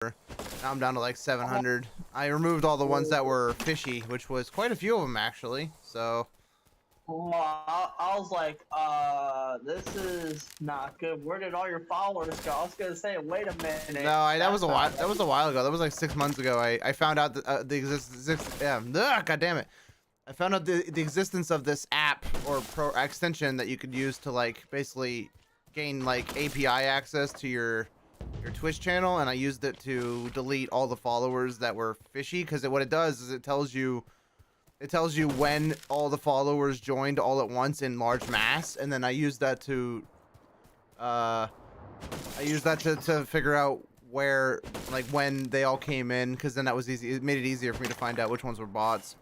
Now I'm down to like 700. I removed all the ones that were fishy, which was quite a few of them actually. So. Well, I was like, this is not good. Where did all your followers go? I was gonna say, wait a minute. No, that was a while. That was a while ago. That was like 6 months ago. I found out the existence. Yeah, God damn it. I found out the existence of this app or extension that you could use to like basically gain like API access to your Twitch channel, and I used it to delete all the followers that were fishy. Because what it does is it tells you when all the followers joined all at once in large mass, and then I used that to to figure out where, like, when they all came in, because then that was easy. It made it easier for me to find out which ones were bots.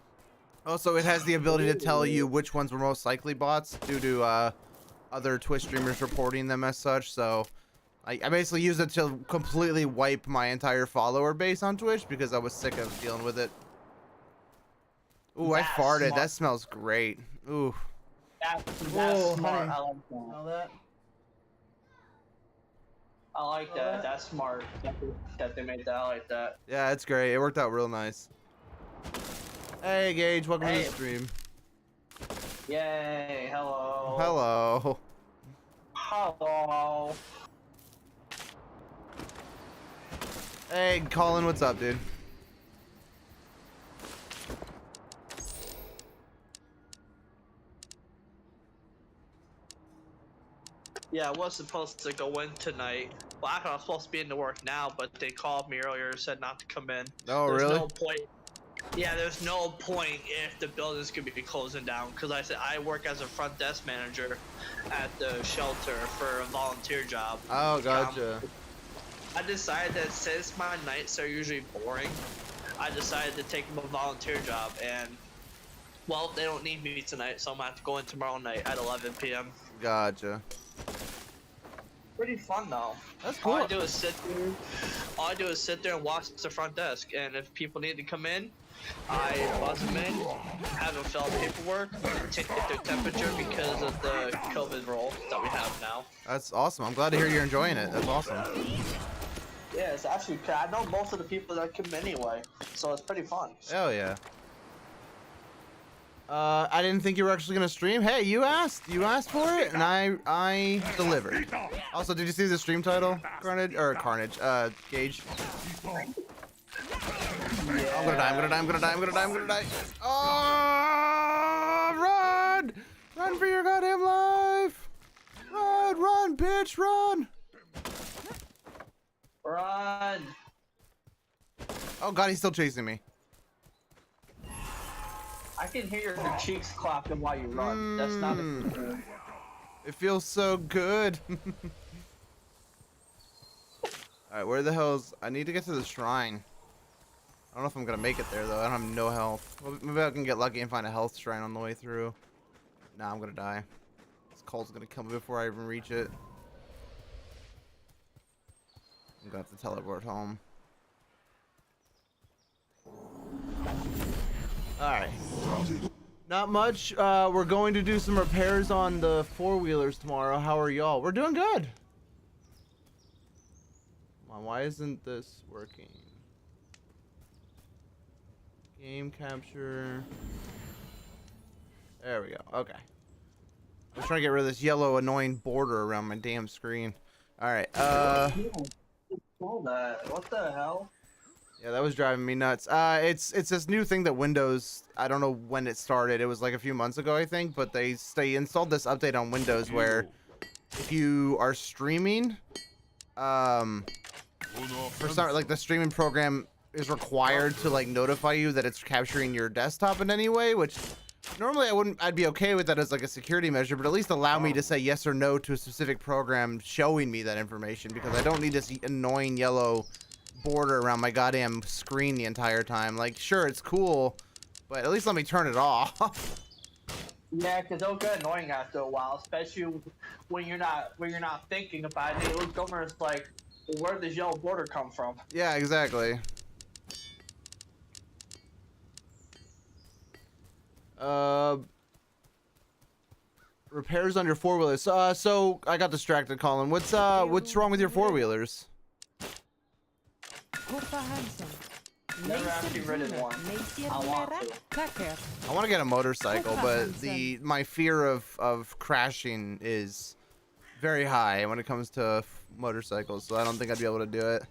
Also, it has the ability to tell you which ones were most likely bots due to other Twitch streamers reporting them as such. So I basically used it to completely wipe my entire follower base on Twitch because I was sick of dealing with it. Ooh, I farted. That smells great. Ooh. That's smart. I like that. Smell that? I like that. That's smart that they made that. I like that. Yeah, it's great. It worked out real nice. Hey, Gage. Welcome to the stream. Yay. Hello. Hello. Hello. Hey, Colin. What's up, dude? Yeah, I was supposed to go in tonight. Well, I was supposed to be into work now, but they called me earlier and said not to come in. Oh, There's really? no point. Yeah, there's no point if the building's gonna be closing down, because I said I work as a front desk manager at the shelter for a volunteer job. Oh, gotcha. I decided that since my nights are usually boring, I decided to take a volunteer job, and well, they don't need me tonight, so I'm gonna have to go in tomorrow night at 11 p.m. Gotcha. Pretty fun though. That's cool. All I do is sit there and watch the front desk, and if people need to come in, I buzz them in, have them fill out paperwork, take their temperature because of the COVID rule that we have now. That's awesome. I'm glad to hear you're enjoying it. That's awesome. Yeah, it's actually, I know most of the people that come anyway, so it's pretty fun. Hell yeah. I didn't think you were actually gonna stream. Hey, you asked for it, and I delivered. Also, did you see the stream title? Carnage. Gage. Yeah. I'm gonna die. Oh, run! Run for your goddamn life! Run, bitch, run! Run! Oh god, he's still chasing me. I can hear your cheeks clapping while you run. That's not a... It feels so good. Alright, where the hell's... I need to get to the shrine. I don't know if I'm gonna make it there though. I don't have no health. Well, maybe I can get lucky and find a health shrine on the way through. Nah, I'm gonna die. This cold's gonna kill me before I even reach it. I'm gonna have to teleport home. Alright. Not much. We're going to do some repairs on the four-wheelers tomorrow. How are y'all? We're doing good. Come on, why isn't this working? Game capture. There we go. Okay. I'm trying to get rid of this yellow annoying border around my damn screen. Alright, What the hell? yeah, that was driving me nuts. It's this new thing that Windows, I don't know when it started. It was like a few months ago, I think, but they installed this update on Windows where if you are streaming, for some, like, the streaming program is required to like notify you that it's capturing your desktop in any way, which normally I'd be okay with that as like a security measure, but at least allow me to say yes or no to a specific program showing me that information, because I don't need this annoying yellow border around my goddamn screen the entire time. Like, sure, it's cool, but at least let me turn it off. Yeah, because it'll get annoying after a while, especially when you're not thinking about it. You look over and it's like, well, where does yellow border come from? Yeah, exactly. Repairs on your four-wheelers. So I got distracted, Colin. What's wrong with your four-wheelers? Never actually ridden one. I want to. I want to get a motorcycle, but my fear of crashing is very high when it comes to motorcycles, so I don't think I'd be able to do it.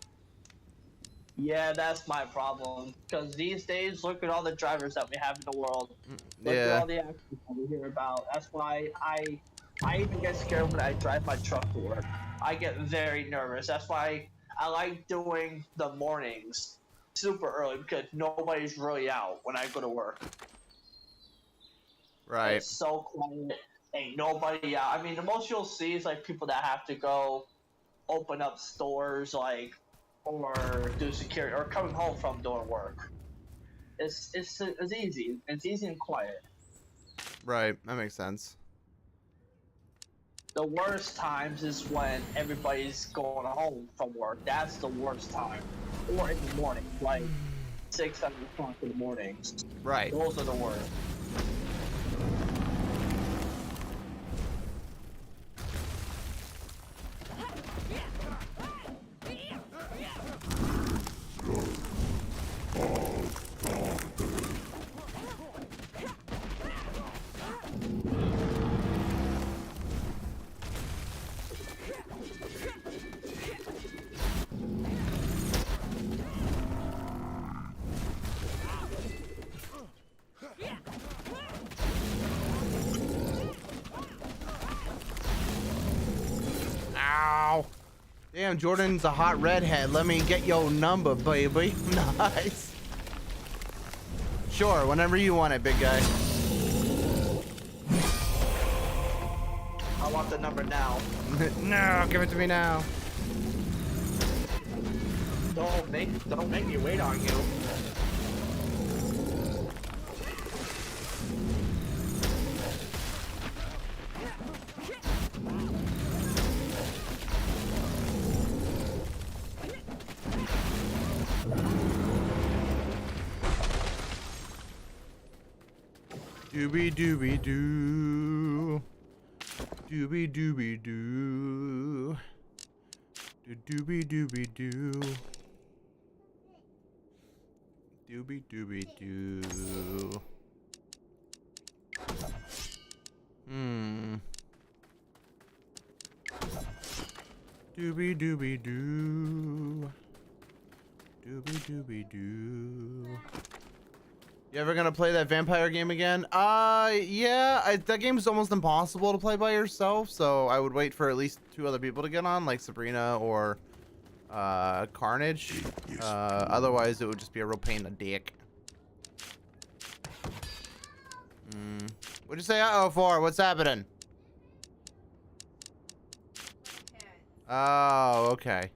Yeah, that's my problem. Because these days, look at all the drivers that we have in the world. Look at Yeah. all the accidents that we hear about. That's why I even get scared when I drive my truck to work. I get very nervous. That's why I like doing the mornings super early because nobody's really out when I go to work. Right. It's so quiet. Ain't nobody out. I mean, the most you'll see is like people that have to go open up stores, like, or do security, or coming home from doing work. It's easy. It's easy and quiet. Right. That makes sense. The worst times is when everybody's going home from work. That's the worst time. Or in the morning, like 6, 7 o'clock in the mornings. Right. Those are the worst. Ow. Damn, Jordan's a hot redhead. Let me get your number, baby. Nice. Sure, whenever you want it, big guy. I want the number now. No, give it to me now. Don't make me wait on you. Dooby dooby doo. Dooby dooby doo. Dooby dooby doo. Dooby dooby doo. Dooby dooby doo. Dooby dooby doo. You ever gonna play that vampire game again? Yeah, that game is almost impossible to play by yourself, so I would wait for at least 2 other people to get on, like Sabrina or Carnage. Otherwise, it would just be a real pain in the dick. What'd you say uh-oh for? What's happening? Oh, okay.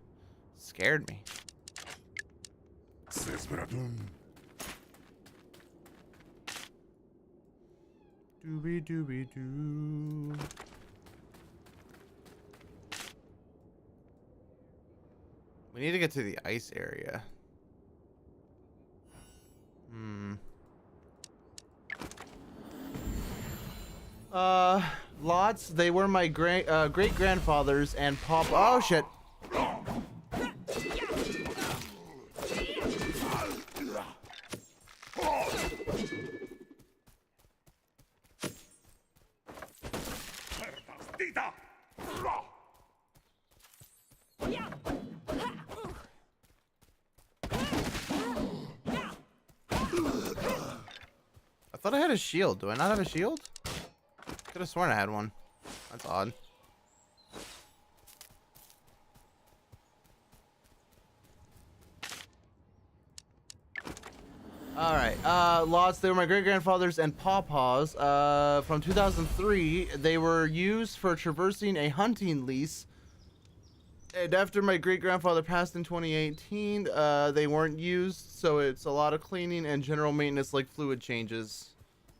Scared me. Dooby dooby doo. We need to get to the ice area. Lots. They were my great grandfathers and pop. Oh shit. I thought I had a shield. Do I not have a shield? Could have sworn I had one. That's odd. All right. Lots. They were my great grandfathers and pawpaws. From 2003, they were used for traversing a hunting lease. And after my great grandfather passed in 2018, they weren't used, so it's a lot of cleaning and general maintenance like fluid changes.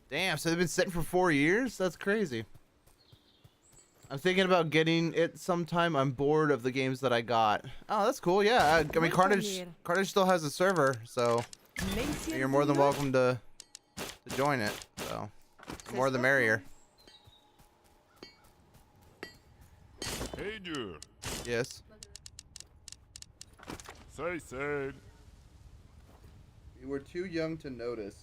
Damn, so they've been sitting for 4 years? That's crazy. I'm thinking about getting it sometime. I'm bored of the games that I got. Oh, that's cool. Yeah, I mean, Carnage still has a server, so you're more than welcome to join it. So, the more the merrier. Hey, Dieu. Yes. Say, You were too young to notice.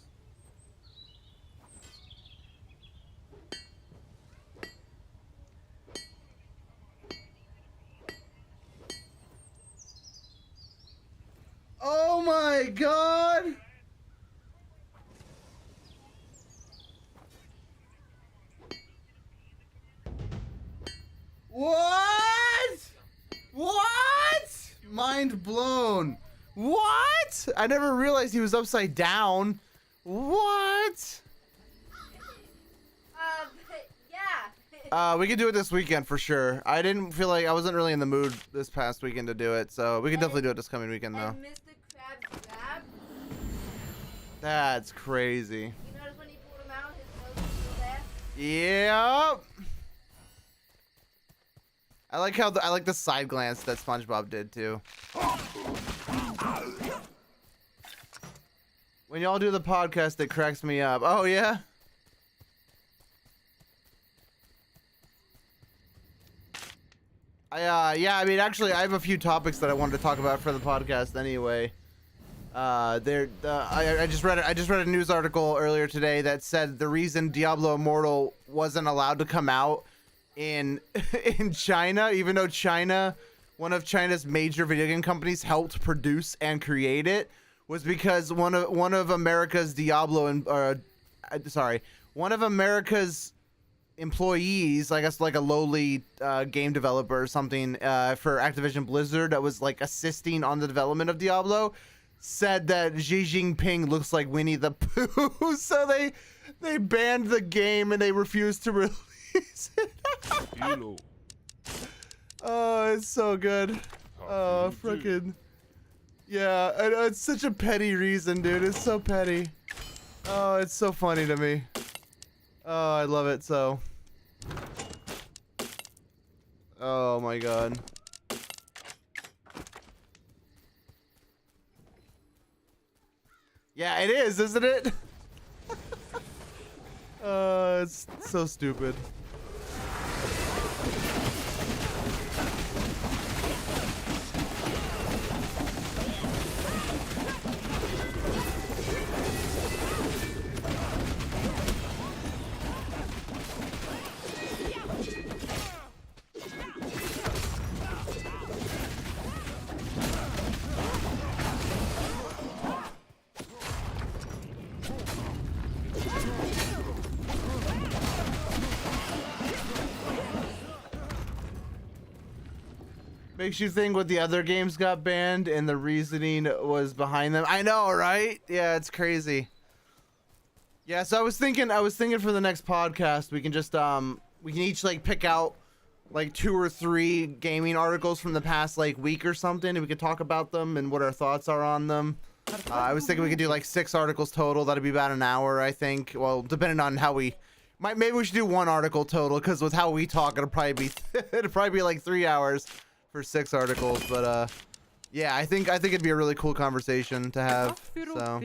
Oh my god! What? What? Mind blown. What? I never realized he was upside down. What? Yeah. We could do it this weekend for sure. I didn't feel like I wasn't really in the mood this past weekend to do it, so we can definitely do it this coming weekend though. And Mr. Krabs grab. That's crazy. You notice when he pulled him out, his nose was still there? Yep. I like how I like the side glance that SpongeBob did too. When y'all do the podcast, it cracks me up. Oh yeah. Yeah, I mean, actually, I have a few topics that I wanted to talk about for the podcast anyway. I just read a news article earlier today that said the reason Diablo Immortal wasn't allowed to come out in in China, even though China, one of China's major video game companies, helped produce and create it, was because one of America's one of America's employees, I guess like a lowly game developer or something for Activision Blizzard that was like assisting on the development of Diablo, said that Xi Jinping looks like Winnie the Pooh. So they banned the game and they refused to release it. Oh, it's so good. Oh, frickin' yeah, it's such a petty reason, dude. It's so petty. Oh, it's so funny to me. Oh, I love it so. Oh my god. Yeah, it is, isn't it? It's so stupid. Makes you think what the other games got banned and the reasoning was behind them. I know, right? Yeah, it's crazy. Yeah, so I was thinking for the next podcast we can just we can each like pick out like 2 or 3 gaming articles from the past like week or something, and we could talk about them and what our thoughts are on them. I was thinking we could do like 6 articles total. That'd be about an hour, I think. Well, depending on how we maybe we should do 1 article total, because with how we talk it'll probably be like 3 hours for 6 articles. But yeah, I think it'd be a really cool conversation to have. So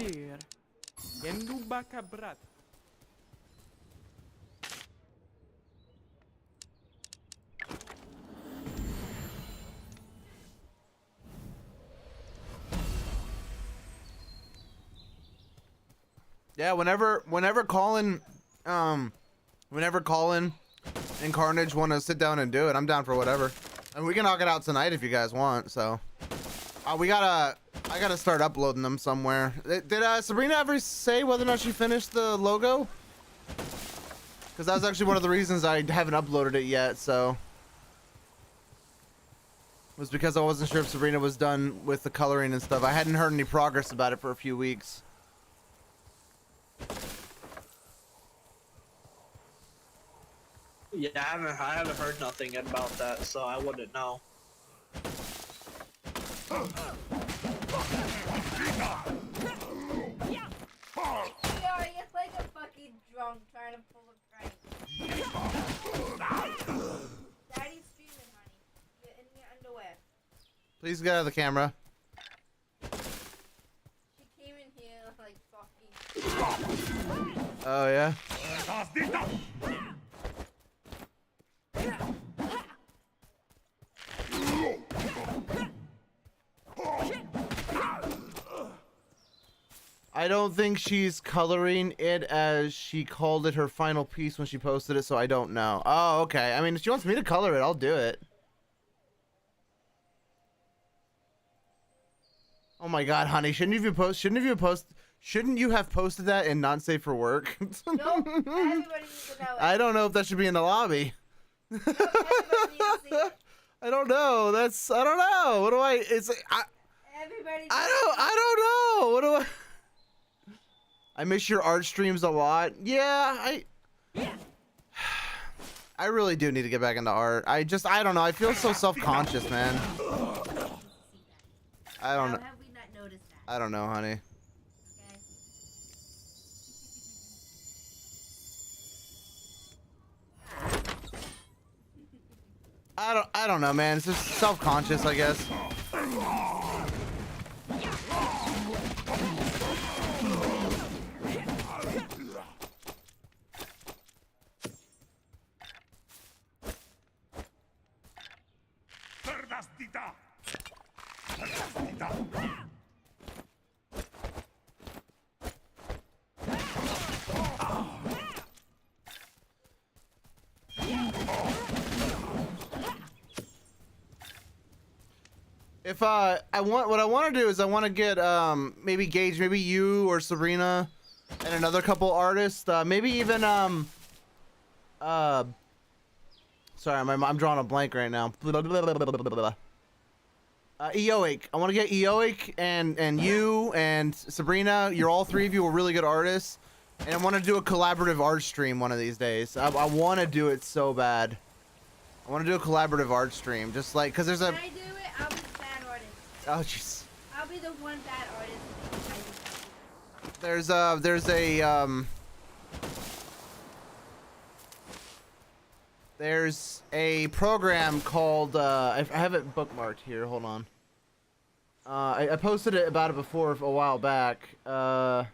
yeah, whenever Colin and Carnage want to sit down and do it, I'm down for whatever. And we can knock it out tonight if you guys want. So I gotta start uploading them somewhere. Did Sabrina ever say whether or not she finished the logo? Because that was actually one of the reasons I haven't uploaded it yet. So it was because I wasn't sure if Sabrina was done with the coloring and stuff. I hadn't heard any progress about it for a few weeks. Yeah, I haven't heard nothing about that, so I wouldn't know. Yeah, you're like a fucking drunk trying to pull a prank. Daddy's streaming, honey. You're in your underwear. Please get out of the camera. She came in here like fucking. Oh yeah. I don't think she's coloring it as she called it her final piece when she posted it, so I don't know. Oh, okay. I mean, if she wants me to color it, I'll do it. Oh my god, honey, shouldn't you have posted that and not safe for work? Nope. Everybody needs to know it. I don't know if that should be in the lobby. Nope, everybody needs to see it. I don't know. I don't know. What do I? Everybody. I don't know. What do I miss your art streams a lot. Yeah, I really do need to get back into art. I don't know. I feel so self-conscious, man. I don't know. How have we not noticed that? I don't know, honey. Okay. I don't know, man. It's just self-conscious, I guess. If what I want to do is I want to get maybe Gage, maybe you or Sabrina, and another couple artists, maybe even sorry, I'm drawing a blank right now. Eoic. I want to get Eoic and you and Sabrina. You're all three of you are really good artists, and I want to do a collaborative art stream one of these days. I want to do it so bad. I want to do a collaborative art stream, just like because there's a. Can I do it? I'll be the bad artist. Oh jeez. I'll be the one bad artist. There's a program called I have it bookmarked here. Hold on. I posted about it before a while back. What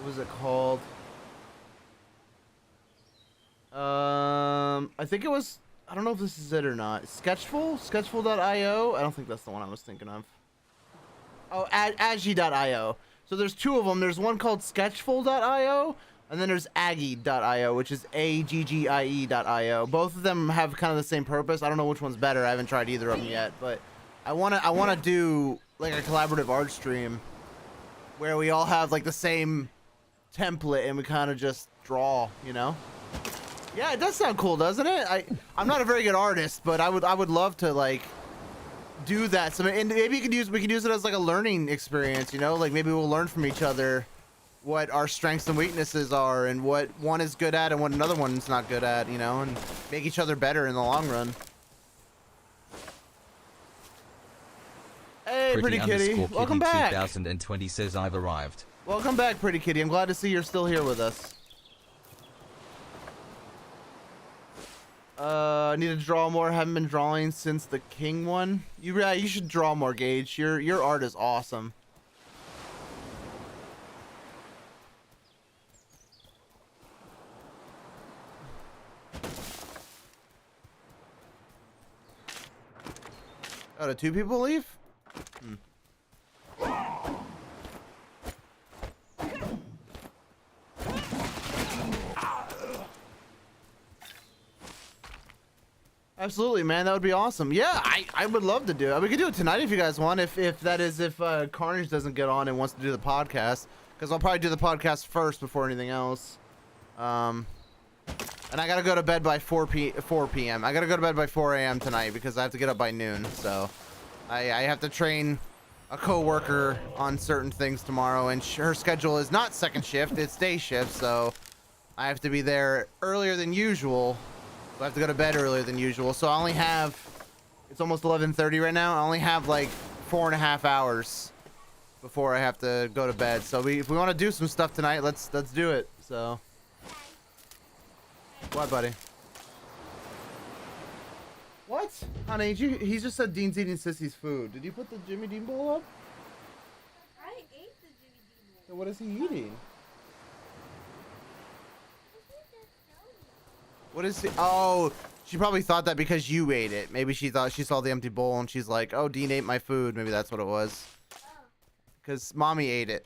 was it called? I think it was. I don't know if this is it or not. Sketchful.io. I don't think that's the one I was thinking of. Oh, Agi.io. So there's two of them. There's one called Sketchful.io, and then there's Aggie.io, which is AGGIE.io. Both of them have kind of the same purpose. I don't know which one's better. I haven't tried either of them yet, but I wanna do like a collaborative art stream where we all have like the same template and we kind of just draw, you know? Yeah, it does sound cool, doesn't it? I'm not a very good artist, but I would love to like do that. So and maybe we can use it as like a learning experience, you know? Like maybe we'll learn from each other what our strengths and weaknesses are and what one is good at and what another one's not good at, you know, and make each other better in the long run. Hey, Pretty Kitty. Welcome back. 2020 says I've arrived. Welcome back, Pretty Kitty. I'm glad to see you're still here with us. I need to draw more. Haven't been drawing since the King one. You should draw more, Gage. Your art is awesome. Oh, did two people leave? Absolutely, man. That would be awesome. Yeah, I would love to do it. We could do it tonight if you guys want. If Carnage doesn't get on and wants to do the podcast, because I'll probably do the podcast first before anything else. And I gotta go to bed by 4 p.m. I gotta go to bed by 4 a.m. tonight because I have to get up by noon. So I have to train a coworker on certain things tomorrow, and her schedule is not second shift; it's day shift. So I have to be there earlier than usual. So I have to go to bed earlier than usual. So I only have. It's almost 11:30 right now. I only have like 4.5 hours before I have to go to bed. So if we want to do some stuff tonight, let's do it. So. What, buddy? What? Honey, he just said Dean's eating Sissy's food. Did you put the Jimmy Dean bowl up? I ate the Jimmy Dean bowl. So what is he eating? What is he? Oh, she probably thought that because you ate it. Maybe she thought she saw the empty bowl and she's like, oh, Dean ate my food. Maybe that's what it was. because mommy ate it.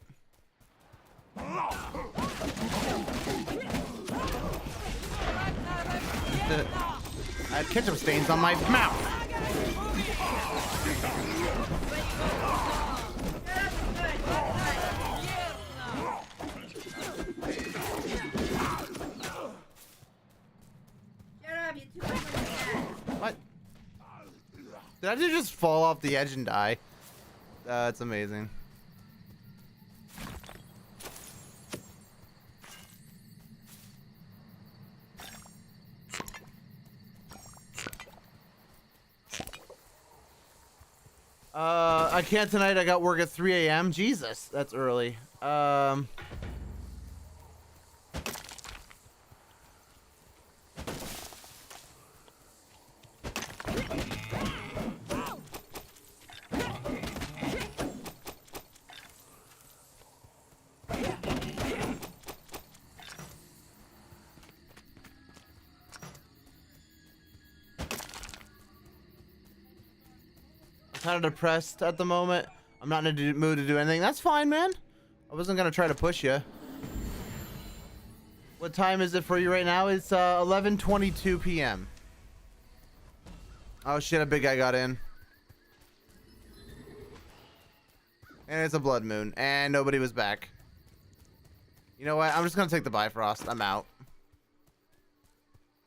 I had ketchup stains on my mouth. What? Did I just fall off the edge and die? That's amazing. I can't tonight. I got work at 3 a.m. Jesus, that's early. Kind of depressed at the moment. I'm not in a mood to do anything. That's fine, man. I wasn't gonna try to push you. What time is it for you right now? It's 11:22 p.m. Oh shit, a big guy got in. And it's a blood moon, and nobody was back. You know what? I'm just gonna take the Bifrost. I'm out.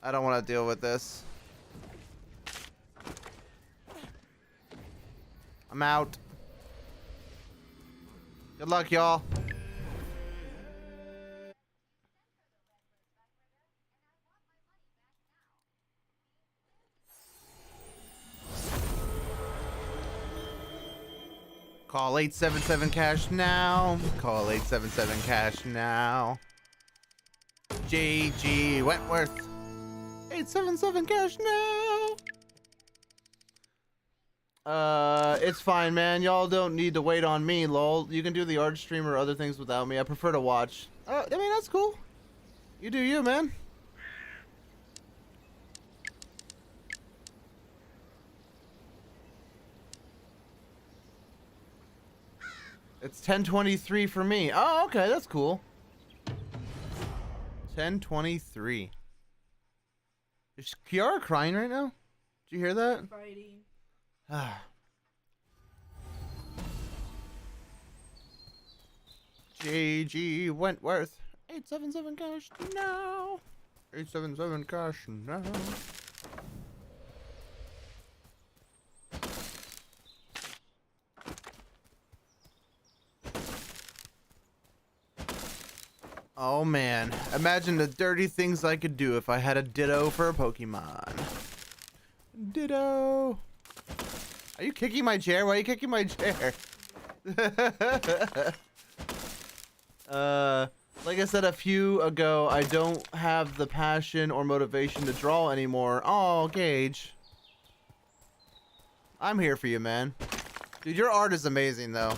I don't want to deal with this. I'm out. Good luck, y'all. Call 877 cash now. Call 877 cash now. JG Wentworth. 877 cash now. It's fine, man. Y'all don't need to wait on me, lol. You can do the art stream or other things without me. I prefer to watch. I mean, that's cool. You do you, man. It's 10:23 for me. Oh, okay, that's cool. 10:23. Is Kiara crying right now? Did you hear that? Fighting. JG Wentworth. 877 cash now. 877 cash now. Oh man, imagine the dirty things I could do if I had a Ditto for a Pokemon. Ditto. Are you kicking my chair? Why are you kicking my chair? Like I said a few ago, I don't have the passion or motivation to draw anymore. Oh, Gage. I'm here for you, man. Dude, your art is amazing, though.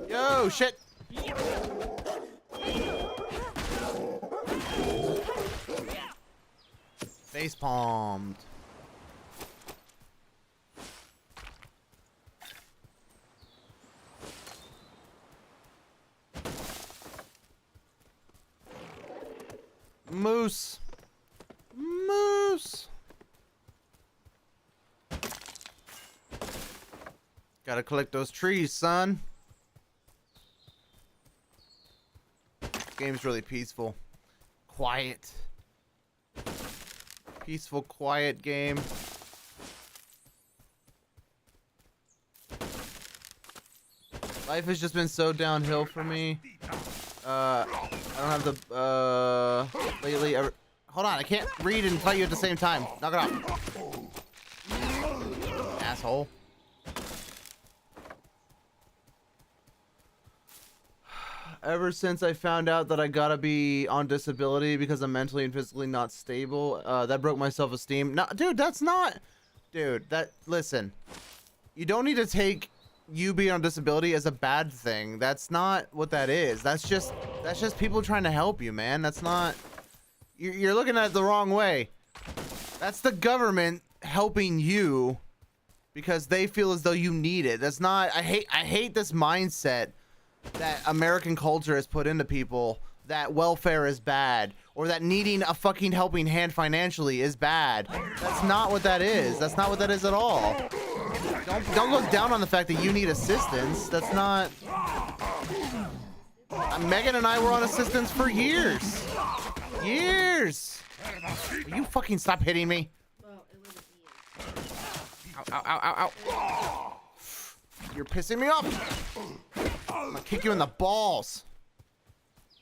Yo, shit. Face palmed. Moose. Moose. Gotta collect those trees, son. Game's really peaceful. Quiet. Peaceful, quiet game. Life has just been so downhill for me. I don't have the, lately ever... Hold on, I can't read and fight you at the same time. Knock it off. Asshole. Ever since I found out that I gotta be on disability because I'm mentally and physically not stable, that broke my self-esteem. No, dude, that's not... Dude, listen. You don't need to take you being on disability is a bad thing. That's not what that is. That's just people trying to help you, man. That's not. You're looking at it the wrong way. That's the government helping you because they feel as though you need it. That's not. I hate this mindset that American culture has put into people, that welfare is bad or that needing a fucking helping hand financially is bad. That's not what that is. That's not what that is at all. Don't look down on the fact that you need assistance. That's not. Megan and I were on assistance for years. Years. Will you fucking stop hitting me? Well, it wasn't you. Ow, ow, ow, ow. You're pissing me off. I'm gonna kick you in the balls.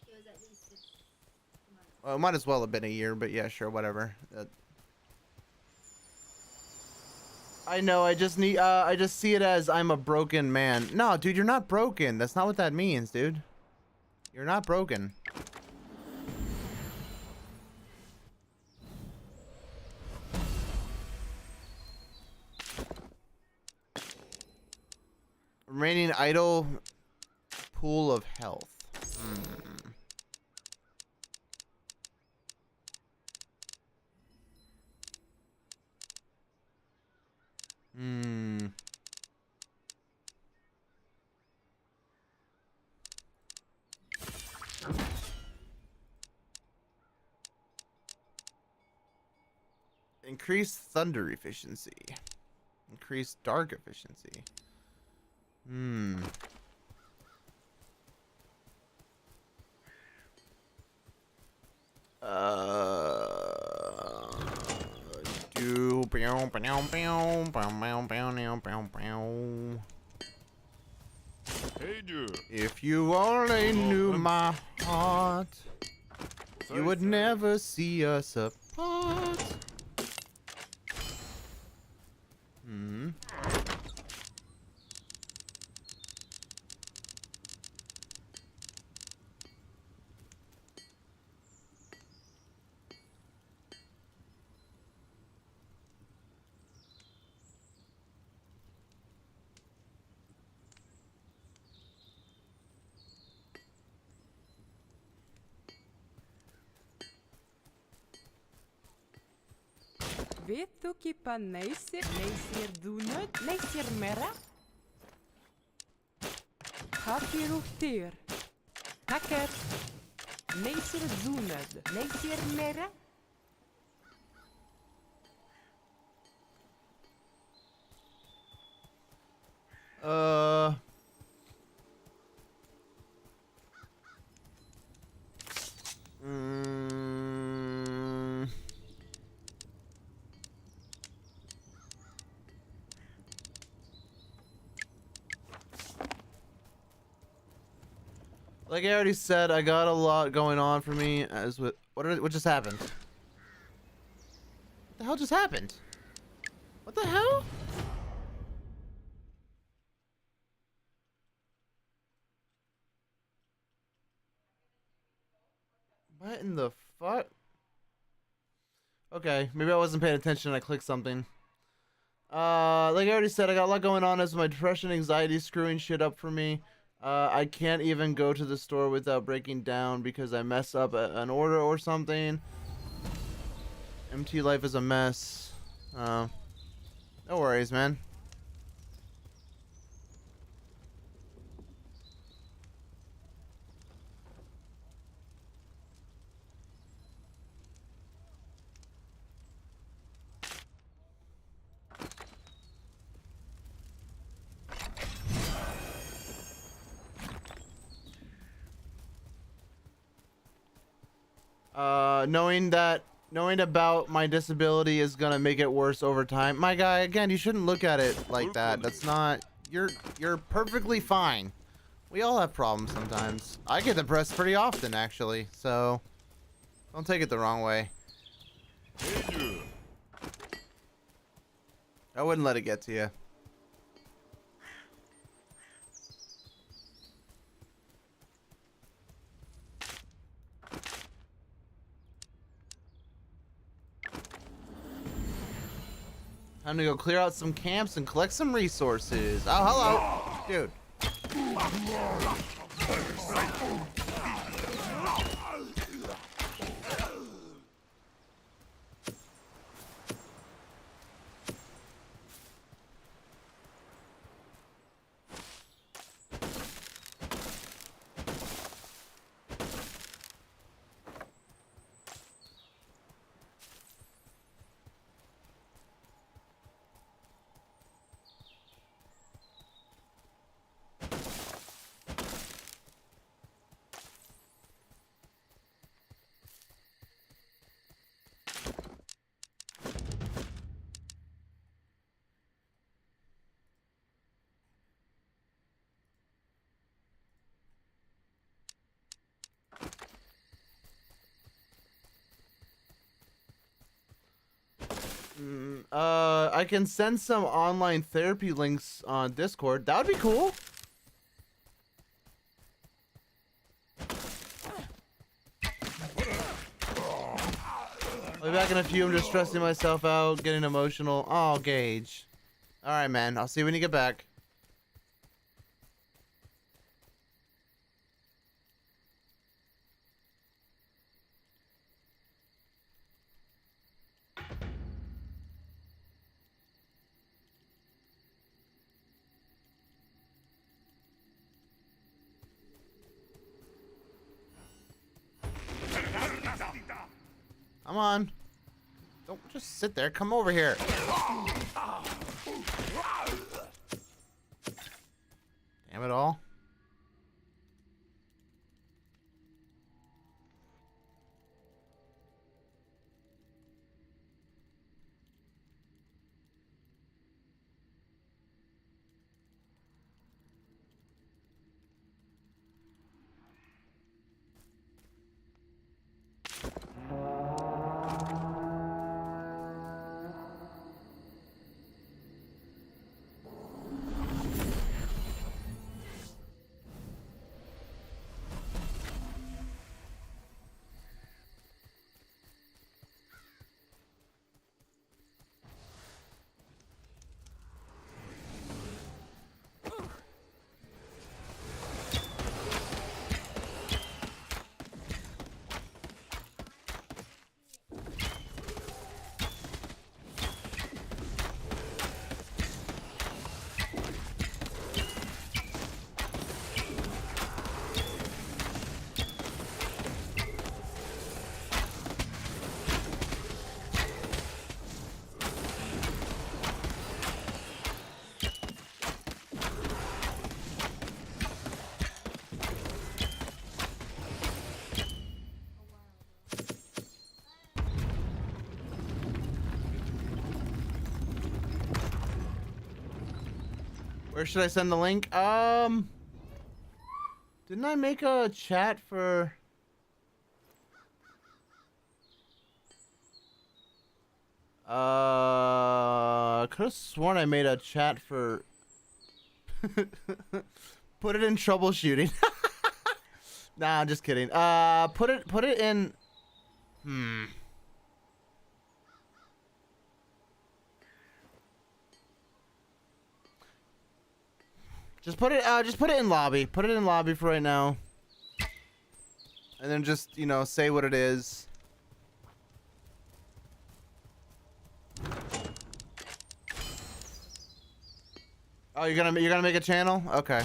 It was at least 6 months. Well, it might as well have been a year, but yeah, sure, whatever. I know. I just see it as I'm a broken man. No, dude, you're not broken. That's not what that means, dude. You're not broken. Remaining idle pool of health. Increased thunder efficiency. Increased dark efficiency. If you only knew my heart, you would never see us apart. Vet du kipa neisir dunut, neisir mera? Hafiru tir. Hacker. Neisir dunut, neisir mera? Like I already said, I got a lot going on for me. As with what just happened? What the hell just happened? What the hell? What in the fuck? Okay, maybe I wasn't paying attention and I clicked something. Like I already said, I got a lot going on as my depression, anxiety screwing shit up for me. I can't even go to the store without breaking down because I mess up an order or something. MT life is a mess. No worries, man. Knowing about my disability is gonna make it worse over time. My guy, again, you shouldn't look at it like that. That's not. You're perfectly fine. We all have problems sometimes. I get depressed pretty often, actually. So don't take it the wrong way. I wouldn't let it get to you. Time to go clear out some camps and collect some resources. Oh, hello. Dude. I can send some online therapy links on Discord. That would be cool. I'll be back in a few. I'm just stressing myself out, getting emotional. Oh, Gage. All right, man. I'll see you when you get back. Come on. Don't just sit there. Come over here. Damn it all. Where should I send the link? Didn't I make a chat for... could have sworn I made a chat for... Put it in troubleshooting. Nah, I'm just kidding. Put it in... Just put it in lobby. Put it in lobby for right now. And then just, you know, say what it is. Oh, you're gonna make a channel? Okay.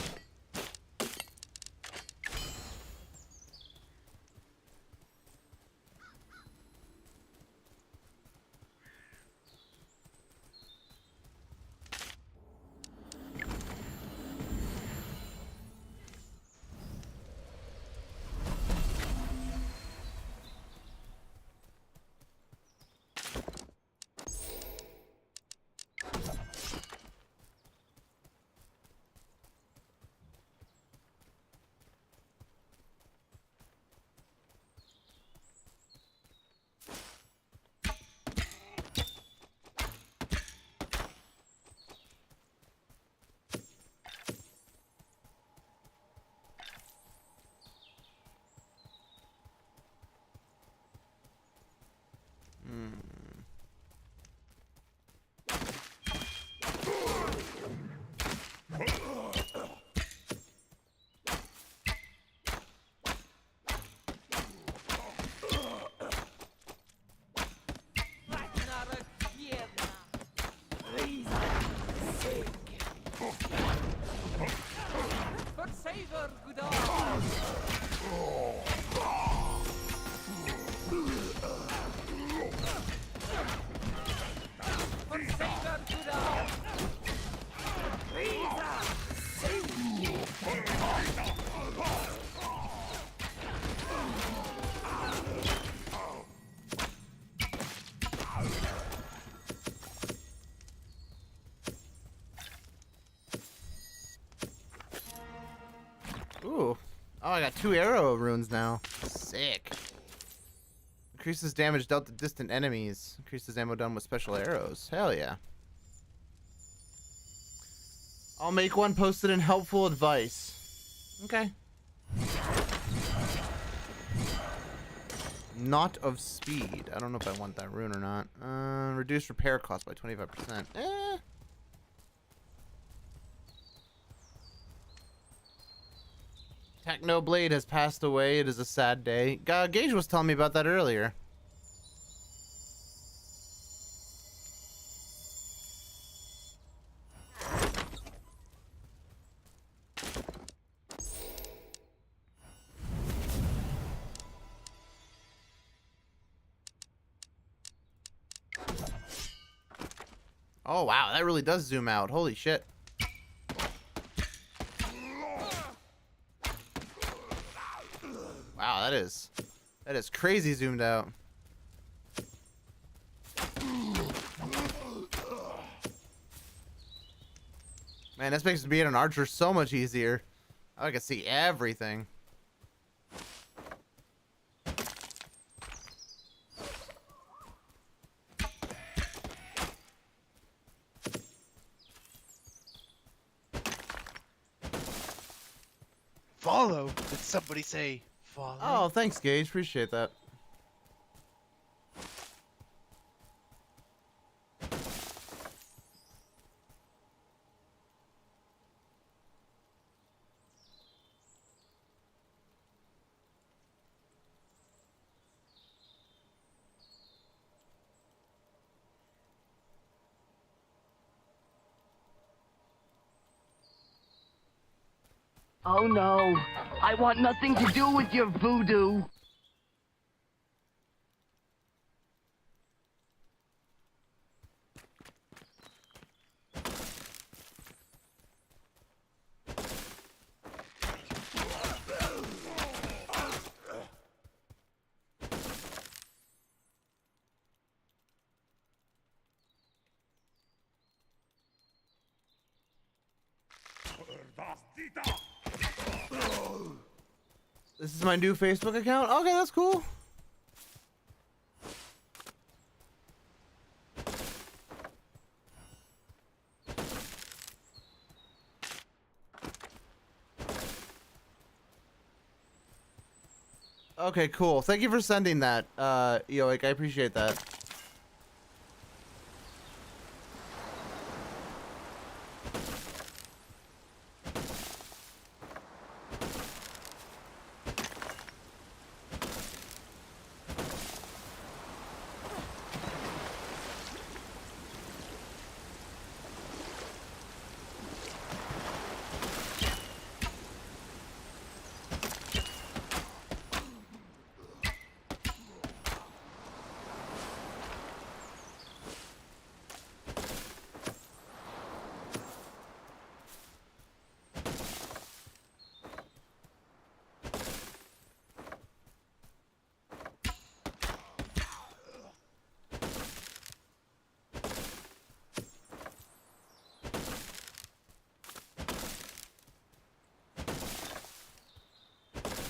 Ooh. Oh, I got 2 arrow runes now. Sick. Increases damage dealt to distant enemies. Increases ammo done with special arrows. Hell yeah. I'll make one, posted in helpful advice. Okay. Knot of speed. I don't know if I want that rune or not. Reduce repair cost by 25%. Eh. Technoblade has passed away. It is a sad day. Gage was telling me about that earlier. Oh wow, that really does zoom out. Holy shit. Wow, that is crazy zoomed out. Man, this makes being an archer so much easier. I can see everything. Follow? Did somebody say follow? Oh, thanks, Gage. Appreciate that. Oh no, I want nothing to do with your voodoo. This is my new Facebook account? Okay, that's cool. Okay, cool. Thank you for sending that, Eoic. I appreciate that.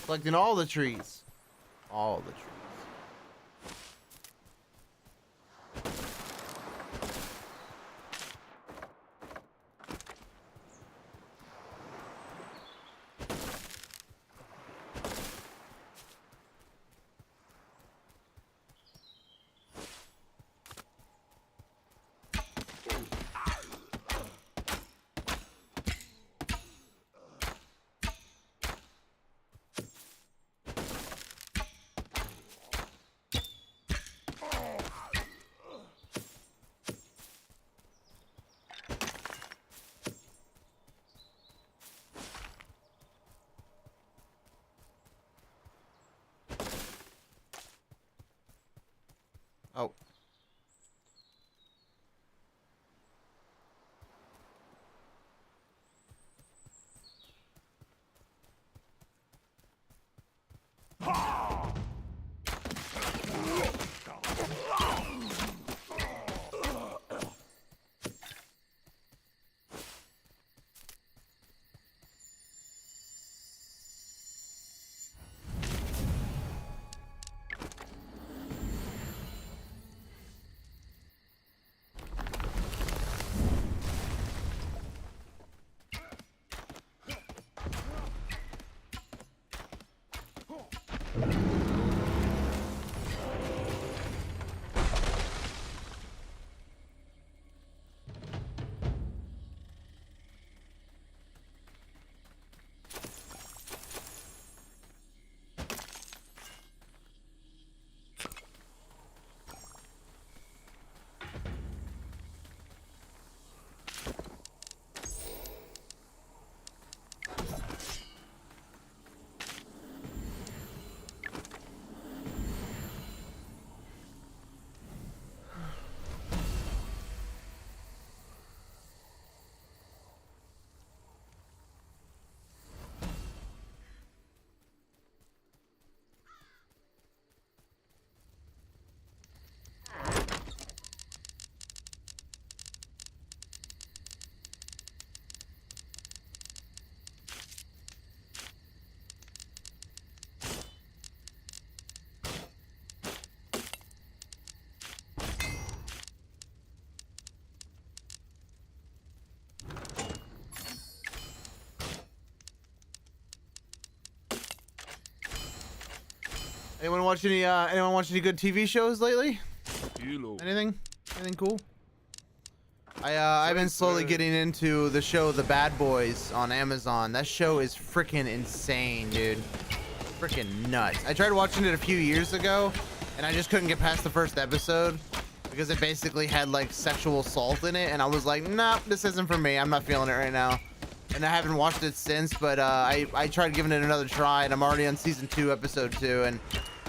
Collecting all the trees. All the trees. Oh. Anyone watch any good TV shows lately? Anything cool? I've been slowly getting into the show The Bad Boys on Amazon. That show is freaking insane, dude. Freaking nuts. I tried watching it a few years ago and I just couldn't get past the first episode because it basically had like sexual assault in it, and I was like, nah, this isn't for me. I'm not feeling it right now. And I haven't watched it since, but I tried giving it another try, and I'm already on season 2, episode 2, and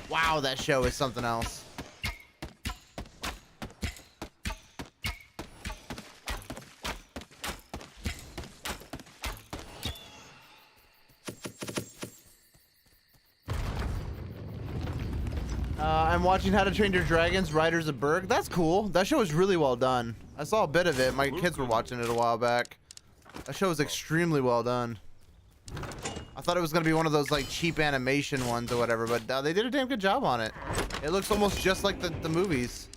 wow, that show is something else. I'm watching How to Train Your Dragons, Riders of Berg. That's cool. That show is really well done. I saw a bit of it. My kids were watching it a while back. That show is extremely well done. I thought it was going to be one of those like cheap animation ones or whatever, but they did a damn good job on it. It looks almost just like the movies.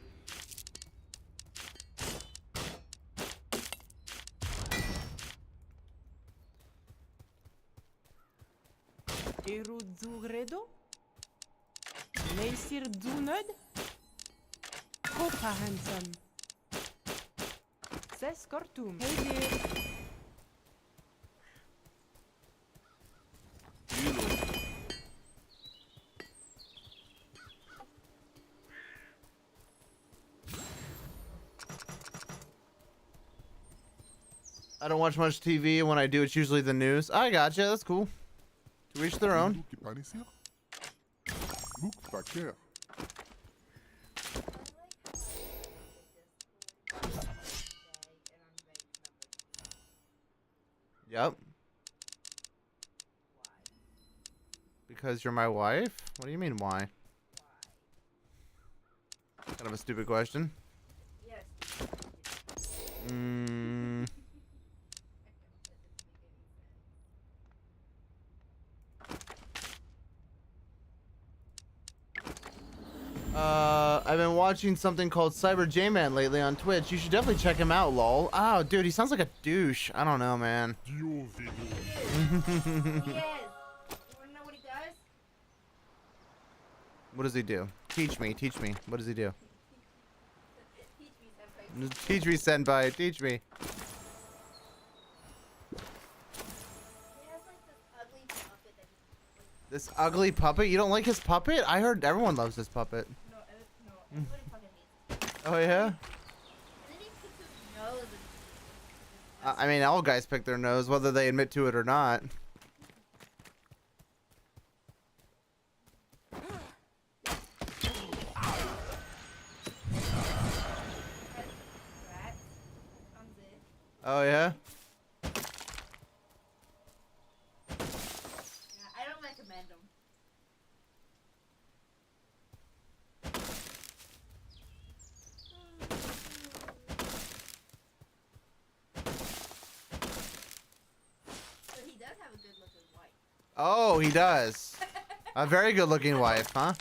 Erudzuredo? Neisir Dunod? Kopa handsome. Ses Kortum. Hey dear. I don't watch much TV, and when I do, it's usually the news. I gotcha. That's cool. To each their own. Yep. Because you're my wife? What do you mean, why? Kind of a stupid question. Yes. I've been watching something called Cyber J-Man lately on Twitch. You should definitely check him out, lol. Oh, dude, he sounds like a douche. I don't know, man. He is. You wanna know what he does? What does he do? Teach me, teach me. What does he do? Teach me, senpai. Teach me, senpai. Teach me. He has like this ugly puppet that he. This ugly puppet? You don't like his puppet? I heard everyone loves his puppet. No, everybody fucking hates him. Oh, yeah? And then he picks his nose and. I mean, all guys pick their nose, whether they admit to it or not. Oh, yeah? Yeah, I don't recommend him. But he does have a good looking wife. Oh, he does. A very good looking wife, huh?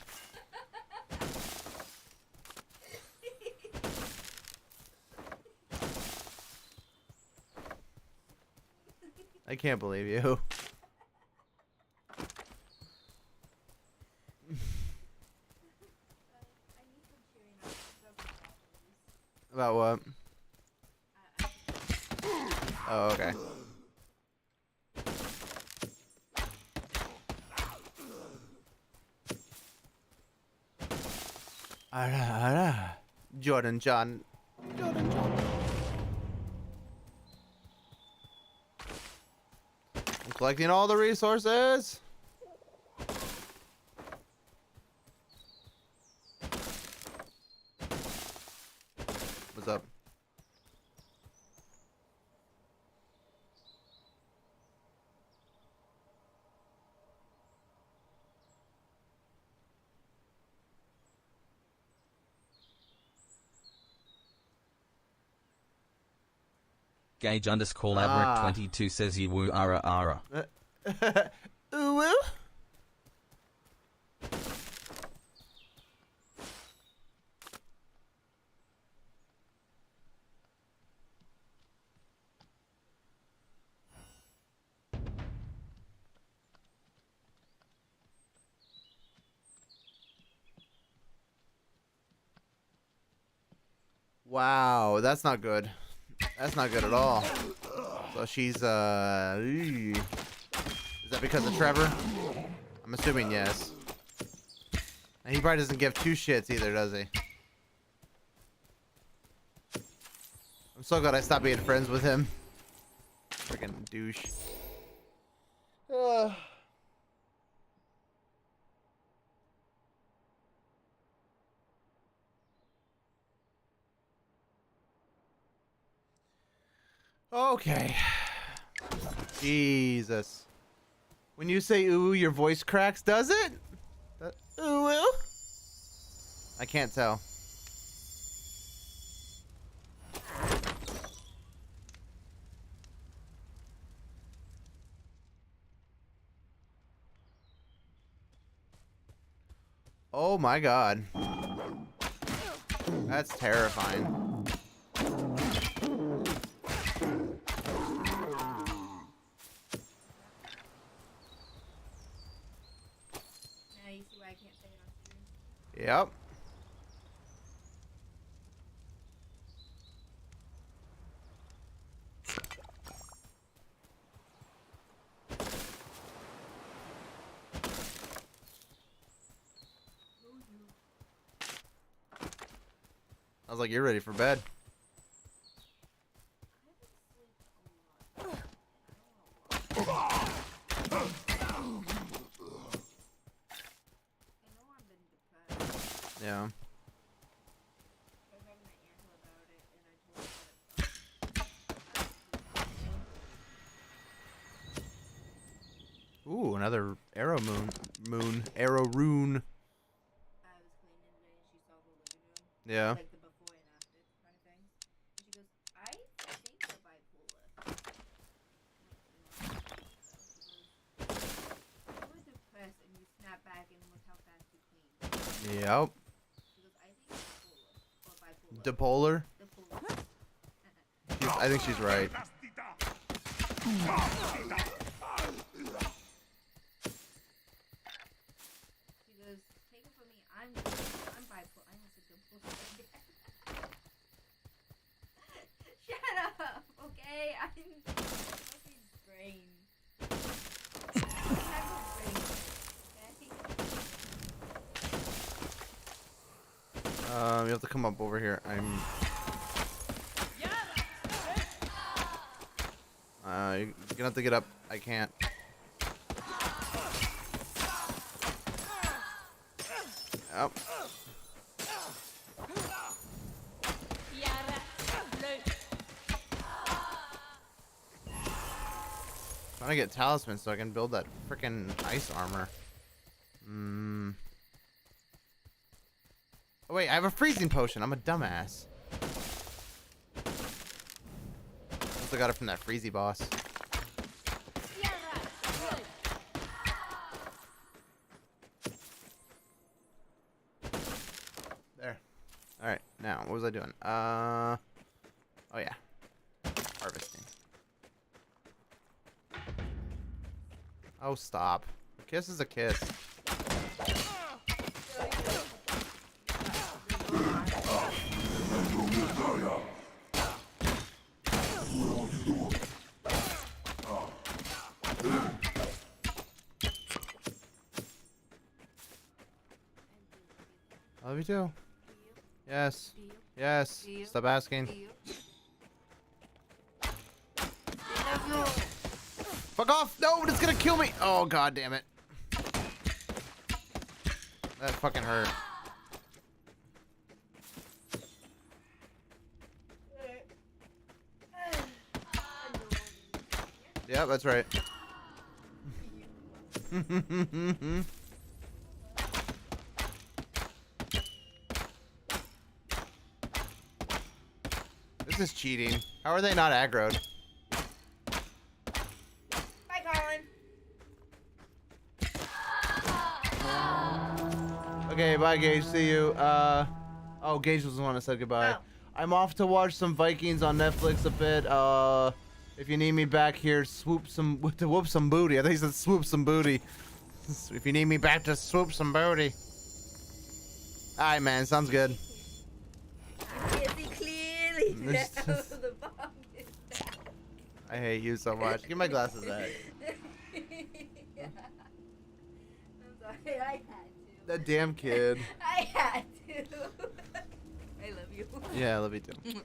I can't believe you. About what? Oh, okay. Jordan John. Jordan John. I'm collecting all the resources. What's up? Gage underscore Laverick 22 says you woo ara ara. Ooh, woo. Wow, that's not good. That's not good at all. So she's, Is that because of Trevor? I'm assuming yes. And he probably doesn't give two shits either, does he? I'm so glad I stopped being friends with him. Freaking douche. Okay. Jesus. When you say ooh, your voice cracks, does it? Ooh, ooh? I can't tell. Oh my god. That's terrifying. Now you see why I can't say it on stream. Yep. I was like, you're ready for bed. I know I've been depressed. Yeah. I was talking to Angela about it, and I told her Ooh, another arrow arrow rune. I was cleaning today, and she saw the living room, Yeah. like the before and after kind of thing. And she goes, "I think you're bipolar." I'm like, "No." She goes, "You were depressed, and you snap back, and look how fast you clean." Yep. She goes, "I think you're bipolar or bipolar." Dipolar. Bipolar. I think she's right. She goes, "Take it from me. I'm bipolar." I almost said bipolar. Shut up, okay? I'm fucking brain. I have a brain, okay? You have to come up over here. You're gonna have to get up. I can't. Yep. Trying to get talisman so I can build that freaking ice armor. Oh wait, I have a freezing potion. I'm a dumbass. Also got it from that freezy boss. There. Alright, now what was I doing? Oh yeah. Harvesting. Oh stop. A kiss is a kiss. Love you too. Do you? Yes. Do you? Yes. Do you? Stop asking. Do you? I love you. Fuck off! No, it's gonna kill me! Oh, god damn it. That fucking hurt. Yeah, that's right. This is cheating. How are they not aggroed? Bye, Colin. Okay, bye, Gage. See you. Oh, Gage was the one that said goodbye. Oh. I'm off to watch some Vikings on Netflix a bit. If you need me back here, to whoop some booty. I think he said swoop some booty. If you need me back to swoop some booty. Alright, man. Sounds good. I can see clearly This now is- the bomb is back. I hate you so much. Give my glasses back. Yeah. I'm sorry, I had to. That damn kid. I had to. I love you. Yeah, I love you too.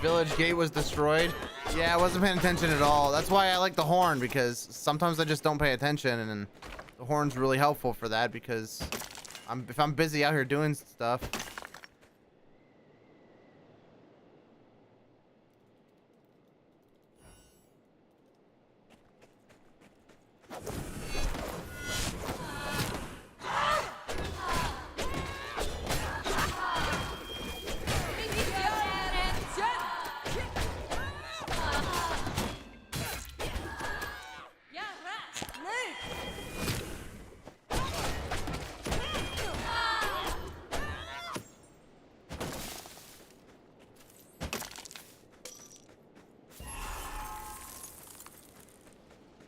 Village gate was destroyed. Yeah, I wasn't paying attention at all. That's why I like the horn, because sometimes I just don't pay attention, and the horn's really helpful for that, because if I'm busy out here doing stuff.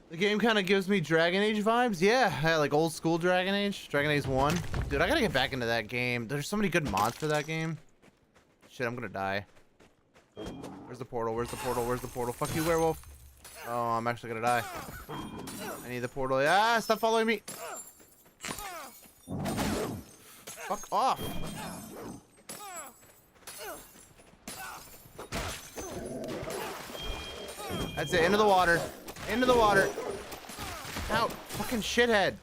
The game kind of gives me Dragon Age vibes. Yeah, like old school Dragon Age. Dragon Age 1. Dude, I gotta get back into that game. There's so many good mods for that game. Shit, I'm gonna die. Where's the portal? Where's the portal? Where's the portal? Fuck you, werewolf. Oh, I'm actually gonna die. I need the portal. Ah, stop following me. Fuck off. That's it. Into the water. Into the water. Out. Fucking shithead.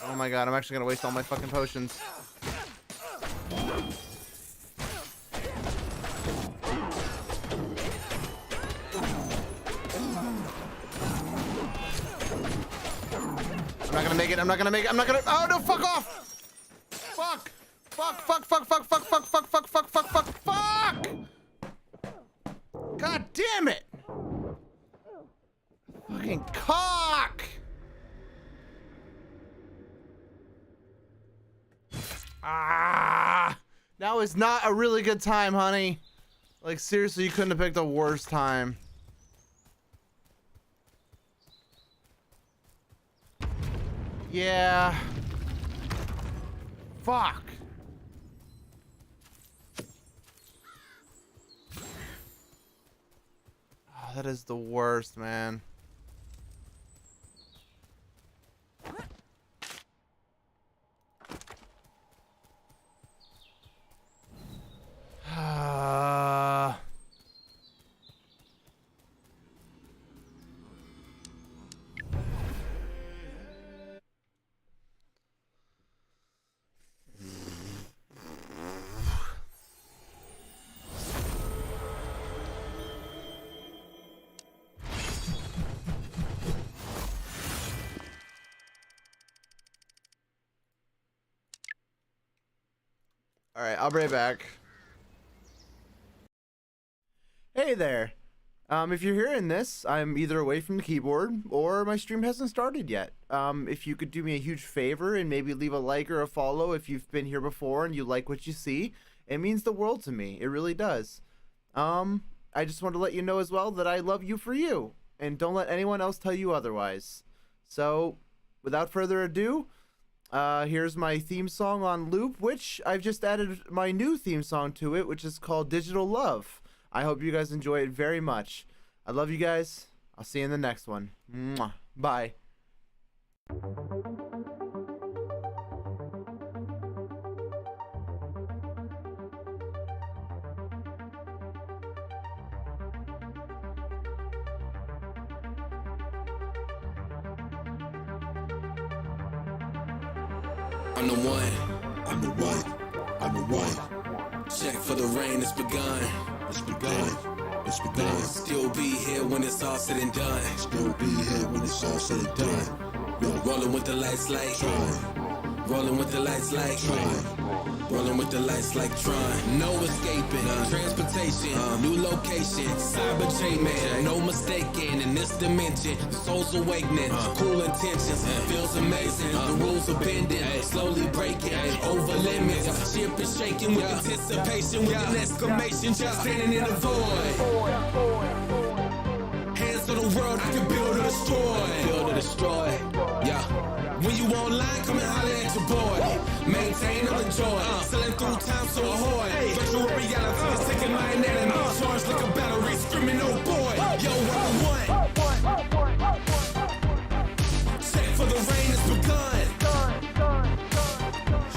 Oh my god, I'm actually gonna waste all my fucking potions. I'm not gonna make it. I'm not gonna make it. I'm not gonna. Oh no! Fuck off! Fuck! Fuck! Fuck! Fuck! Fuck! Fuck! Fuck! Fuck! Fuck! Fuck! Fuck! Fuck! Fuck! God damn it! Fucking cock! Ah! Now is not a really good time, honey. Like seriously, you couldn't have picked a worse time. Yeah. Fuck. Oh, that is the worst, man. All right, I'll be right back. Hey there. If you're hearing this, I'm either away from the keyboard or my stream hasn't started yet. If you could do me a huge favor and maybe leave a like or a follow if you've been here before and you like what you see, it means the world to me. It really does. I just want to let you know as well that I love you for you, and don't let anyone else tell you otherwise. So, without further ado, here's my theme song on loop, which I've just added my new theme song to it, which is called Digital Love. I hope you guys enjoy it very much. I love you guys. I'll see you in the next one. Mwah. Bye. I'm the one. I'm the one. I'm the one. Check for the rain, it's begun. It's begun. It's begun. Still be here when it's all said and done. Still be here when it's all said and done. Rolling with the lights like Tron. Rolling with the lights like Tron. Rolling with the lights like Tron. No escaping. Transportation. New location. Cyber chain man. No mistaking in this dimension. The soul's awakening. Cool intentions. Feels amazing. The rules are bending. Slowly breaking. Over limits. Ship is shaking with anticipation. With an exclamation. Just standing in the void. Hands on the world. I can build or destroy. Build or destroy. Yeah. When you online, come and holler at your boy. Maintain or enjoy. Selling through time, so ahoy. Virtual reality is taking my anatomy. Charged like a battery, screaming, oh boy. Yo, what? Check for the rain, it's begun.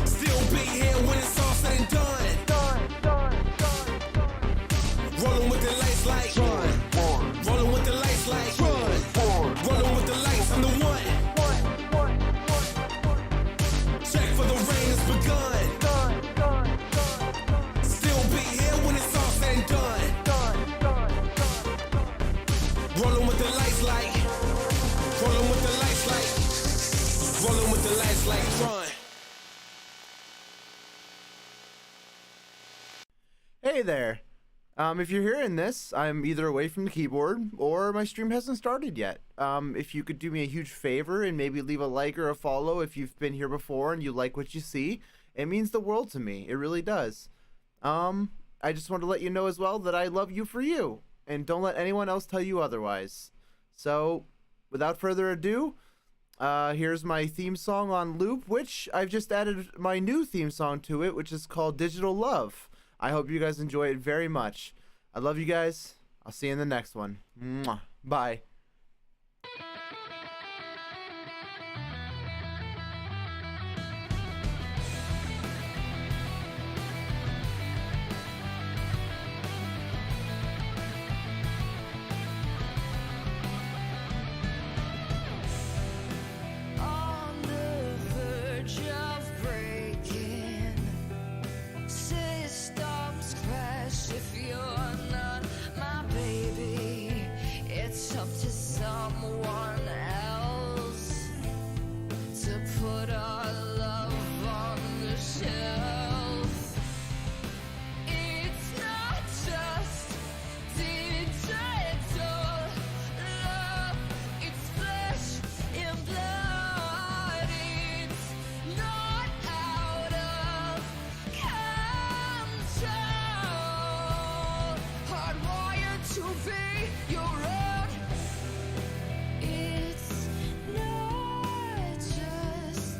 Still be here when it's all said and done. Rolling with the lights like Run. Rolling with the lights like Run. Rolling with the lights, I'm the one. Check for the rain, it's begun. Still be here when it's all said and done. Rolling with the lights like. Rolling with the lights like. Rolling with the lights like Tron. Hey there. If you're hearing this, I'm either away from the keyboard or my stream hasn't started yet. If you could do me a huge favor and maybe leave a like or a follow if you've been here before and you like what you see, it means the world to me. It really does. I just want to let you know as well that I love you for you, and don't let anyone else tell you otherwise. So, without further ado, here's my theme song on loop, which I've just added my new theme song to it, which is called Digital Love. I hope you guys enjoy it very much. I love you guys. I'll see you in the next one. Mwah. Bye. On the verge of breaking, systems crash if you're not my baby. It's up to someone else to put our love on the shelf. It's not just digital love, it's flesh and blood. It's not out of control. Hardwired to be your own. It's not just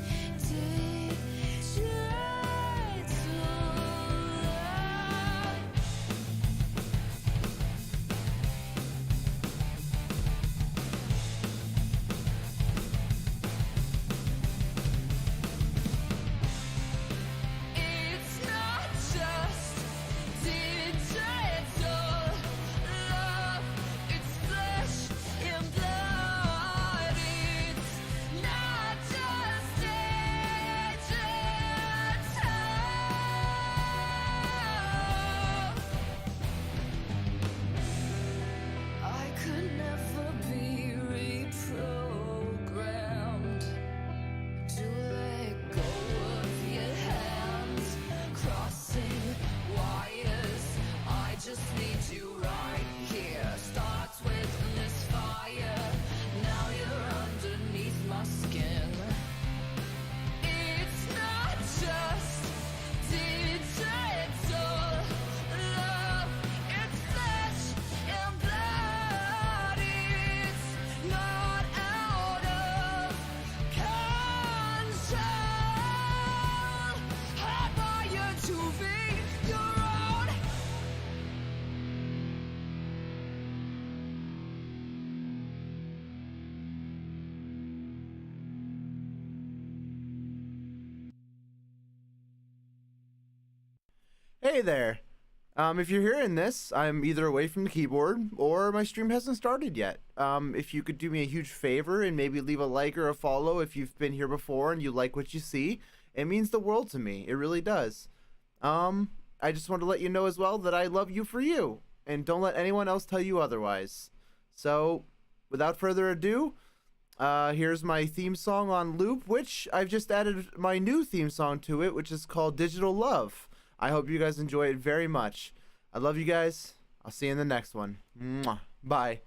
Hey there. If you're hearing this, I'm either away from the keyboard or my stream hasn't started yet. If you could do me a huge favor and maybe leave a like or a follow if you've been here before and you like what you see, it means the world to me. It really does. I just want to let you know as well that I love you for you, and don't let anyone else tell you otherwise. So, without further ado, here's my theme song on loop, which I've just added my new theme song to it, which is called Digital Love. I hope you guys enjoy it very much. I love you guys. I'll see you in the next one. Mwah. Bye.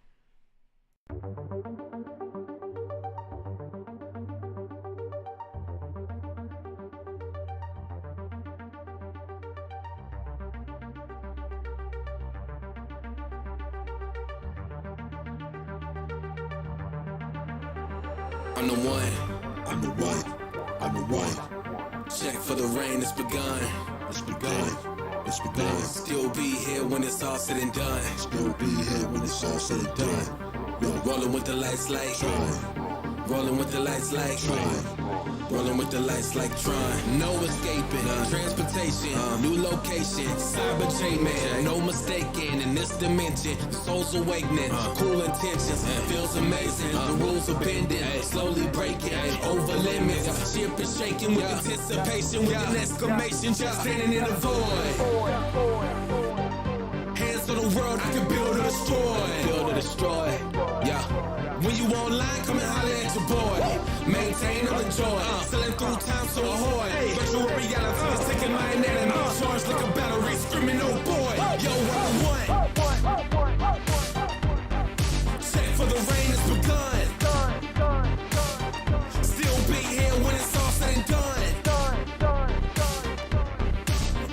I'm the one. I'm the one. I'm the one. Check for the rain, it's begun. It's begun. It's begun. Still be here when it's all said and done. Still be here when it's all said and done. Rolling with the lights like Tron. Rolling with the lights like Tron. Rolling with the lights like Tron. No escaping. Transportation. New location. Cyber J-Man. No mistaking in this dimension. The soul's awakening. Cool intentions. Feels amazing. The rules are bending. Slowly breaking. Over limits. Ship is shaking with anticipation. With an exclamation. Just standing in the void. Hands on the world. I can build or destroy. Build or destroy. Yeah. When you online, come and holler at your boy. Maintain or enjoy. Selling through time, so ahoy. Virtual reality is taking my anatomy. Charged like a battery, screaming, oh boy. Yo, I'm the one. Check for the rain, it's begun. Still be here when it's all said and done.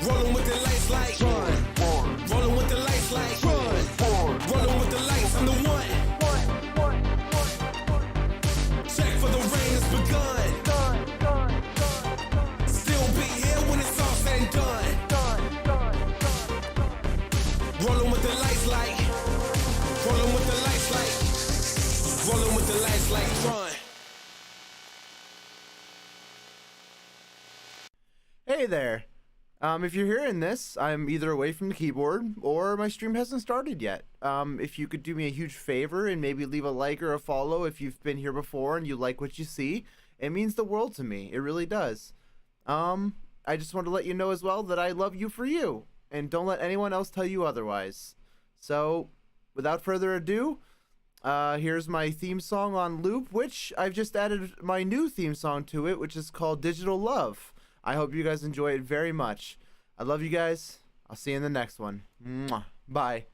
Rolling with the lights like run. Rolling with the lights like run. Rolling with the lights, I'm the one. Check for the rain, it's begun. Still be here when it's all said and done. Rolling with the lights like. Rolling with the lights like. Rolling with the lights like Tron. Hey there. If you're hearing this, I'm either away from the keyboard or my stream hasn't started yet. If you could do me a huge favor and maybe leave a like or a follow if you've been here before and you like what you see, it means the world to me. It really does. I just want to let you know as well that I love you for you, and don't let anyone else tell you otherwise. So, without further ado, here's my theme song on loop, which I've just added my new theme song to it, which is called Digital Love. I hope you guys enjoy it very much. I love you guys. I'll see you in the next one. Mwah. Bye.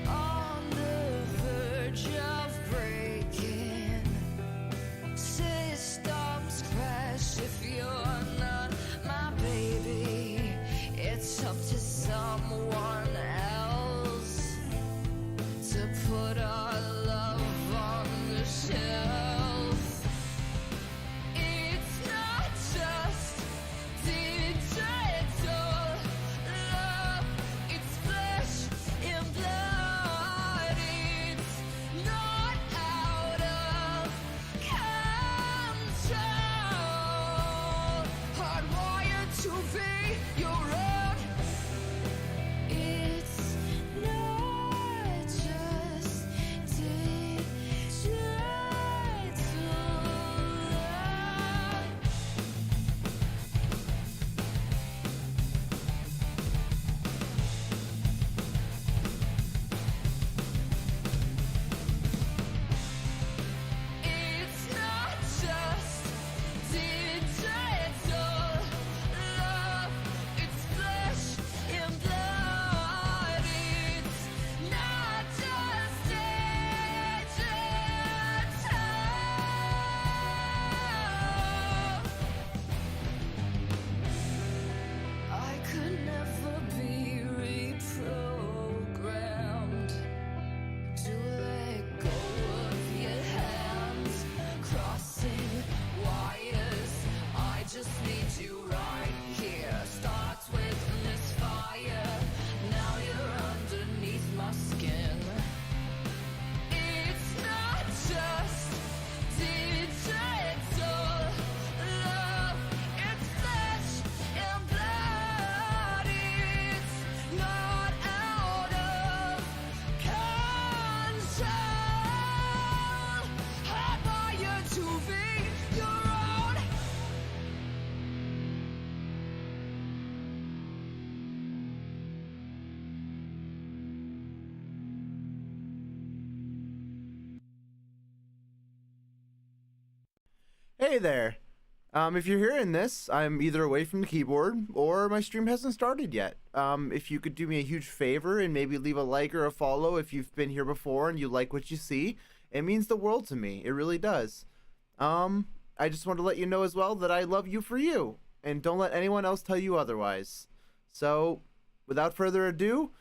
On the verge of breaking, systems crash if you're not my baby. It's up to someone Hey there. If you're hearing this, I'm either away from the keyboard or my stream hasn't started yet. If you could do me a huge favor and maybe leave a like or a follow if you've been here before and you like what you see, it means the world to me. It really does. I just want to let you know as well that I love you for you, and don't let anyone else tell you otherwise. So, without further ado,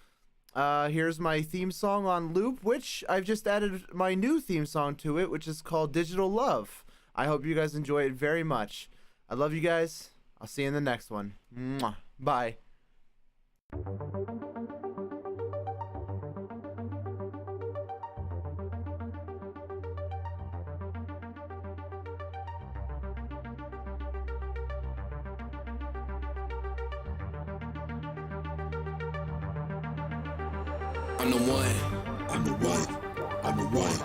here's my theme song on loop, which I've just added my new theme song to it, which is called Digital Love. I hope you guys enjoy it very much. I love you guys. I'll see you in the next one. Mwah. Bye. I'm the one. I'm the one. I'm the one.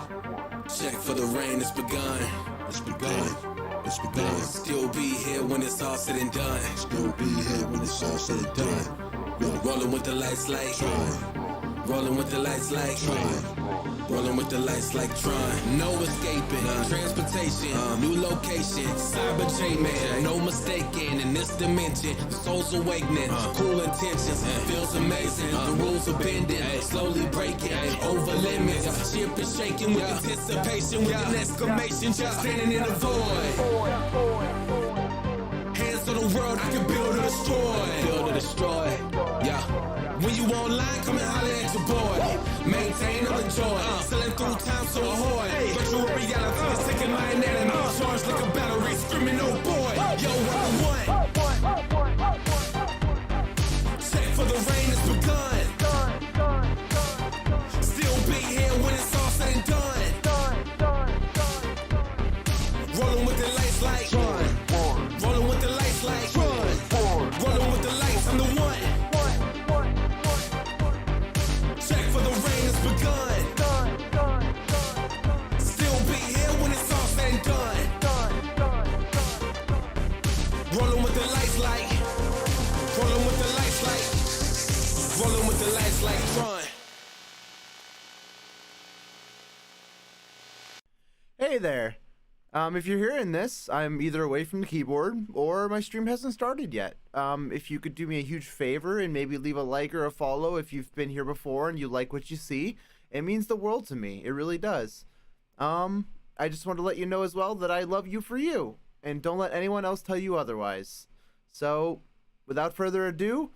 Check for the rain, it's begun. It's begun. It's begun. Still be here when it's all said and done. Still be here when it's all said and done. Yo, rolling with the lights like Tron. Rolling with the lights like Tron. Rolling with the lights like Tron. No escaping. Transportation. New location. Cyber J-Man. No mistaking. In this dimension, the soul's awakening. Cool intentions. Feels amazing. The rules are bending. Slowly breaking. Over limits. Ship is shaking with anticipation. With an exclamation. Just standing in the void. Hands on the world. I can build or destroy. Build or destroy. Yeah. When you online, come and holler at your boy. Maintain or enjoy. Selling through time, so ahoy. Virtual reality is taking my anatomy. Charged like a battery, screaming, oh boy. Yo, one. Check for the rain, it's begun. Still be here when it's all said and done. Rolling with the lights like Run. Rolling with the lights like Run. Rolling with the lights, I'm the one. Check for the rain, it's begun. Still be here when it's all said and done. Rolling with the lights like. Rolling with the lights like. Rolling with the lights like Tron. Hey there. If you're hearing this, I'm either away from the keyboard or my stream hasn't started yet. If you could do me a huge favor and maybe leave a like or a follow if you've been here before and you like what you see, it means the world to me. It really does. I just want to let you know as well that I love you for you, and don't let anyone else tell you otherwise. So, without further ado,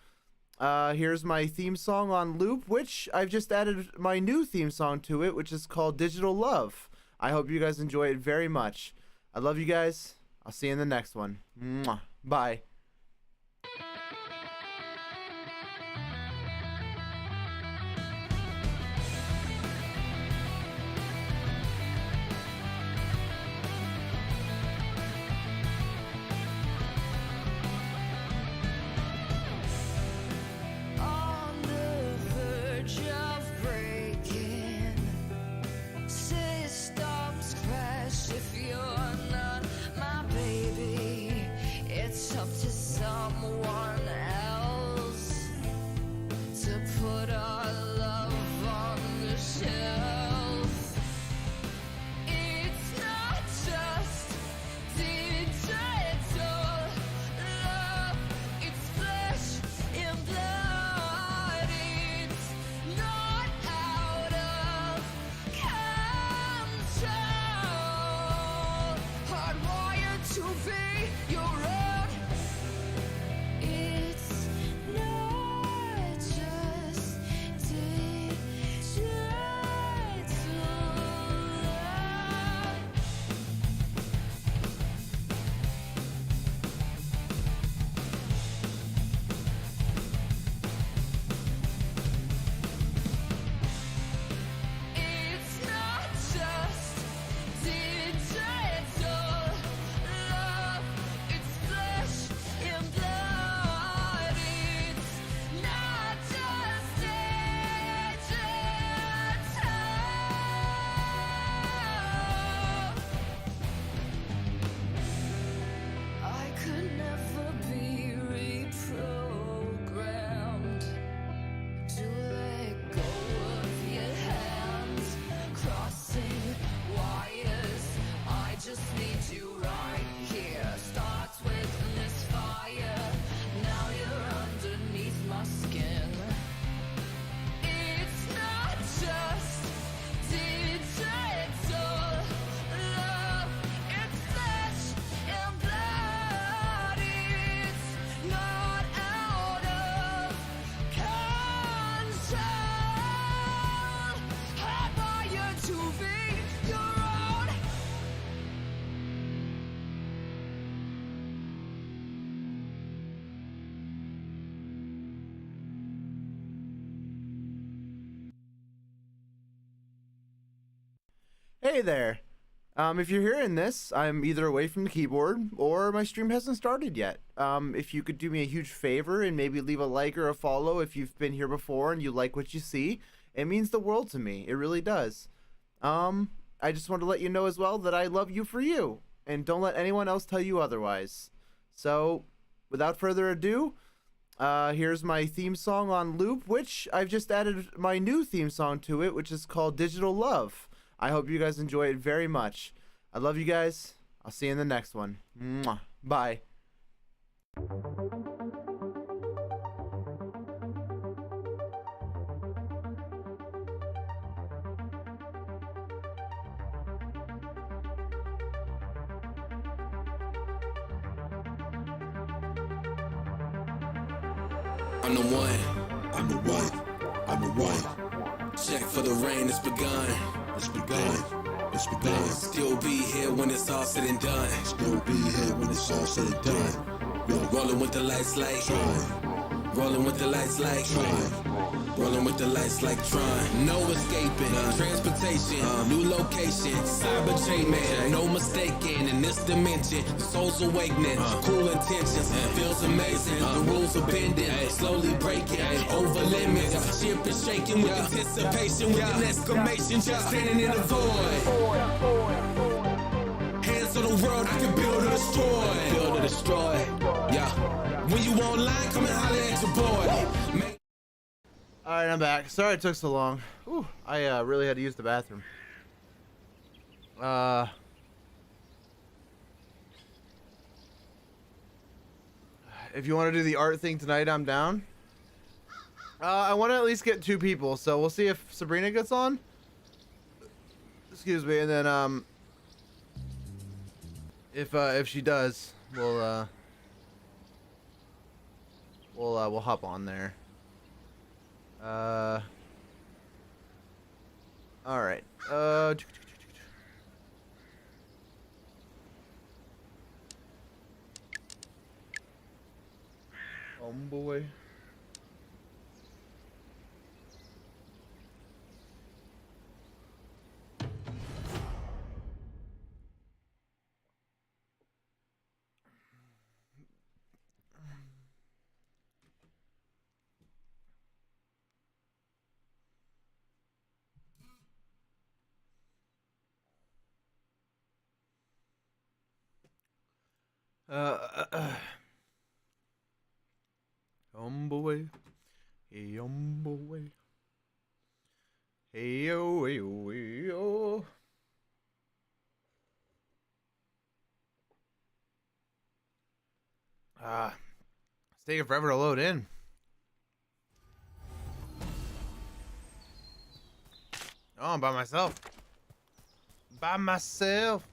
here's my theme song on loop, which I've just added my new theme song to it, which is called Digital Love. I hope you guys enjoy it very much. I love you guys. I'll see you in the next one. Mwah. Bye. On the verge of breaking, systems crash if you're not my baby. It's up to someone else to put our love on the shelf. It's not just digital love, it's flesh and blood. It's not out of control. Hardwired to be your own. It's not just digital love. It's not just digital love, it's flesh and blood. It's not just digital. I could never be reprogrammed to let go of your hands, crossing wires. I just need you right Hey there. If you're hearing this, I'm either away from the keyboard or my stream hasn't started yet. If you could do me a huge favor and maybe leave a like or a follow if you've been here before and you like what you see, it means the world to me. It really does. I just want to let you know as well that I love you for you, and don't let anyone else tell you otherwise. So, without further ado, here's my theme song on loop, which I've just added my new theme song to it, which is called Digital Love. I hope you guys enjoy it very much. I love you guys. I'll see you in the next one. Mwah. Bye. I'm the one. I'm the one. I'm the one. Check for the rain, it's begun. It's begun. It's begun. Still be here when it's all said and done. Still be here when it's all said and done. Rolling with the lights like Tron. Rolling with the lights like Tron. Rolling with the lights like Tron. No escaping. Transportation. New location. Cyber J-Man. No mistaking in this dimension. The soul's awakening. Cool intentions. Feels amazing. The rules are bending. Slowly breaking. Over limits. Ship is shaking with anticipation. With an exclamation. Just standing in the void. Hands on the world. I can build or destroy. Build or destroy. Yeah. When you online, come and holler at your boy. Alright, I'm back. Sorry it took so long. Whew, I really had to use the bathroom. If you want to do the art thing tonight, I'm down. I want to at least get 2 people, so we'll see if Sabrina gets on. Excuse me, and then if she does, we'll hop on there. All right. Boy. Boy. Hey, boy. Hey, yo, hey, yo, hey, yo. It's taking forever to load in. Oh, I'm by myself. By myself.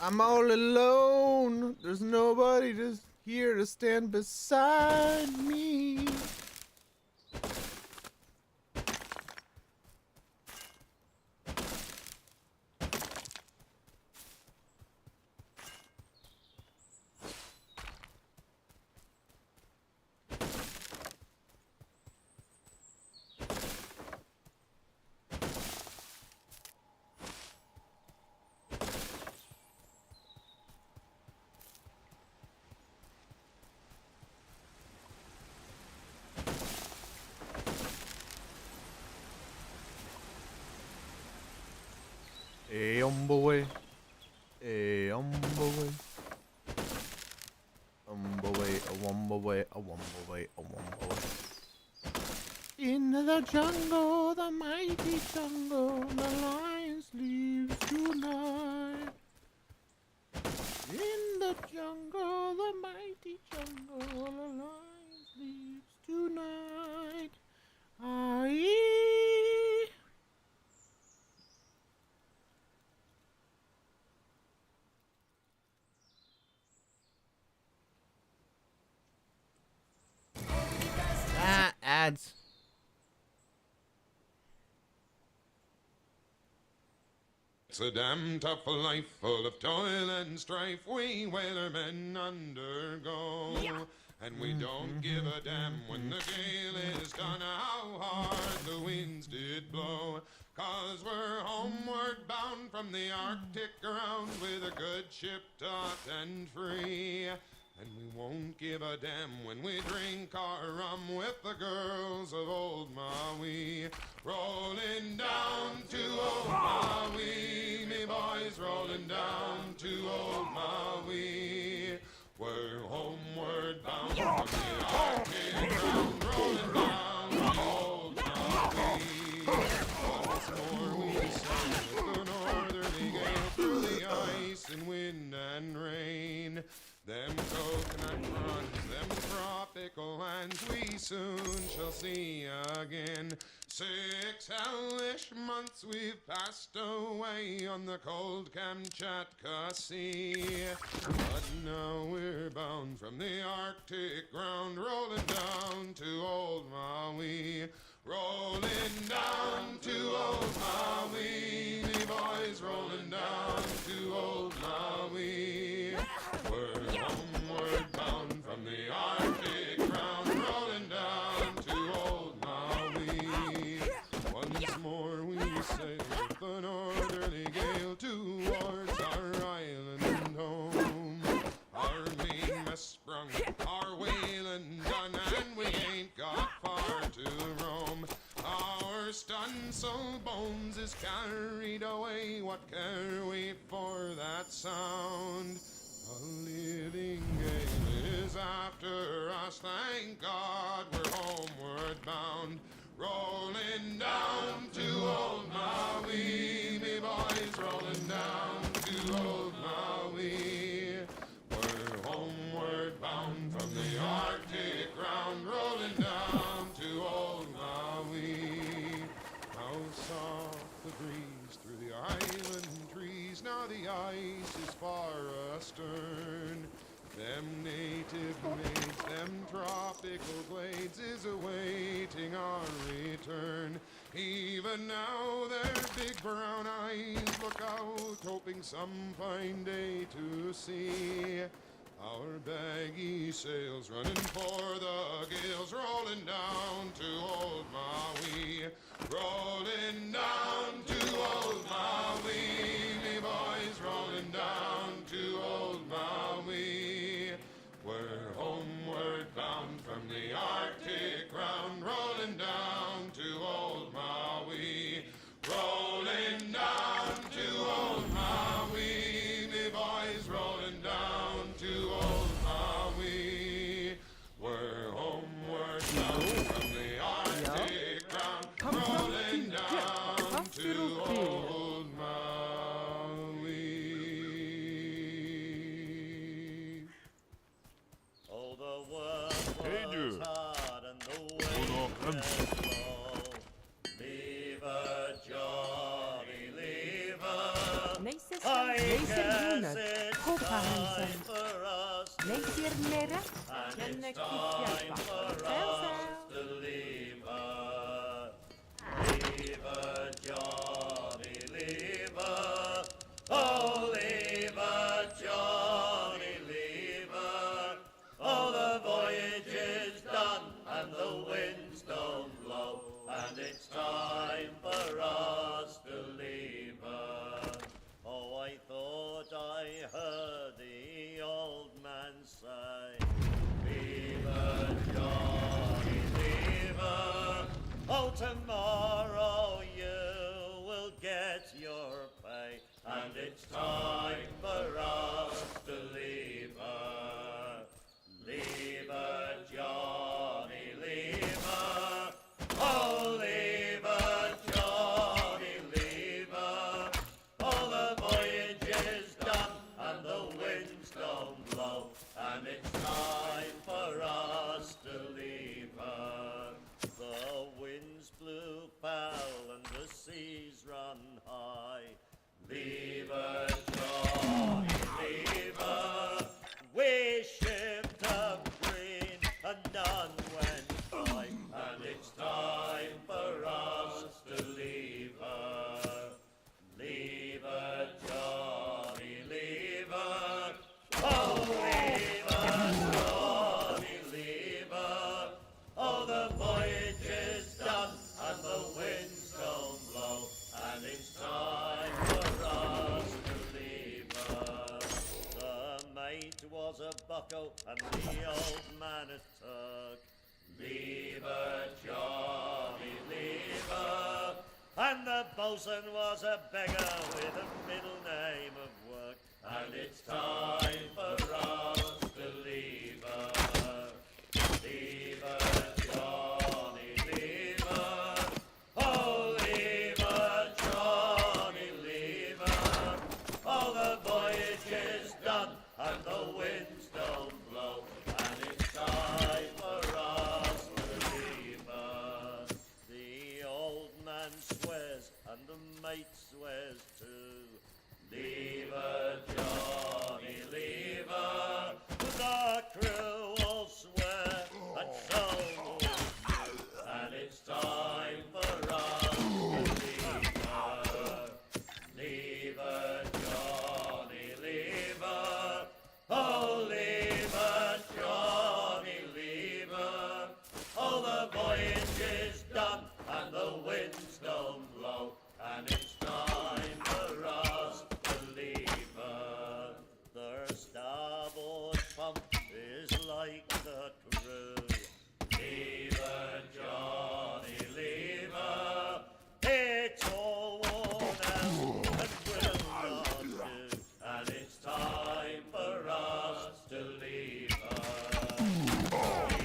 I'm all alone. There's nobody just here to stand beside me. Hey, boy. Hey, boy. Boy, boy. In the jungle, the mighty jungle, the lion sleeps tonight. In the jungle, the mighty jungle, the lion sleeps tonight. Aye. Ads. It's a damn tough life full of toil and strife we whalermen undergo. And we don't give a damn when the gale is done, how hard the winds did blow. 'cause we're homeward bound from the Arctic ground with a good ship taut and free. And we won't give a damn when we drink our rum with the girls of old Maui. Rolling down to old Maui, me boys, rolling down to old Maui. We're homeward bound from the Arctic ground, rolling down to old Maui. Once more we sail with the northerly gale through the ice and wind and rain. Them coconut runs, them tropical lands we soon shall see again. 6 hellish months we've passed away on the cold Kamchatka Sea. But now we're bound from the Arctic ground, rolling down to old Maui. Rolling down to old Maui, me boys, rolling down to old Maui. We're homeward bound from the Arctic ground, rolling down to old Maui. Once more we sail with the northerly gale towards our island home. Our mainmast sprung, our whaling done, and we ain't got far to roam. Our stunsail bones is carried away, what care we for that sound? A living gale is after us, thank God we're homeward bound. Rolling down to old Maui, me boys, rolling down to old Maui. We're homeward bound from the Arctic ground, rolling down to old Maui. How soft the breeze through the island trees, now the ice is far astern. Them native maids, them tropical glades is awaiting our return. Even now their big brown eyes look out, hoping some fine day to see our baggy sails running for the gales, rolling down to old Maui. Rolling down to old Maui, me boys, rolling down to old Maui. We're homeward bound from the Arctic ground, rolling down to old Maui. Rolling down to old Maui, me boys, rolling down to old Maui. We're homeward bound from the Arctic ground, rolling down to old Maui. Oh, the world was hard and the way Lever, Johnny, lever. Neyse I neyse guess Gunnar. it's Kopa time Hansen. for us to Neyse nere. and Kenne it's kvitt time for hjälpa. us to leave her. Leave her, Johnny, leave her. Oh, leave her, Johnny, leave her. Oh, the voyage is done and the winds don't blow, and it's time for us to leave her. Oh, I thought I heard the old man say, leave her, Johnny, leave her. Oh, tomorrow you will get your pay, and it's time for us to leave her. Leave her, Johnny, leave her. Oh, leave her, Johnny, leave her. Oh, the voyage is done and the winds don't blow, and it's time for us to leave her. The winds blew foul and the seas run high. Leave her, buckle, and the old man a tug. Lever, Johnny, lever. And the bosun was a beggar with a middle name of work. And it's time for us to leave her. Leave her, Johnny, leave her. Oh, leave her, Johnny, leave her. Oh, the voyage is done and the winds don't blow. And it's time for us to leave her. The old man swears and the mate swears too. Leave her, Johnny, leave her. The crew all swear, and so will we. And it's time for us to leave her. Leave her, Johnny, leave her. Oh, leave her, Johnny, leave her. Oh, the voyage is done and the winds don't blow. And it's time for us to leave her. Their starboard pump is like the crew. Leave her, Johnny, leave her. It's all worn out and will not do. And it's time for us to leave her.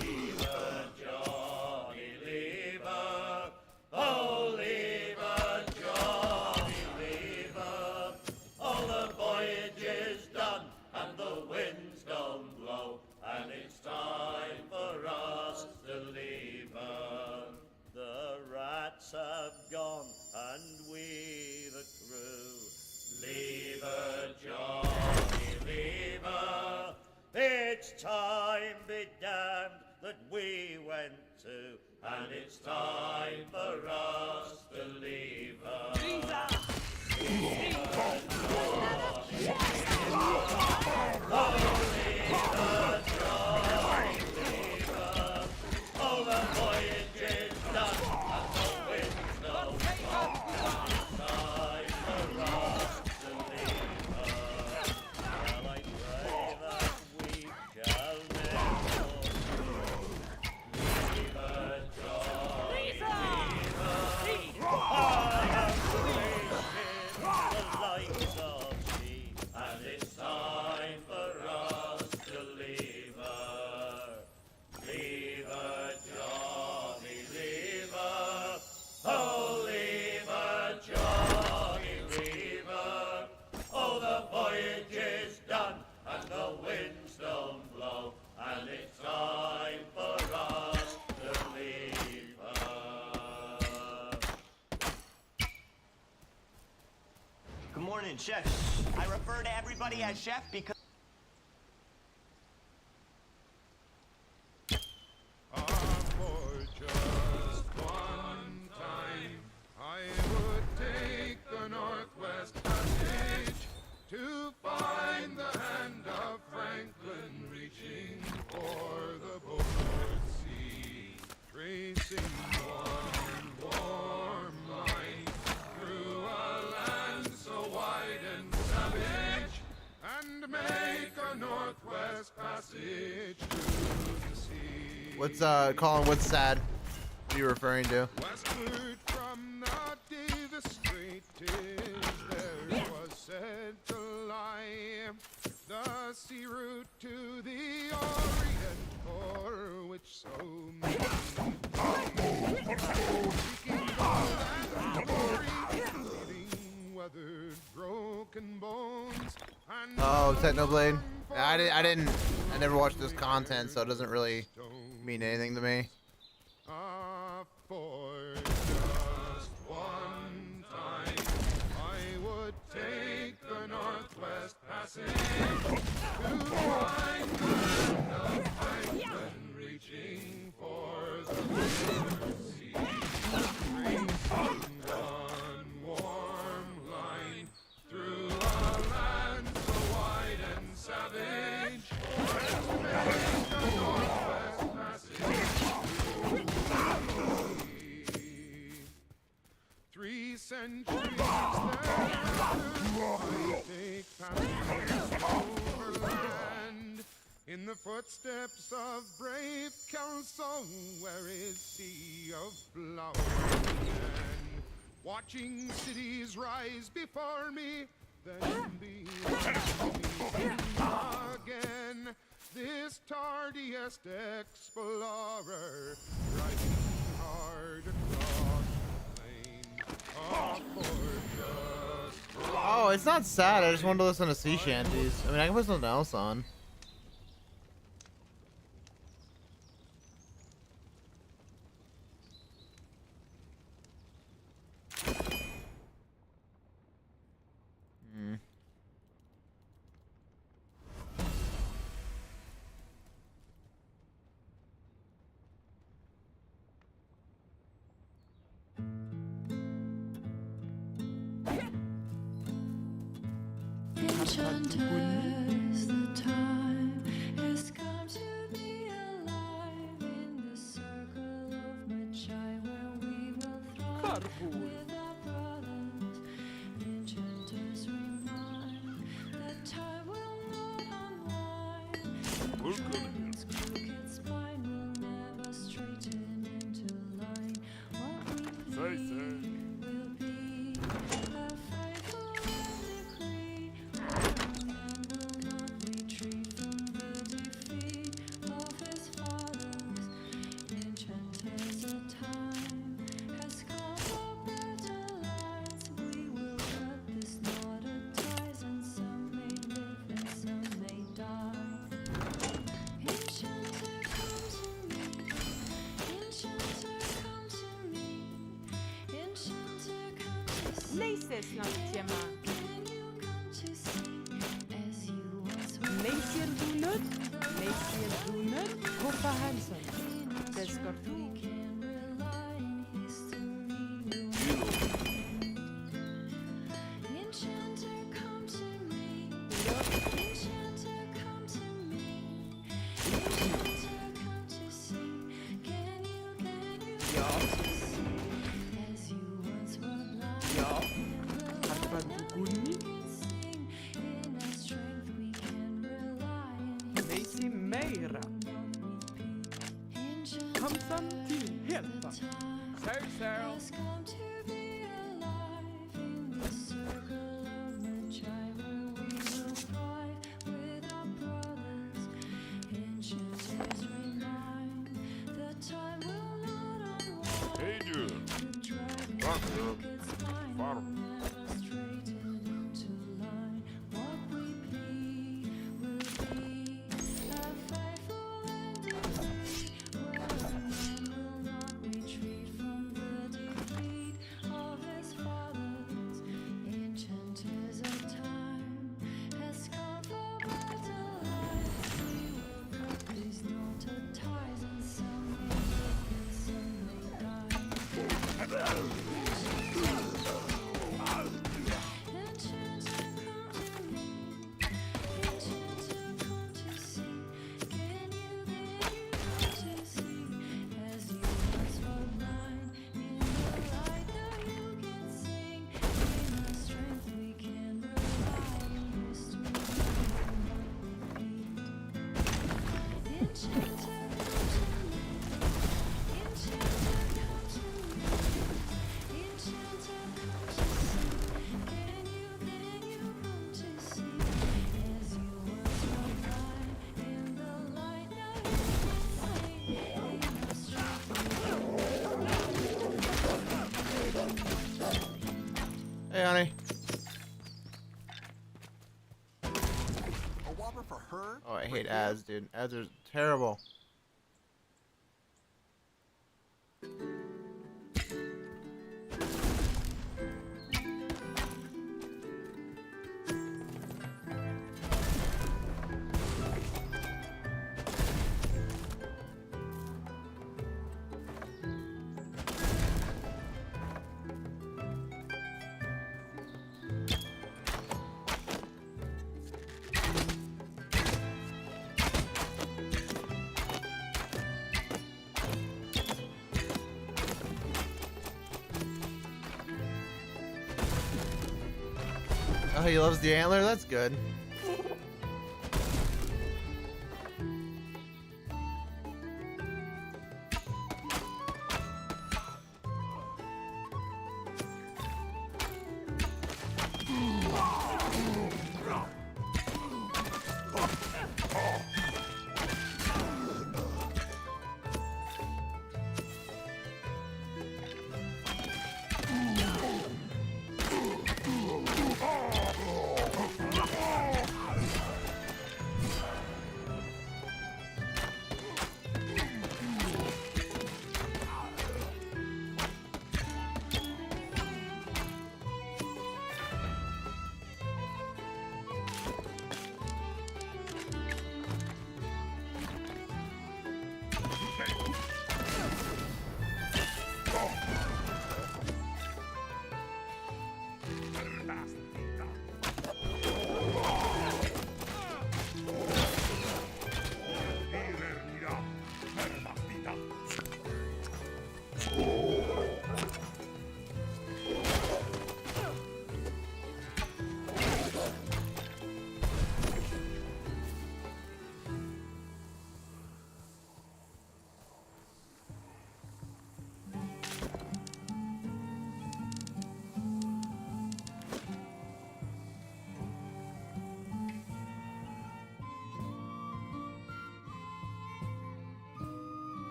Leave her, Johnny, leave her. Oh, leave her, Johnny, leave her. Oh, the voyage is done and the winds don't blow. And it's time for us to leave her. The rats have gone and we the crew. Leave her, Johnny, leave her. It's time, be damned, that we went to. And it's time for us to leave her. Leave her, Johnny, leave her. Oh, leave her, Johnny, leave her. Oh, the voyage is done and the winds don't blow. It's time for us to leave her. Well, I pray that we shall never leave her, Johnny, leave her. I have wasted the likes of she, and it's time for us to leave her. Leave her, Johnny, leave her. Oh, leave her, Johnny, leave her. Oh, the voyage is done and the winds don't blow. And it's time for us to leave her. Good morning, Chef. I refer to everybody as Chef because... For just one time, I would take the Northwest Passage to find the hand of Franklin reaching for the North Sea, tracing one warm line through a land so wide and savage, and make a Northwest Passage to the sea. What's Colin? What's sad? What are you referring to? Westward from the Davis Strait is there was said to lie the sea route to the Orient, for which so many seeking gold and glory, leaving weathered, broken bones. And Oh, Technoblade. I never watched this content, so it doesn't really mean anything to me. For just one time, I would take the Northwest Passage to find the land of Franklin reaching for the North Sea, tracing one warm line through a land so wide and savage, and make a Northwest Passage. 3 centuries later, I take passage overland in footsteps of brave counsel where is sea of flowers again. Watching cities rise before me, then behind me again. This tardiest explorer driving hard across the plain of gorgeous. Oh, it's not sad. I just wanted to listen to sea shanties. I mean, I can put something else on. Enchanters, the time has come to be alive in the circle of Magi where we will thrive with our brothers. Enchanters remind that time will not unwind. The dragon's crooked spine will never straighten into line. What we plead will be a faithful decree. Man will not retreat from the defeat of his fathers. Enchanters, the time has come for better lives. We will cut this knotted ties, and some may live and some may die. Enchanter, come to me. Enchanter, come to me. Enchanter, come to see. Neyses lantiema. Can you come to see as you once were? Neysir dunut, Hoppa Hansen. Deskortu. We can rely in history. Enchanter, come to me. Enchanter, come to me. Enchanter, come to see. Can you come to see as you once were blind? Arpadukuni. Sing in our strength we can rely in Neysi Meira. Kamsan till Helpa. Sär. has come to be alive in the circle of Magi where we will thrive with our brothers. Enchanters remind the time will not unwind. Hey, dude. The dragon's crooked spine will never straighten into line. What we plead will be a faithful decree, where a man will not retreat from the defeat of his fathers. Enchanters, of time has come for better lives. We will cut these knotted ties, and some may live and some may die. Enchanter, come to me. Enchanter, come to see. Can you come to see as you once were blind? In the light now you can sing. In our strength we can rely in history. Enchanter, come to me. Enchanter, come to me. Enchanter, come to see. Can you come to see as you once were blind? In the light now you can sing. In our strength. Hey, honey. A whopper for her? Oh, I hate ads, dude. Ads are terrible. Oh, he loves the antler? That's good.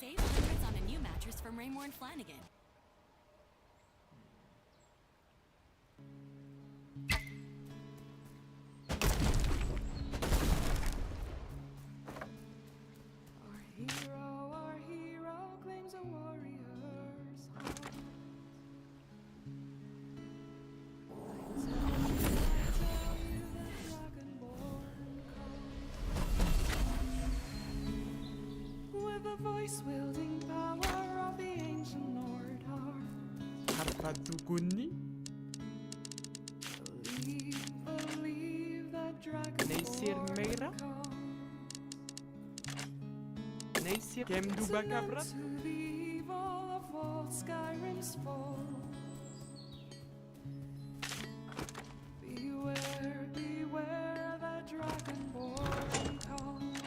Save hundreds on a new mattress from Raymore and Flanagan. Our hero claims a warrior's heart. Tell you the dragonborn comes with the voice-wielding power of the ancient Nord heart. Harpadukuni? Believe that Neisir dragonborn Meira? comes. Neisir Kemdubakabra? To the evil of all Skyrim's foes. Beware, beware, the dragonborn comes.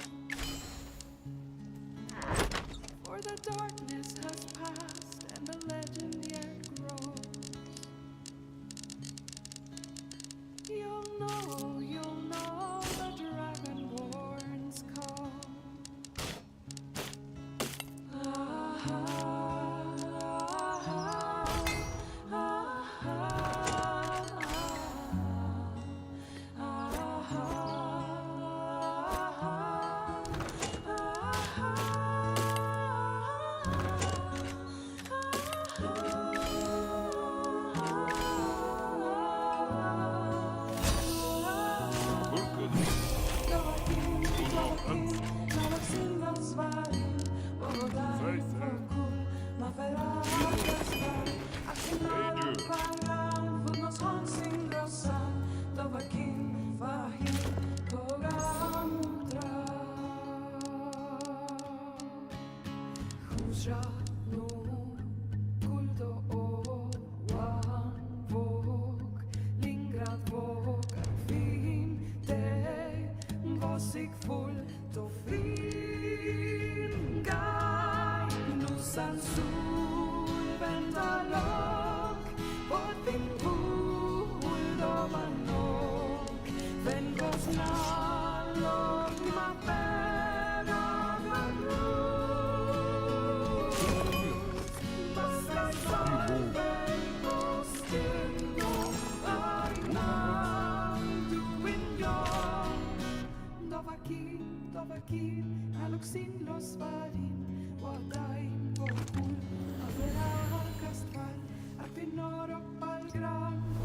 For the darkness has passed and the legend yet grows. You'll know the dragonborn's call. Pinor och Palgran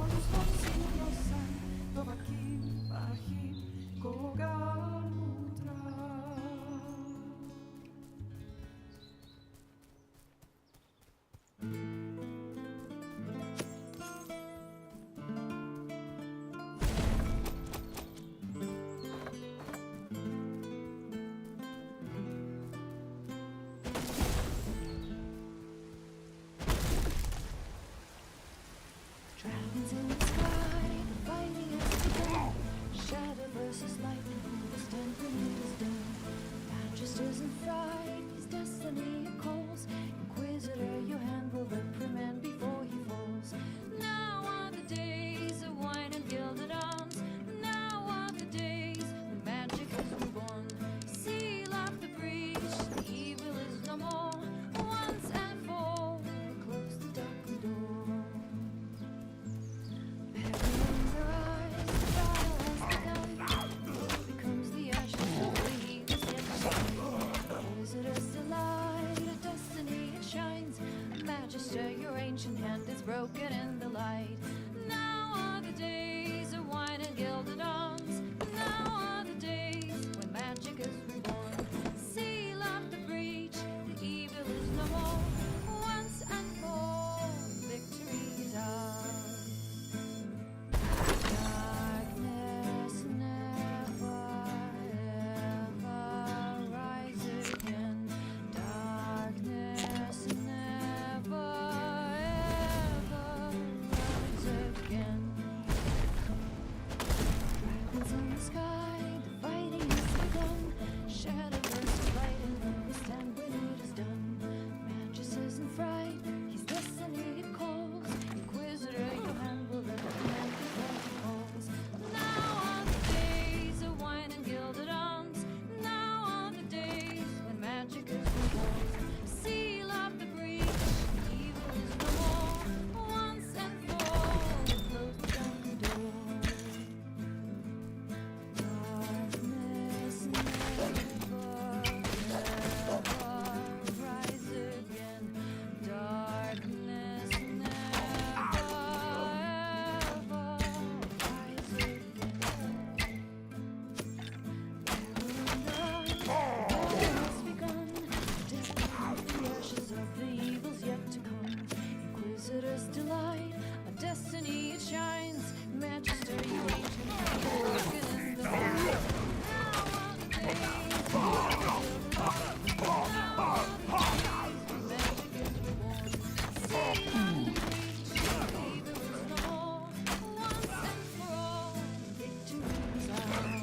Furious as lightning, who will stand when it is done? Man just isn't fried, his destiny it calls. Inquisitor, your hand will reprimand before he falls. Now are the days of wine and gilded arms. Now are the days when magic is reborn. Seal up the breach, the evil is no more. Once and for all, close the darkened door. Everyone's arise, the battle has begun. The world becomes the ashes of the heathens yet to come. Visitors delight, a destiny it shines. Magister, your ancient hand is broken in the light. Now are the days of wine and gilded arms. Now are the days when magic is reborn. Seal up the breach, the evil is no more. Once and for all, victory is ours. Darkness never ever rise again. Darkness never ever rise again. Dragons in the sky, the fighting has begun. Shadow versus light, and who will stand when it is done? Magus isn't fright, his destiny it calls. Inquisitor, your hand will recommend before he falls. Now are the days of wine and gilded arms. Now are the days when magic is reborn. Seal up the breach, evil is no more. Once and for all, close down the door. Darkness never ever rise again. Darkness never ever rise again. War has begun. Death the ashes of the evils yet to come. Inquisitor's delight, a destiny it shines. Magister, you ancient hand, broken in the light. Now are the days magic is reborn. Seal up the breach, evil is no more. Once and for all, victory is ours.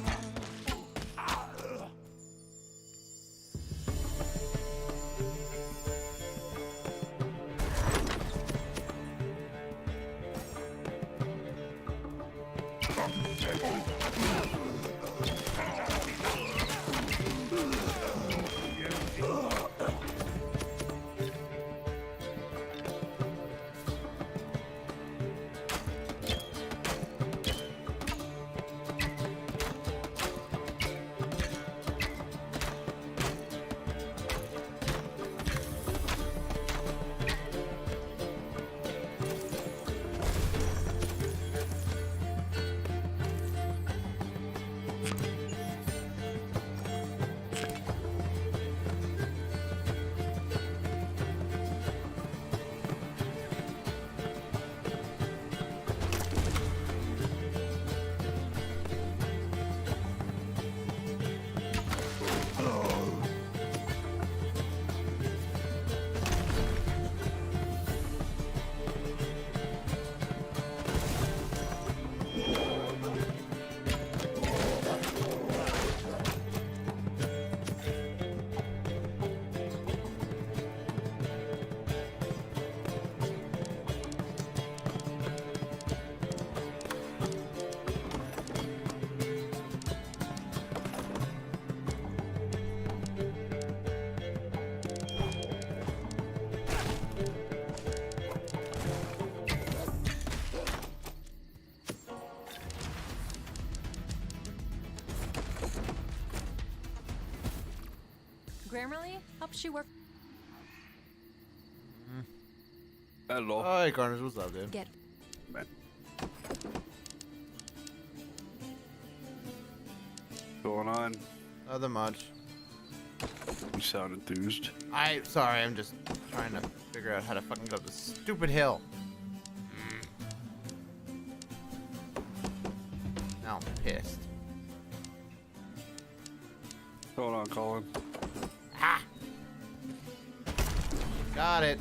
Grammarly helps you work. Hello. Oh, hey, Carnage, what's up, dude? Get. Going on? Nothing much. You sound enthused. Sorry, I'm just trying to figure out how to fucking go up this stupid hill. Now I'm pissed. Hold on, Colin. Ah! Got it.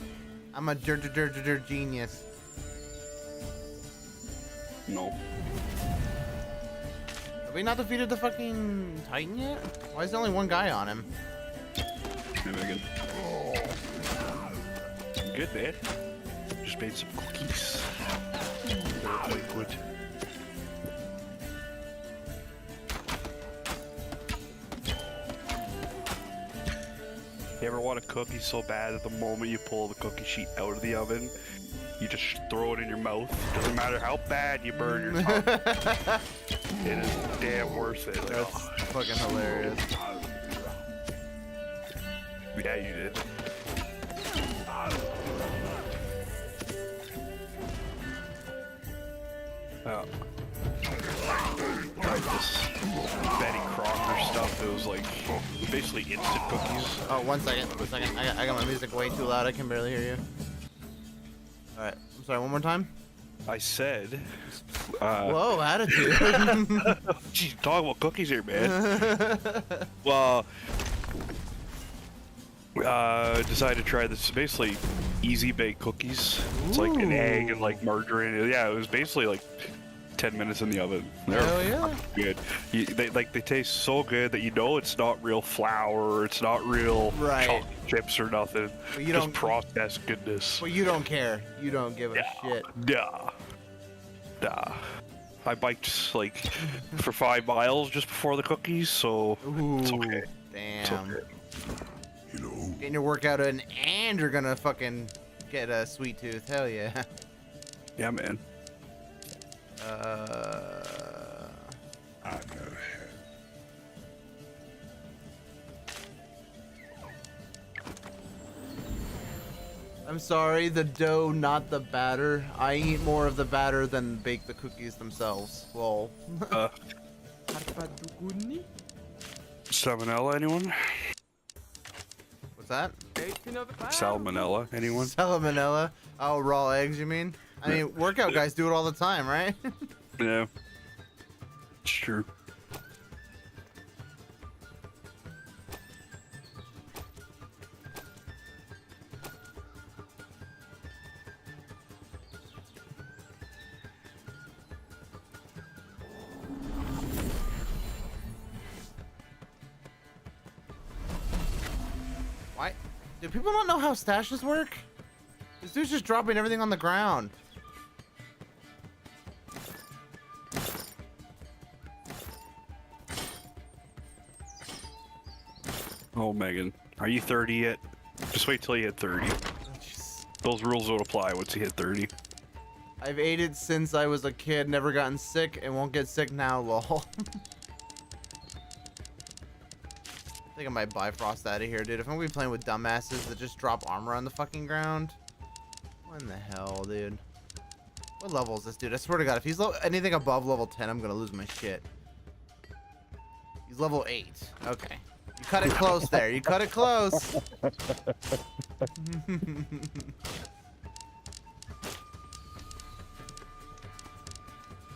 I'm a genius. No. Have we not defeated the fucking Titan yet? Why is there only one guy on him? Hey, Megan. Good, man. Just made some cookies. They're quite good. You ever want a cookie so bad that the moment you pull the cookie sheet out of the oven, you just throw it in your mouth? Doesn't matter how bad you burn your tongue. It is damn worth it. Like, That's fucking hilarious. Yeah, you did. Oh. Tried this Betty Crocker stuff. It was like basically instant cookies. Oh, 1 second. 1 second. I got my music way too loud. I can barely hear you. All right. I'm sorry. One more time. I said. Whoa, attitude. Jeez, talking about cookies here, man. Well, decided to try this. Basically, easy bake cookies. It's like an egg and like margarine. Yeah, it was basically like 10 minutes in the oven. They're Hell yeah. good. They taste so good that you know it's not real flour. It's not real chocolate chips or nothing. But you just don't- processed goodness. Well, you don't care. You don't give a shit. Nah. I biked like for 5 miles just before the cookies, so it's okay. Damn. It's okay. Getting your workout in, and you're gonna fucking get a sweet tooth. Hell yeah. Yeah, man. I'm sorry, the dough, not the batter. I eat more of the batter than bake the cookies themselves. Lol. Salmonella, anyone? What's that? Salmonella, anyone? Salmonella? Oh, raw eggs, you mean? I mean, workout guys do it all the time, right? Yeah. It's true. Why? Do people not know how stashes work? This dude's just dropping everything on the ground. Oh, Megan. Are you 30 yet? Just wait till you hit 30. Those rules don't apply once you hit 30. I've ate it since I was a kid, never gotten sick, and won't get sick now, lol. I think I might Bifrost out of here, dude. If I'm gonna be playing with dumbasses that just drop armor on the fucking ground. What in the hell, dude? What level is this dude? I swear to God, if he's anything above level 10, I'm gonna lose my shit. He's level 8. Okay. You cut it close there. You cut it close.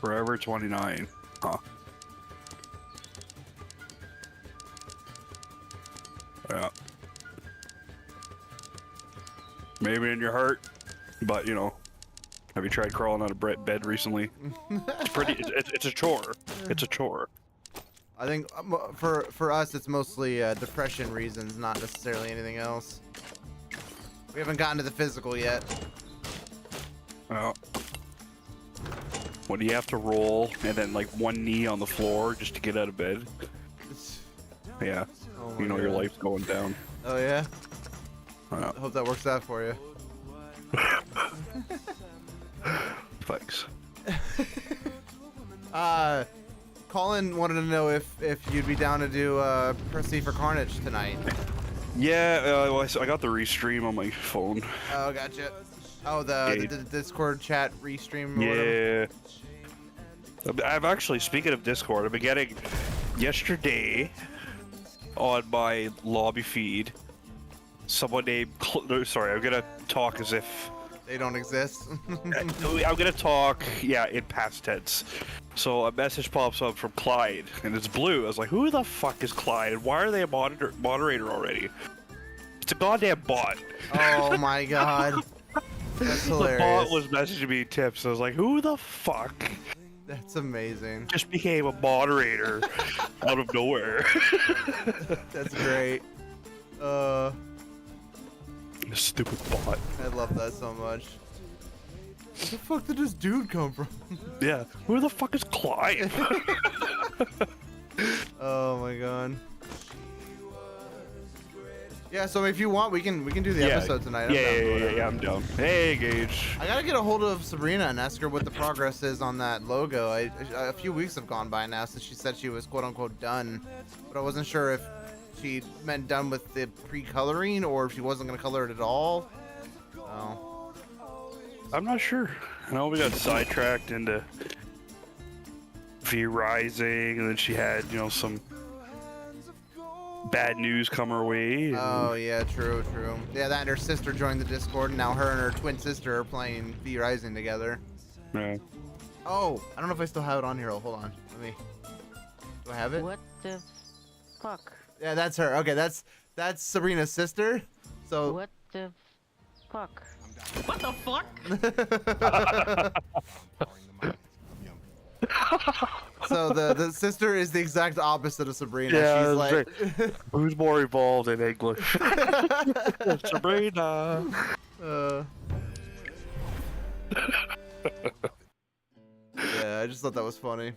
Forever 29. Huh. Yeah. Maybe in your heart, but you know, have you tried crawling out of bed recently? It's pretty. It's a chore. It's a chore. I think for us, it's mostly depression reasons, not necessarily anything else. We haven't gotten to the physical yet. Well, when you have to roll and then like one knee on the floor just to get out of bed, yeah, Oh you know my your God. life's going down. Oh yeah. Yeah. I hope that works out for you. Thanks. Colin wanted to know if you'd be down to do Percy for Carnage tonight. Yeah, well, I got the restream on my phone. Oh, gotcha. Oh, the Discord chat restream. Or Yeah. I've actually, speaking of Discord, I've been getting yesterday on my lobby feed someone named. Sorry, I'm gonna talk as if they don't exist. I'm gonna talk, yeah, in past tense. So a message pops up from Clyde, and it's blue. I was like, who the fuck is Clyde, and why are they a moderator already? It's a goddamn bot. Oh my God. That's hilarious. The bot was messaging me tips. I was like, who the fuck That's amazing. Just became a moderator out of nowhere. That's great. Stupid bot. I love that so much. Where the fuck did this dude come from? Yeah, where the fuck is Clive? Oh my god. Yeah, so if you want, we can do the episode tonight. Yeah, I'm down. Hey, Gage. I gotta get a hold of Sabrina and ask her what the progress is on that logo. A few weeks have gone by now since she said she was quote unquote done, but I wasn't sure if she meant done with the pre-coloring or if she wasn't gonna color it at all. Oh. I'm not sure. I know we got sidetracked into V Rising, and then she had, some bad news come her way. And... Oh yeah, true. Yeah, that and her sister joined the Discord, and now her and her twin sister are playing V Rising together. Yeah. Oh, I don't know if I still have it on here. Hold on, let me. Do I have it? What the fuck? Yeah, that's her. Okay, that's Sabrina's sister. So. What the fuck? What the fuck? So the sister is the exact opposite of Sabrina. Yeah, she's like, who's more evolved in English? Sabrina. Yeah, I just thought that was funny.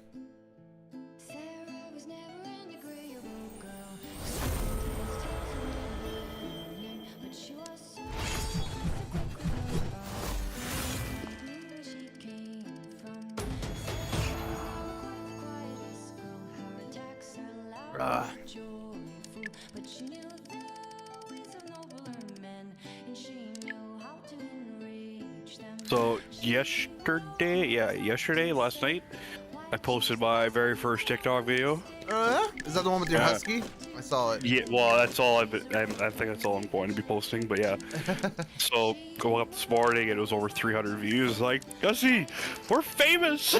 So yesterday, last night, I posted my very first TikTok video. Is that the one with your husky? I saw it. Yeah, well, that's all I think that's all I'm going to be posting, but yeah. So, going up this morning, and it was over 300 views. Like, Gussie, we're famous!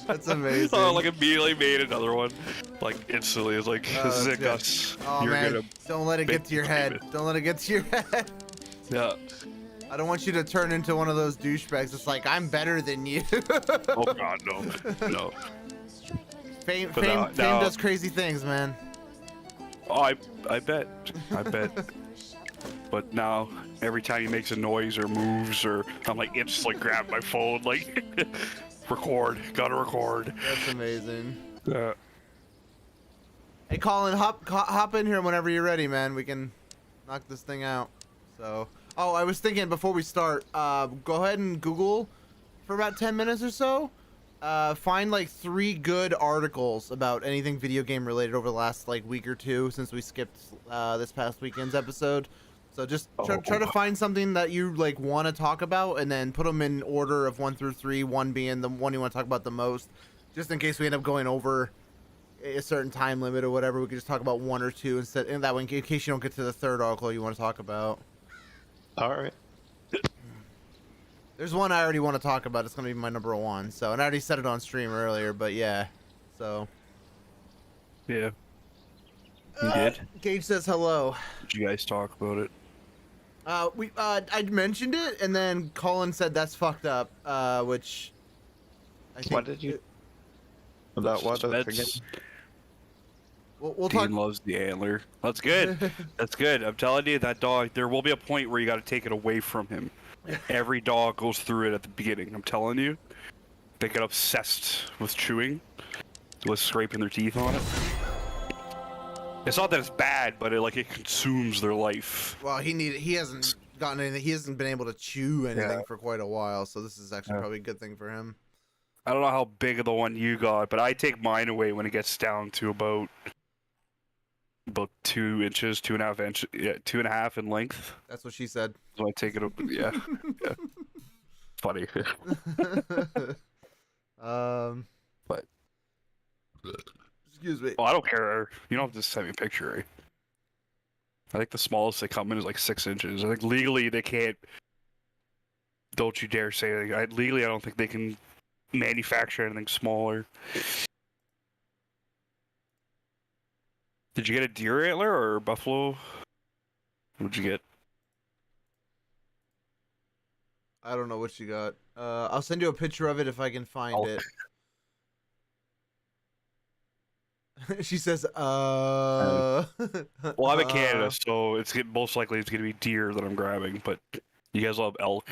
That's amazing. So, like, immediately made another one. Like, instantly. It's like, this is it, good. Gus. Oh, You're man. gonna Don't let it get to your head. famous. Don't let it get to your head. Yeah. I don't want you to turn into one of those douchebags. It's like, I'm better than you. Oh, God, no. No. Fame But now- does crazy things, man. Oh, I bet. I bet. But now, every time he makes a noise or moves, or I'm like, it's like grab my phone, like, record, gotta record. That's amazing. Yeah. Hey, Colin, hop in here whenever you're ready, man. We can knock this thing out. So, oh, I was thinking before we start, go ahead and Google for about 10 minutes or so. Find like 3 good articles about anything video game related over the last like week or two since we skipped this past weekend's episode. So just try to find something that you like want to talk about, and then put them in order of 1 through 3. 1 being the one you want to talk about the most, just in case we end up going over a certain time limit or whatever. We could just talk about 1 or 2 instead, and that way, in case you don't get to the 3rd article you want to talk about. All right. There's one I already want to talk about. It's going to be my number 1. So, and I already said it on stream earlier, but yeah. So. Yeah. You did? Gage says hello. Did you guys talk about it? I mentioned it, and then Colin said that's fucked up, which I think. What did you? About what again? We'll Dean talk. loves the antler. That's good. That's good. I'm telling you, that dog. There will be a point where you got to take it away from him. Every dog goes through it at the beginning. I'm telling you, they get obsessed with chewing, with scraping their teeth on it. It's not that it's bad, but it consumes their life. Well, he hasn't gotten anything. He hasn't been able to chew anything Yeah. for quite a while, so this is actually probably a good thing for him. I don't know how big of the one you got, but I take mine away when it gets down to about 2 inches, 2.5 inches, 2.5 in length. That's what she said. So I take it up. Yeah. Yeah. Funny. But. Excuse me. Well, I don't care. You don't have to send me a picture, right? I think the smallest they come in is like 6 inches. I think legally they can't. Don't you dare say anything. Legally, I don't think they can manufacture anything smaller. Did you get a deer antler or a buffalo? What'd you get? I don't know what you got. I'll send you a picture of it if I can find it. She says, Well, I'm in Canada, so most likely it's gonna be deer that I'm grabbing. But you guys love elk,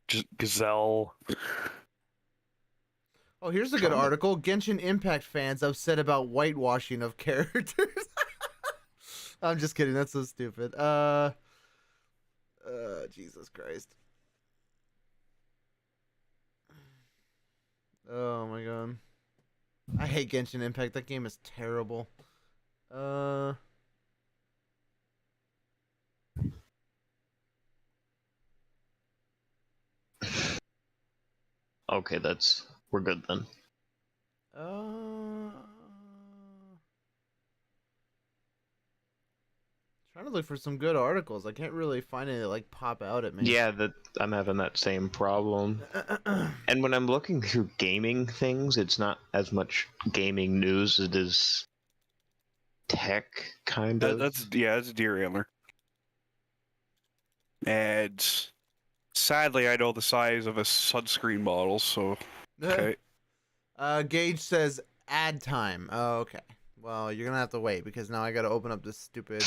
just gazelle. Oh, here's a good article. Genshin Impact fans upset about whitewashing of characters. I'm just kidding. That's so stupid. Jesus Christ. Oh my god. I hate Genshin Impact. That game is terrible. Okay, we're good then. Trying to look for some good articles. I can't really find any that like pop out at me. Yeah, I'm having that same problem. And when I'm looking through gaming things, it's not as much gaming news as it is tech kind of. That's a deer antler. And sadly, I know the size of a sunscreen bottle, so okay. Gage says ad time. Oh, okay. Well, you're gonna have to wait because now I gotta open up this stupid.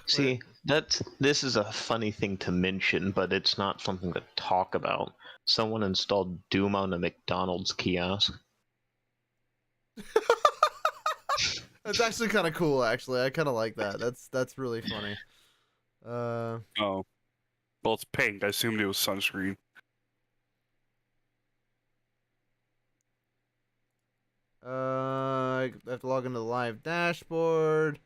See, this is a funny thing to mention, but it's not something to talk about. Someone installed Doom on a McDonald's kiosk. That's actually kind of cool. Actually, I kind of like that. That's really funny. Oh, well, it's pink. I assumed it was sunscreen. I have to log into the live dashboard.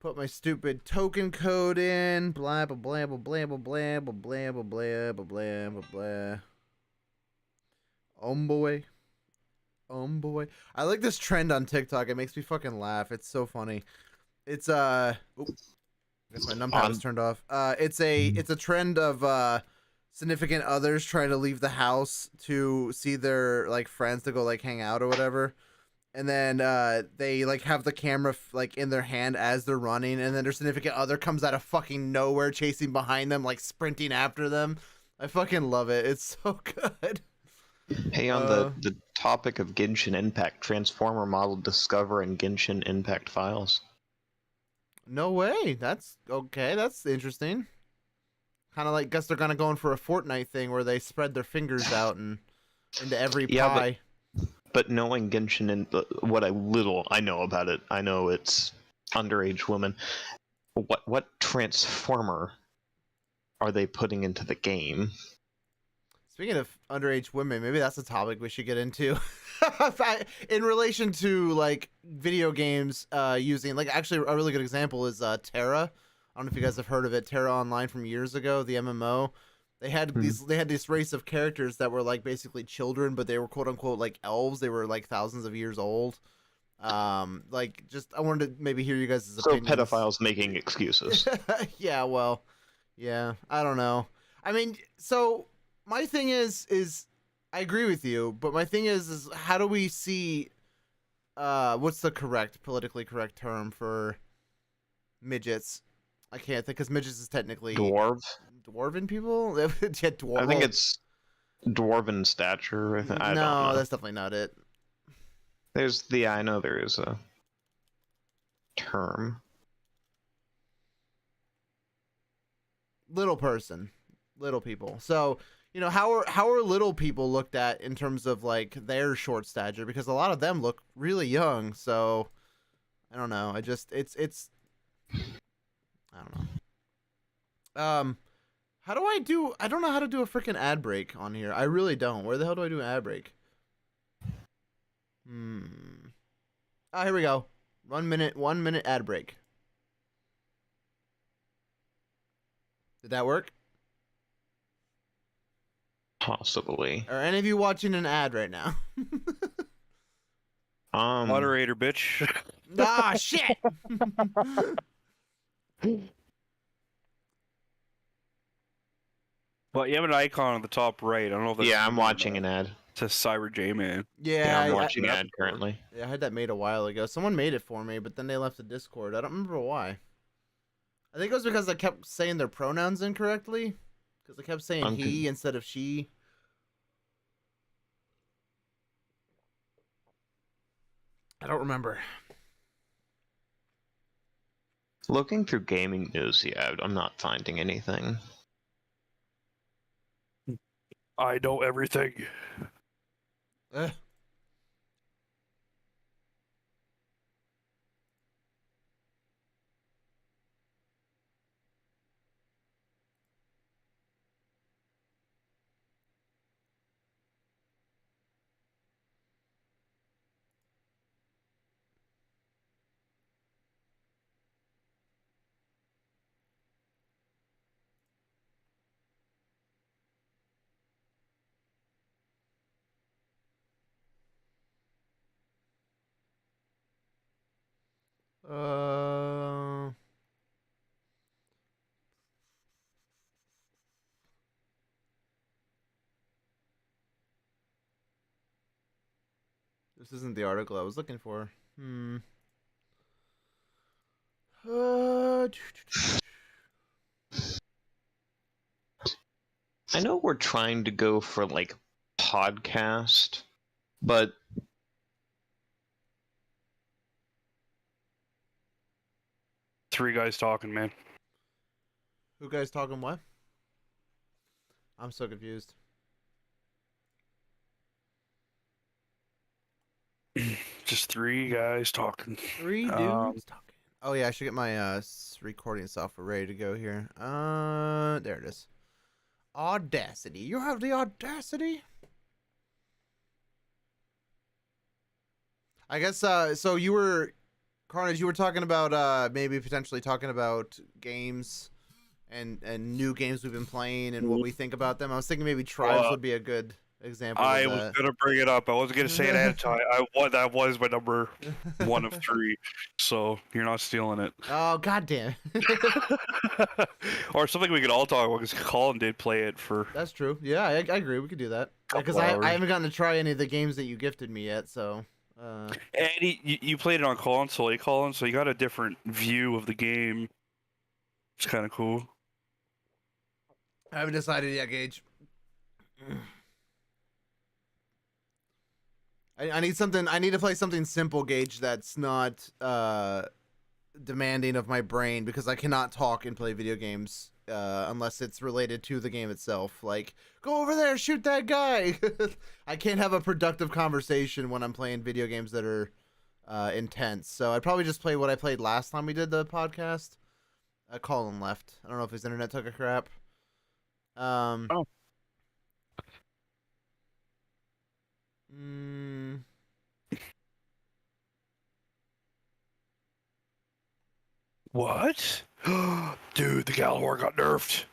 Put my stupid token code in. Blah blah blah blah blah blah blah blah blah blah blah blah blah blah. Boy. Boy. I like this trend on TikTok. It makes me fucking laugh. It's so funny. It's I guess my numpad was turned off. It's a trend of significant others trying to leave the house to see their like friends to go like hang out or whatever. And then they like have the camera like in their hand as they're running, and then their significant other comes out of fucking nowhere chasing behind them, like sprinting after them. I fucking love it. It's so good. Hey, on the topic of Genshin Impact, Transformer model discover in Genshin Impact files. No way. That's okay. That's interesting. Kind of like, guess they're gonna go in for a Fortnite thing where they spread their fingers out and into every pie. But knowing Genshin and what I know about it, I know it's underage women. What Transformer are they putting into the game? Speaking of underage women, maybe that's a topic we should get into. In relation to like video games, using like actually a really good example is Terra. I don't know if you guys have heard of it. Terra Online from years ago, the MMO. They had this race of characters that were like basically children, but they were quote unquote like elves. They were like thousands of years old. Like just I wanted to maybe hear you guys' opinions. So pedophiles making excuses. Yeah, well, yeah, I don't know. I mean, so my thing is I agree with you, but my thing is how do we see what's the politically correct term for midgets? I can't think because midgets is technically dwarven people. Yeah, I think it's dwarven stature. I don't know. That's definitely not it. I know there is a term. Little person, little people. So you know how are little people looked at in terms of like their short stature? Because a lot of them look really young. So I don't know. I just it's I don't know. How do I don't know how to do a freaking ad break on here. I really don't. Where the hell do I do an ad break? Oh, here we go. 1 minute ad break. Did that work? Possibly. Are any of you watching an ad right now? Moderator, bitch. Ah, shit! Well, you have an icon on the top right. I don't know if that's... Yeah, I'm watching an ad. It says Cyber J Man. Yeah, I'm watching an ad currently. Yeah, I had that made a while ago. Someone made it for me, but then they left the Discord. I don't remember why. I think it was because I kept saying their pronouns incorrectly. Because I kept saying he instead of she. I don't remember. Looking through gaming news, yeah, I'm not finding anything. I know everything. Eh. Uh, this isn't the article I was looking for. I know we're trying to go for like podcast, but Three guys talking, man. Who guys talking what? I'm so confused. Just three guys talking. Three dudes talking. Oh yeah, I should get my recording software ready to go here. There it is. Audacity. You have the audacity? I guess so you were Carnage, you were talking about maybe potentially talking about games and new games we've been playing and what we think about them. I was thinking maybe Tribes would be a good example I of was that. gonna bring it up. I wasn't gonna say it ahead of time. That was my number one of three, so you're not stealing it. Oh goddamn! Or something we could all talk about because Colin did play it for. That's true. Yeah, I agree. We could do that because Couple hours. I haven't gotten to try any of the games that you gifted me yet. So. And you played it on console, Colin, so you got a different view of the game. It's kind of cool. I haven't decided yet, Gage. I need something. I need to play something simple, Gage. That's not demanding of my brain because I cannot talk and play video games unless it's related to the game itself. Like, go over there, shoot that guy. I can't have a productive conversation when I'm playing video games that are intense. So I'd probably just play what I played last time we did the podcast. Colin left. I don't know if his internet took a crap. Oh. What? Dude, the Galahorn got nerfed.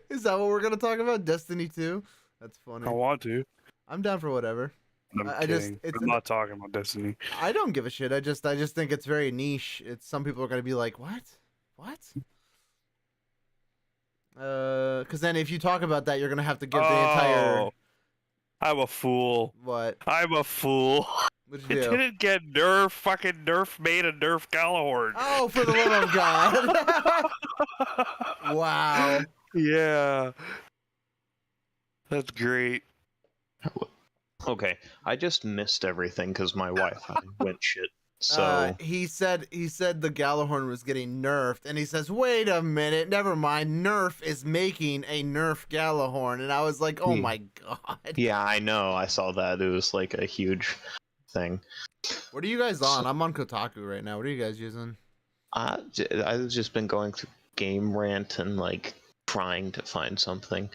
Is that what we're gonna talk about? Destiny 2? That's funny. I want to. I'm down for whatever. I'm kidding. I'm not talking about Destiny. I don't give a shit. I just think it's very niche. It's some people are gonna be like, what? Because then if you talk about that, you're gonna have to give the entire. I'm a fool. What? I'm a fool. What'd It you do? didn't get nerf. Fucking nerf made a nerf Galahorn. Oh, for the love of God! Wow. Yeah. That's great. okay, I just missed everything because my Wi-Fi went shit. So he said the Galahorn was getting nerfed, and he says, "Wait a minute, never mind. Nerf is making a Nerf Galahorn," and I was like, "Oh my God!" yeah, I know. I saw that. It was like a huge thing. What are you guys on? I'm on Kotaku right now. What are you guys using? I've just been going through Game Rant and like trying to find something.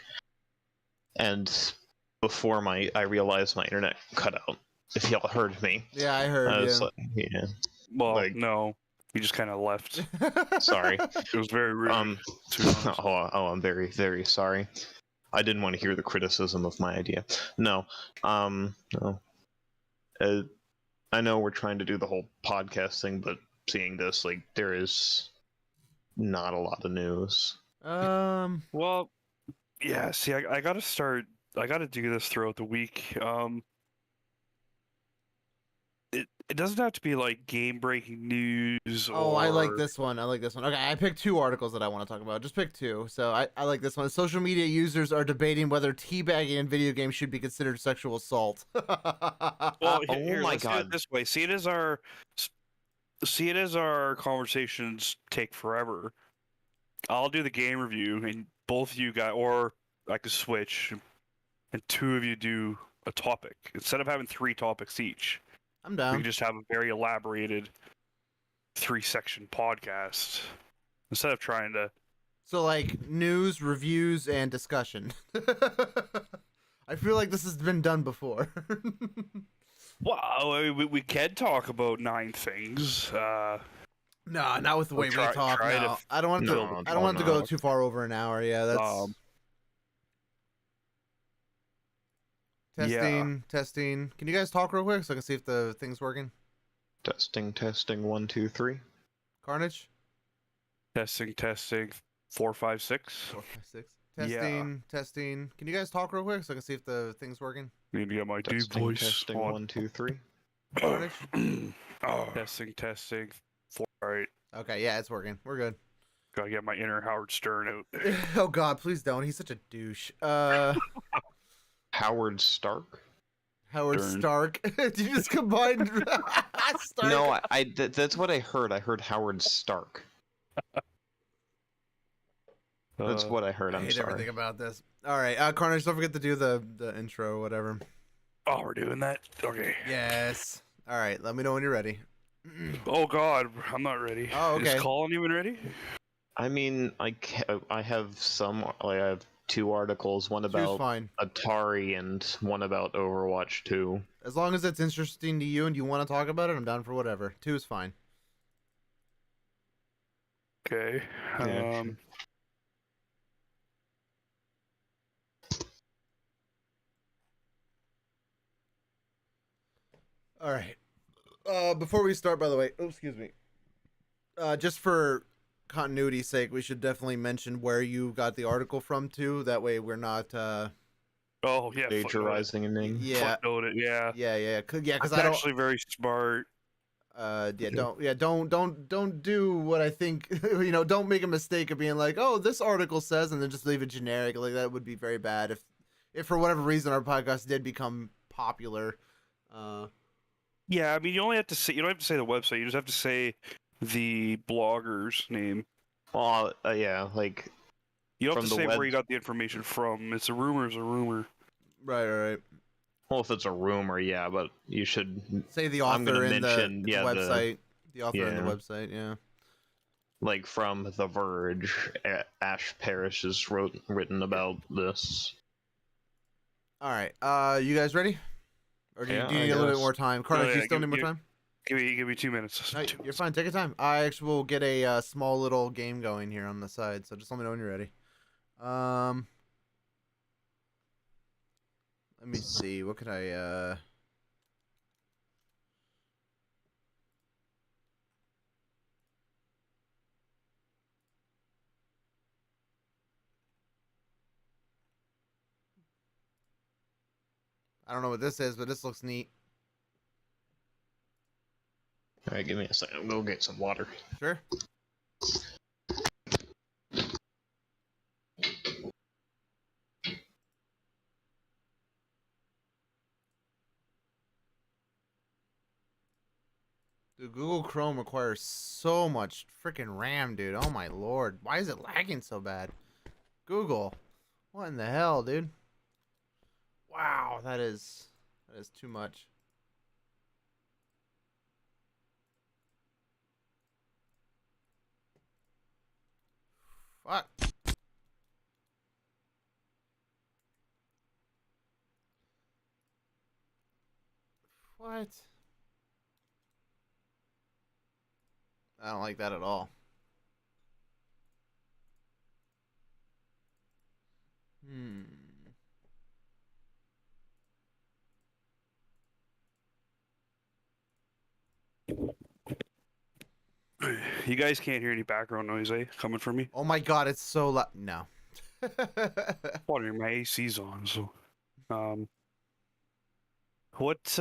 And before I realized my internet cut out. If y'all heard me. Yeah, I heard. I was Yeah. like, yeah. Well, like, no, you just kind of left. Sorry. It was very rude. I'm very, very sorry. I didn't want to hear the criticism of my idea. No. No. I know we're trying to do the whole podcast thing, but seeing this, like, there is not a lot of news. Well, yeah. See, I gotta start. I gotta do this throughout the week. it doesn't have to be like game breaking news. Oh, or... I like this one. I like this one. Okay, I picked 2 articles that I want to talk about. Just pick 2. So I like this one. Social media users are debating whether teabagging in video games should be considered sexual assault. Well, Oh here, my let's do God. it this way. See it as our conversations take forever. I'll do the game review, and both of you guys, or I could switch, and 2 of you do a topic instead of having 3 topics each. I'm We down. can just have a very elaborated 3-section podcast instead of trying to. So like news, reviews, and discussion. I feel like this has been done before. Well, we can talk about 9 things. No, not with the way we talk. try to No, I don't want to. No, I don't want to go no. too far over an hour. Yeah, that's testing. Testing. Can you guys talk real quick so I can see if the thing's working? Testing, testing, 1, 2, 3. Carnage. Testing, 4, 5, 6. 4, 5, 6. Testing. Testing. Can you guys talk real quick so I can see if the thing's working? Need to get my deep Testing, voice testing, on. 1, 2, 3. Carnage. Testing, 4. All right. Okay, yeah, it's working. We're good. Gotta get my inner Howard Stern out. Oh God, please don't. He's such a douche. Howard Stark? Howard Stern. Stark. Did you just combine Stark? No, that's what I heard. I heard Howard Stark. That's what I heard. I I'm hate sorry. everything about this. All right, Carnage, don't forget to do the intro or whatever. Oh, we're doing that? Okay. Yes. All right, let me know when you're ready. Oh God, I'm not ready. Oh, okay. Is Colin even ready? I mean, I have some. Like, I have 2 articles. One about fine. Atari and one about Overwatch 2. As long as it's interesting to you and you want to talk about it, I'm down for whatever. 2 is fine. Okay. Yeah, All right. Before we start, by the way, excuse me. Just for continuity's sake, we should definitely mention where you got the article from too. That way, we're not. Oh yeah. Plagiarizing a name. Yeah. Footnote it, yeah. Yeah. Because I'm I don't. actually very smart. Don't do what I think. Don't make a mistake of being like, oh, this article says, and then just leave it generic. Like that would be very bad if for whatever reason our podcast did become popular. Yeah, I mean, you don't have to say the website. You just have to say the blogger's name. Well, yeah, like you don't have from to the say web- where you got the information from. It's a rumor. Is a rumor. Right. Well, if it's a rumor, yeah, but you should Say the I'm gonna author in mention, the yeah, website. The author in the yeah. website, yeah. Like from The Verge, Ash Parrish has written about this. All right. You guys ready? Or do you Yeah, need I a little bit guess. more time? Carnage, you still need more time? Give me 2 minutes. No, you're fine. Take your time. I actually will get a small little game going here on the side, so just let me know when you're ready. Let me see. What could I? I don't know what this is, but this looks neat. All right, give me a second. I'll go get some water. Sure. Dude, Google Chrome requires so much freaking RAM, dude. Oh my lord. Why is it lagging so bad? Google. What in the hell, dude? Wow, that is too much. Fuck. What? I don't like that at all. You guys can't hear any background noise, eh? Coming from me? Oh my god, it's so loud. No. Well, my AC's on, so. What,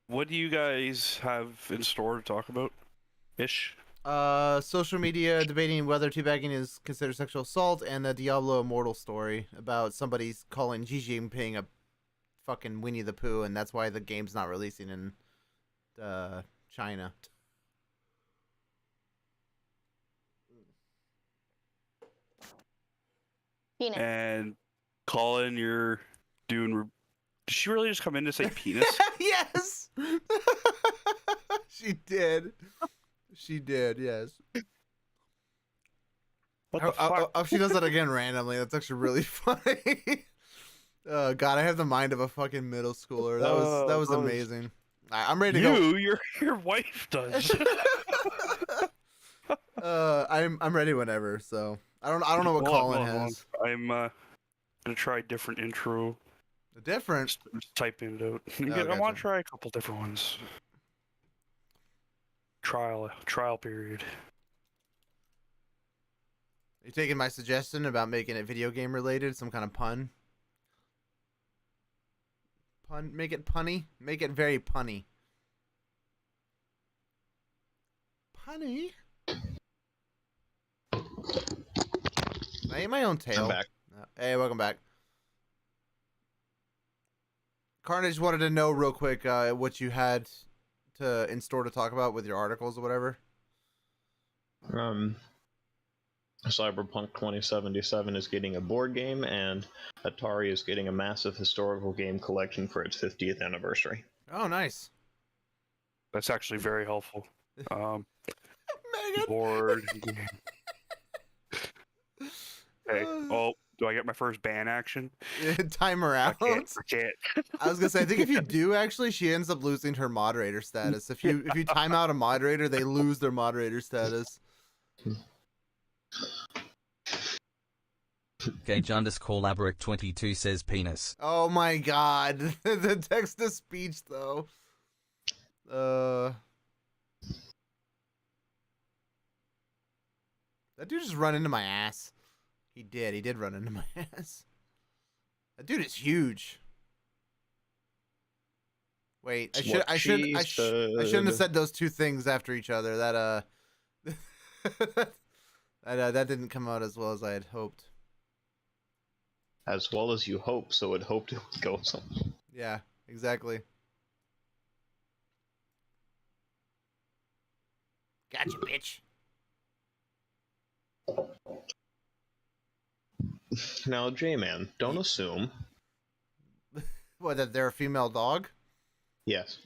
What do you guys have in store to talk about? Ish. Social media debating whether teabagging is considered sexual assault, and the Diablo Immortal story about somebody calling Xi Jinping a fucking Winnie the Pooh, and that's why the game's not releasing in China. And Colin, you're doing. Did she really just come in to say penis? Yes, she did. She did. Yes. What the fuck? She does that again randomly. That's actually really funny. Oh God, I have the mind of a fucking middle schooler. That was amazing. I'm ready to go. Your wife does. I'm ready whenever. So I don't know what Colin has. I'm gonna try a different intro. Different. Just typing it out. Oh, I want gotcha. to try a couple different ones. Trial period. You taking my suggestion about making it video game related? Some kind of pun? Make it punny. Make it very punny. Punny. I ate my own tail. I'm back. Hey, welcome back. Carnage wanted to know real quick what you had in store to talk about with your articles or whatever. Cyberpunk 2077 is getting a board game, and Atari is getting a massive historical game collection for its 50th anniversary. Oh, nice. That's actually very helpful. Board game. Hey, oh, do I get my first ban action? Timer out. I can't. I was gonna say, I think if you do, actually, she ends up losing her moderator status. If you time out a moderator, they lose their moderator status. Gage underscore Laboric 22 says penis. Oh my God, the text to speech though. That dude just run into my ass. He did run into my ass. That dude is huge. Wait, I shouldn't have said those two things after each other. That didn't come out as well as I had hoped. As well as you hope, so it hoped it would go somewhere. Yeah, exactly. Gotcha, bitch. Now, J-Man, don't assume. What, that they're a female dog? Yes.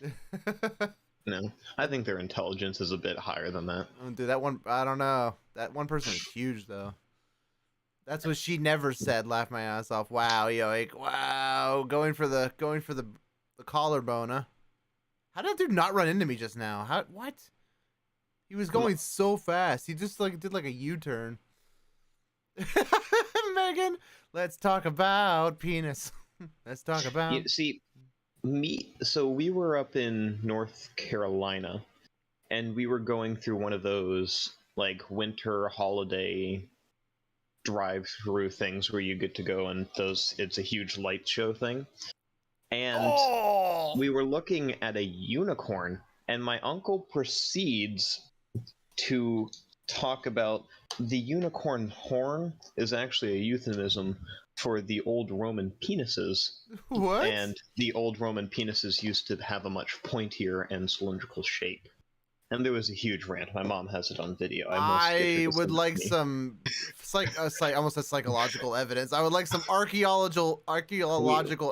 No, I think their intelligence is a bit higher than that. Oh, dude, that one, I don't know. That one person is huge, though. That's what she never said. Laugh my ass off. Wow, yoik. Wow, going for the collarbone, huh? How did that dude not run into me just now? What? He was going so fast. He just did like a U-turn. Megan, let's talk about penis. Let's talk about. You see, so we were up in North Carolina, and we were going through one of those like winter holiday drive-through things where you get to go and it's a huge light show thing. And we were looking at a unicorn, and my uncle proceeds to talk about the unicorn horn is actually a euphemism for the old Roman penises. What? And the old Roman penises used to have a much pointier and cylindrical shape. And there was a huge rant. My mom has it on video. I would like some almost a psychological evidence. I would like some archaeological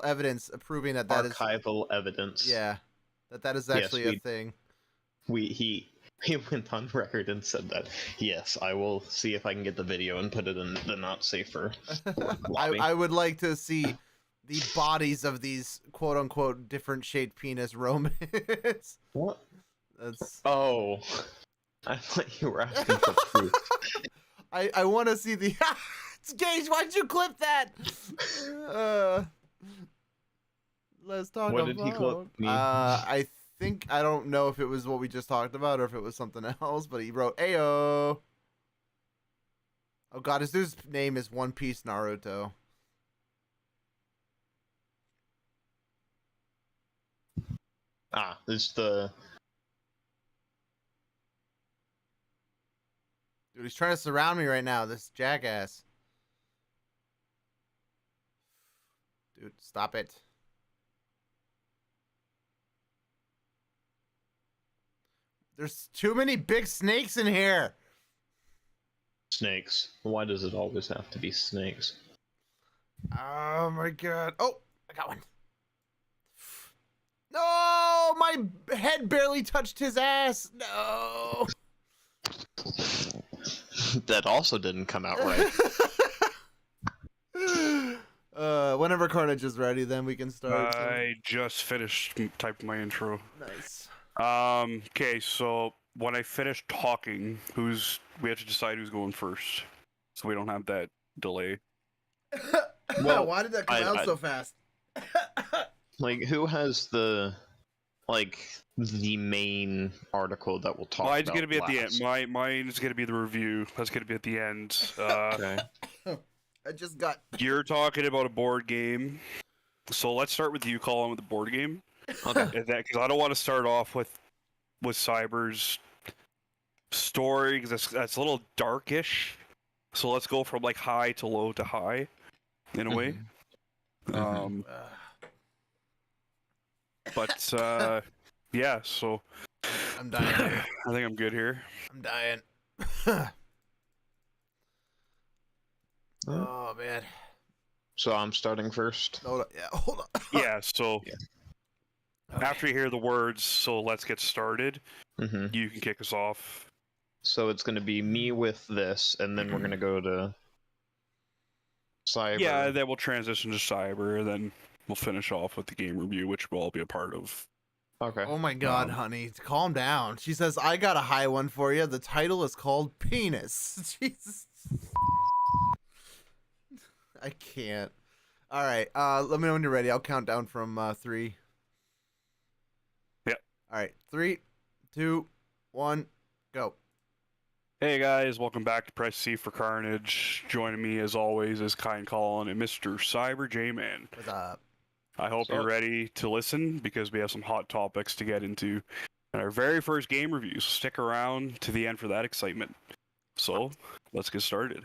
evidence proving that is archival evidence. Yeah, that is actually a thing. He went on record and said that, yes, I will see if I can get the video and put it in the not safer lobby. I would like to see the bodies of these quote unquote different shaped penis Romans. What? That's. Oh, I thought you were asking for proof. I want to see the. It's Gage. Why'd you clip that? Let's talk about. What did he clip? I don't know if it was what we just talked about or if it was something else, but he wrote Ayo. Oh God, his dude's name is One Piece Naruto. Ah, it's the. Dude, he's trying to surround me right now, this jackass. Dude, stop it. There's too many big snakes in here. Snakes. Why does it always have to be snakes? Oh my god. Oh, I got one. No, my head barely touched his ass. No. That also didn't come out right. Whenever Carnage is ready, then we can start. I just finished typing my intro. Nice. Okay, so when I finish talking, we have to decide who's going first, so we don't have that delay. Well, why did that come out so fast? Like, who has the main article that we'll talk Mine's about? gonna be at the end. last? Mine is gonna be the review. That's gonna be at the end. Okay. I just got. You're talking about a board game, so let's start with you, Colin, with the board game. Okay. Because I don't want to start off with Cyber's story, because that's a little darkish. So let's go from like high to low to high, in a way. But yeah. So I'm dying. I think I'm good here. I'm dying. Oh man. So I'm starting first. Hold on. Yeah, hold on. Yeah. So after you hear the words, so let's get started. Mm-hmm. You can kick us off. So it's going to be me with this, and then we're going to go to Cyber. Yeah, then we'll transition to Cyber, and then we'll finish off with the game review, which we'll all be a part of. Okay. Oh my god, honey, calm down. She says, I got a high one for you. The title is called Penis. Jesus. I can't. All right, let me know when you're ready. I'll count down from 3. Yep. All right, 3, 2, 1, go. Hey guys, welcome back to Press C for Carnage. Joining me as always is Kind Colin and Mr. Cyber J-Man. What's up? I hope you're ready to listen, because we have some hot topics to get into in our very first game review, so stick around to the end for that excitement. So, let's get started.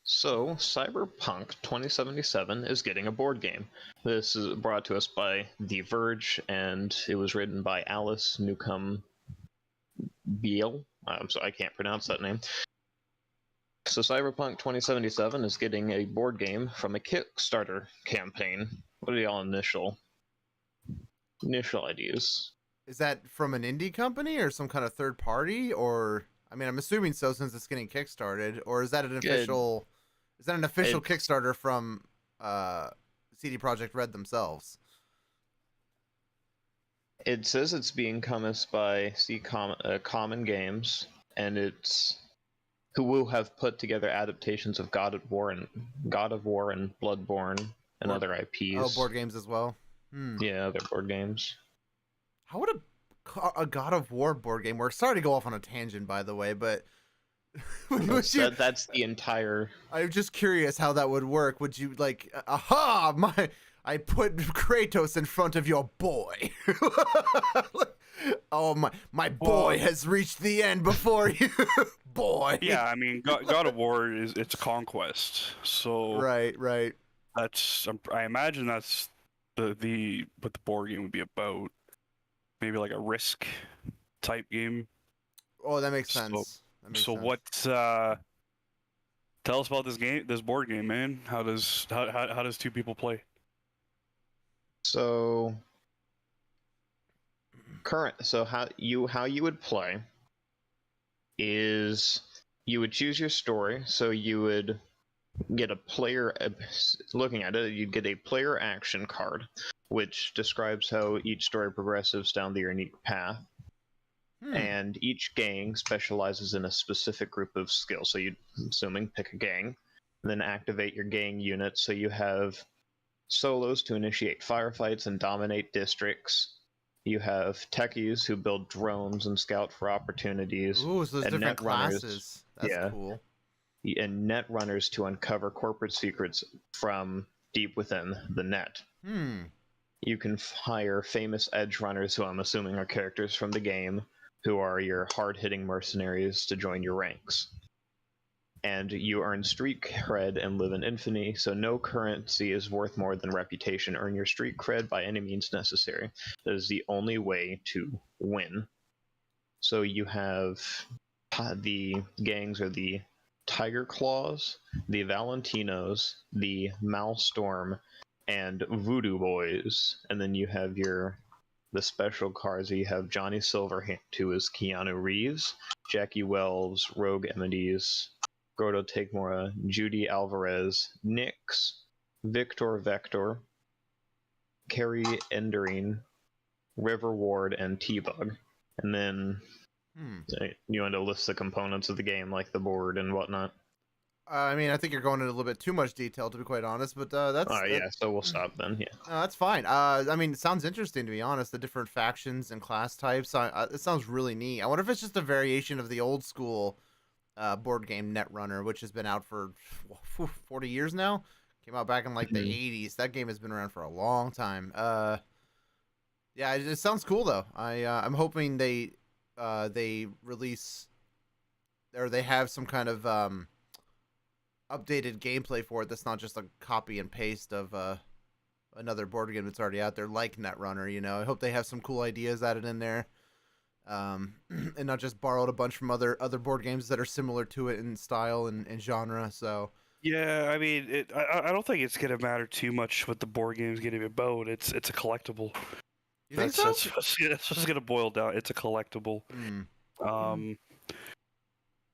So, Cyberpunk 2077 is getting a board game. This is brought to us by The Verge, and it was written by Alice Newcomb Beale. I'm sorry, I can't pronounce that name. So, Cyberpunk 2077 is getting a board game from a Kickstarter campaign. What are y'all initial ideas? Is that from an indie company or some kind of third party? Or, I mean, I'm assuming so since it's getting kickstarted. Or is that an official? Is that an official Kickstarter from CD Projekt Red themselves? It says it's being commenced by Common Games, and it's who will have put together adaptations of God of War and Bloodborne and other IPs. Oh, board games as well. Yeah, other board games. How would a God of War board game work? Sorry to go off on a tangent, by the way, but That's the entire. I'm just curious how that would work. Would you like, I put Kratos in front of your boy. Oh, my boy has reached the end before you, boy. Yeah, I mean, God of War it's a conquest, so right. That's I imagine that's what the board game would be about. Maybe like a Risk type game. Oh, that makes sense. What? Tell us about this board game, man. How does two people play? So how you would play is you would choose your story. So you would get a player. Looking at it, you'd get a player action card, which describes how each story progresses down the unique path. And each gang specializes in a specific group of skills. So you, assuming, pick a gang, then activate your gang unit. So you have solos to initiate firefights and dominate districts. You have techies who build drones and scout for opportunities. Ooh, so there's and different classes. Runners, That's cool. And net runners to uncover corporate secrets from deep within the net. you can hire famous edge runners, who I'm assuming are characters from the game, who are your hard-hitting mercenaries, to join your ranks. And you earn street cred and live in infamy, so no currency is worth more than reputation. Earn your street cred by any means necessary. That is the only way to win. So you have the gangs are the Tiger Claws, the Valentinos, the Malstorm, and Voodoo Boys. And then you have the special cars. You have Johnny Silverhand, who is Keanu Reeves, Jackie Wells, Rogue Emmedies, Gordo Tegmora, Judy Alvarez, Nyx, Victor Vector, Carrie Enderine, River Ward, and T-Bug. And then you want to list the components of the game, like the board and whatnot. I mean, I think you're going into a little bit too much detail, to be quite honest, but that's... yeah, so we'll stop then, yeah. That's fine. I mean, it sounds interesting, to be honest, the different factions and class types. It sounds really neat. I wonder if it's just a variation of the old school board game Netrunner, which has been out for 40 years now. Came out back in like the 80s. That game has been around for a long time. Yeah, it sounds cool though. I'm hoping they release, or they have some kind of updated gameplay for it that's not just a copy and paste of another board game that's already out there, like Netrunner. You know, I hope they have some cool ideas added in there. And not just borrowed a bunch from other board games that are similar to it in style and genre. So yeah, I mean, I don't think it's gonna matter too much what the board game's getting about. It's a collectible. You think that's, so? That's just gonna boil down. It's a collectible.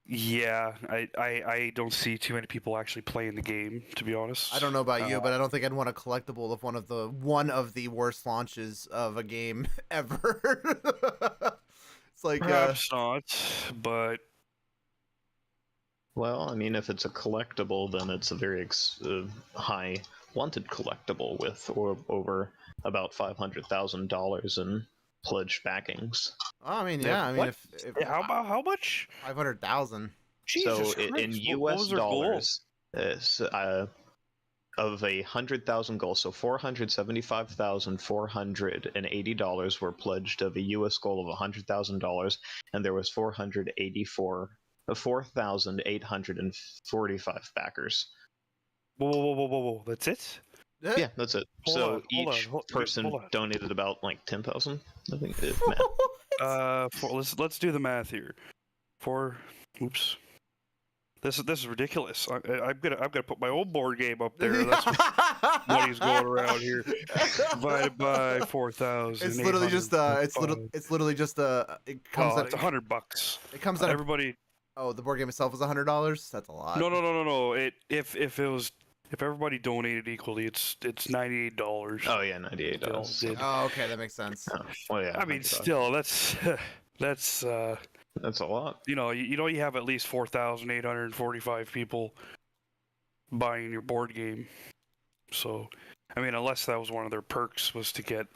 Yeah, I don't see too many people actually playing the game, to be honest. I don't know about you, but I don't think I'd want a collectible of one of the worst launches of a game ever. It's like perhaps not, but well, I mean, if it's a collectible, then it's a very high wanted collectible with over about $500,000 in pledged backings. Oh, I mean, yeah. I mean, if how much? 500,000. Jesus so Christ. in U.S. dollars, of 100,000 goals, so $475,480 were pledged of a U.S. goal of $100,000, and there was 4,845 backers. Whoa! That's it? Yeah, that's it. Each person donated about like 10,000. I think. Let's do the math here. Oops. This is ridiculous. I'm gonna put my own board game up there. That's what money's going around here. Divided by 4,000. It's literally just it comes it's $100. It comes out everybody. Oh, the board game itself is $100. That's a lot. No. If everybody donated equally, it's $98. Oh yeah, $98. Oh, okay, that makes sense. Well, yeah. I mean, still, that's a lot. You have at least 4,845 people buying your board game. So, I mean, unless that was one of their perks, was to get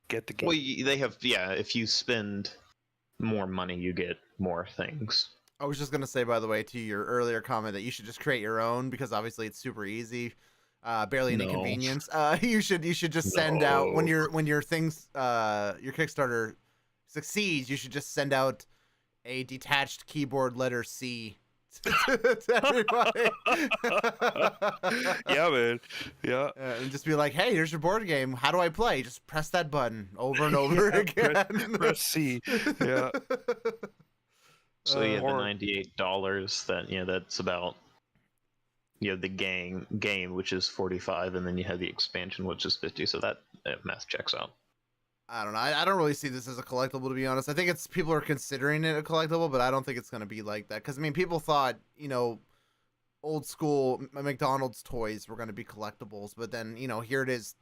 the game. Well, they have, if you spend more money, you get more things. I was just gonna say, by the way, to your earlier comment, that you should just create your own, because obviously it's super easy, barely an inconvenience. You should just send out when your things your Kickstarter succeeds. You should just send out a detached keyboard letter C to everybody. Yeah, man. Yeah. And just be like, hey, here's your board game. How do I play? Just press that button over and over again. Press C. Yeah. So you have the $98. That's about the game, which is 45, and then you have the expansion, which is 50. So that math checks out. I don't know. I don't really see this as a collectible, to be honest. I think people are considering it a collectible, but I don't think it's going to be like that. Because I mean, people thought old school McDonald's toys were going to be collectibles, but then here it is.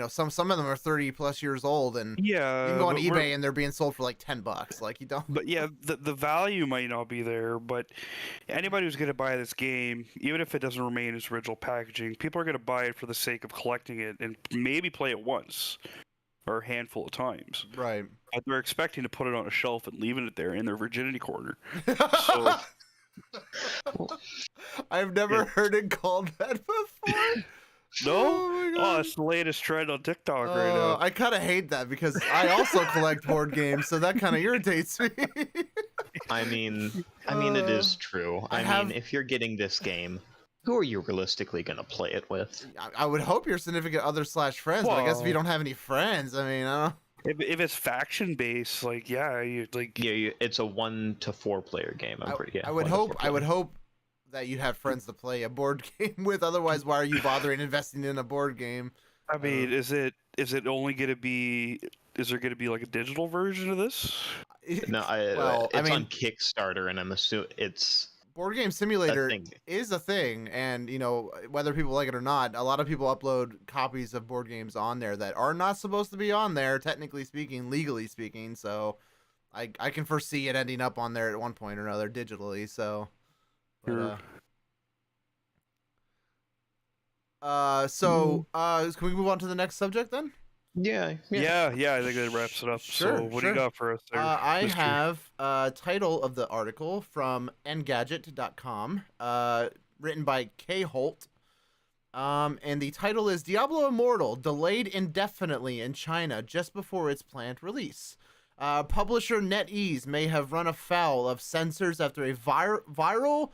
Some of them are 30 plus years old, and you can go on eBay and they're being sold for like $10. Like, you don't. But yeah, the value might not be there. But anybody who's going to buy this game, even if it doesn't remain in its original packaging, people are going to buy it for the sake of collecting it and maybe play it once or a handful of times. Right. But they're expecting to put it on a shelf and leaving it there in their virginity corner. So I've never heard it called that before. No? Oh, it's the latest trend on TikTok right now. I kind of hate that because I also collect board games, so that kind of irritates me. I mean, it is true. I mean, if you're getting this game, who are you realistically gonna play it with? I would hope your significant other / friends, but I guess if you Well- don't have any friends, I mean, I don't. If it's faction based, like it's a 1 to 4 player game. I'm pretty. Yeah, I would 1 to 4 hope. I player. would hope that you have friends to play a board game with. Otherwise, why are you bothering investing in a board game? I mean, is it only gonna be? Is there gonna be like a digital version of this? No, it's on Kickstarter, and I'm assuming it's Board Game Simulator thing. is a thing, and whether people like it or not, a lot of people upload copies of board games on there that are not supposed to be on there, technically speaking, legally speaking. So, I can foresee it ending up on there at one point or another digitally. So, but, can we move on to the next subject then? Yeah. I think that wraps it up. Sure, so, what do sure. you got for us there? I Mr. have a title of the article from Engadget.com, written by K. Holt. And the title is Diablo Immortal delayed indefinitely in China just before its planned release. Publisher NetEase may have run afoul of censors after a viral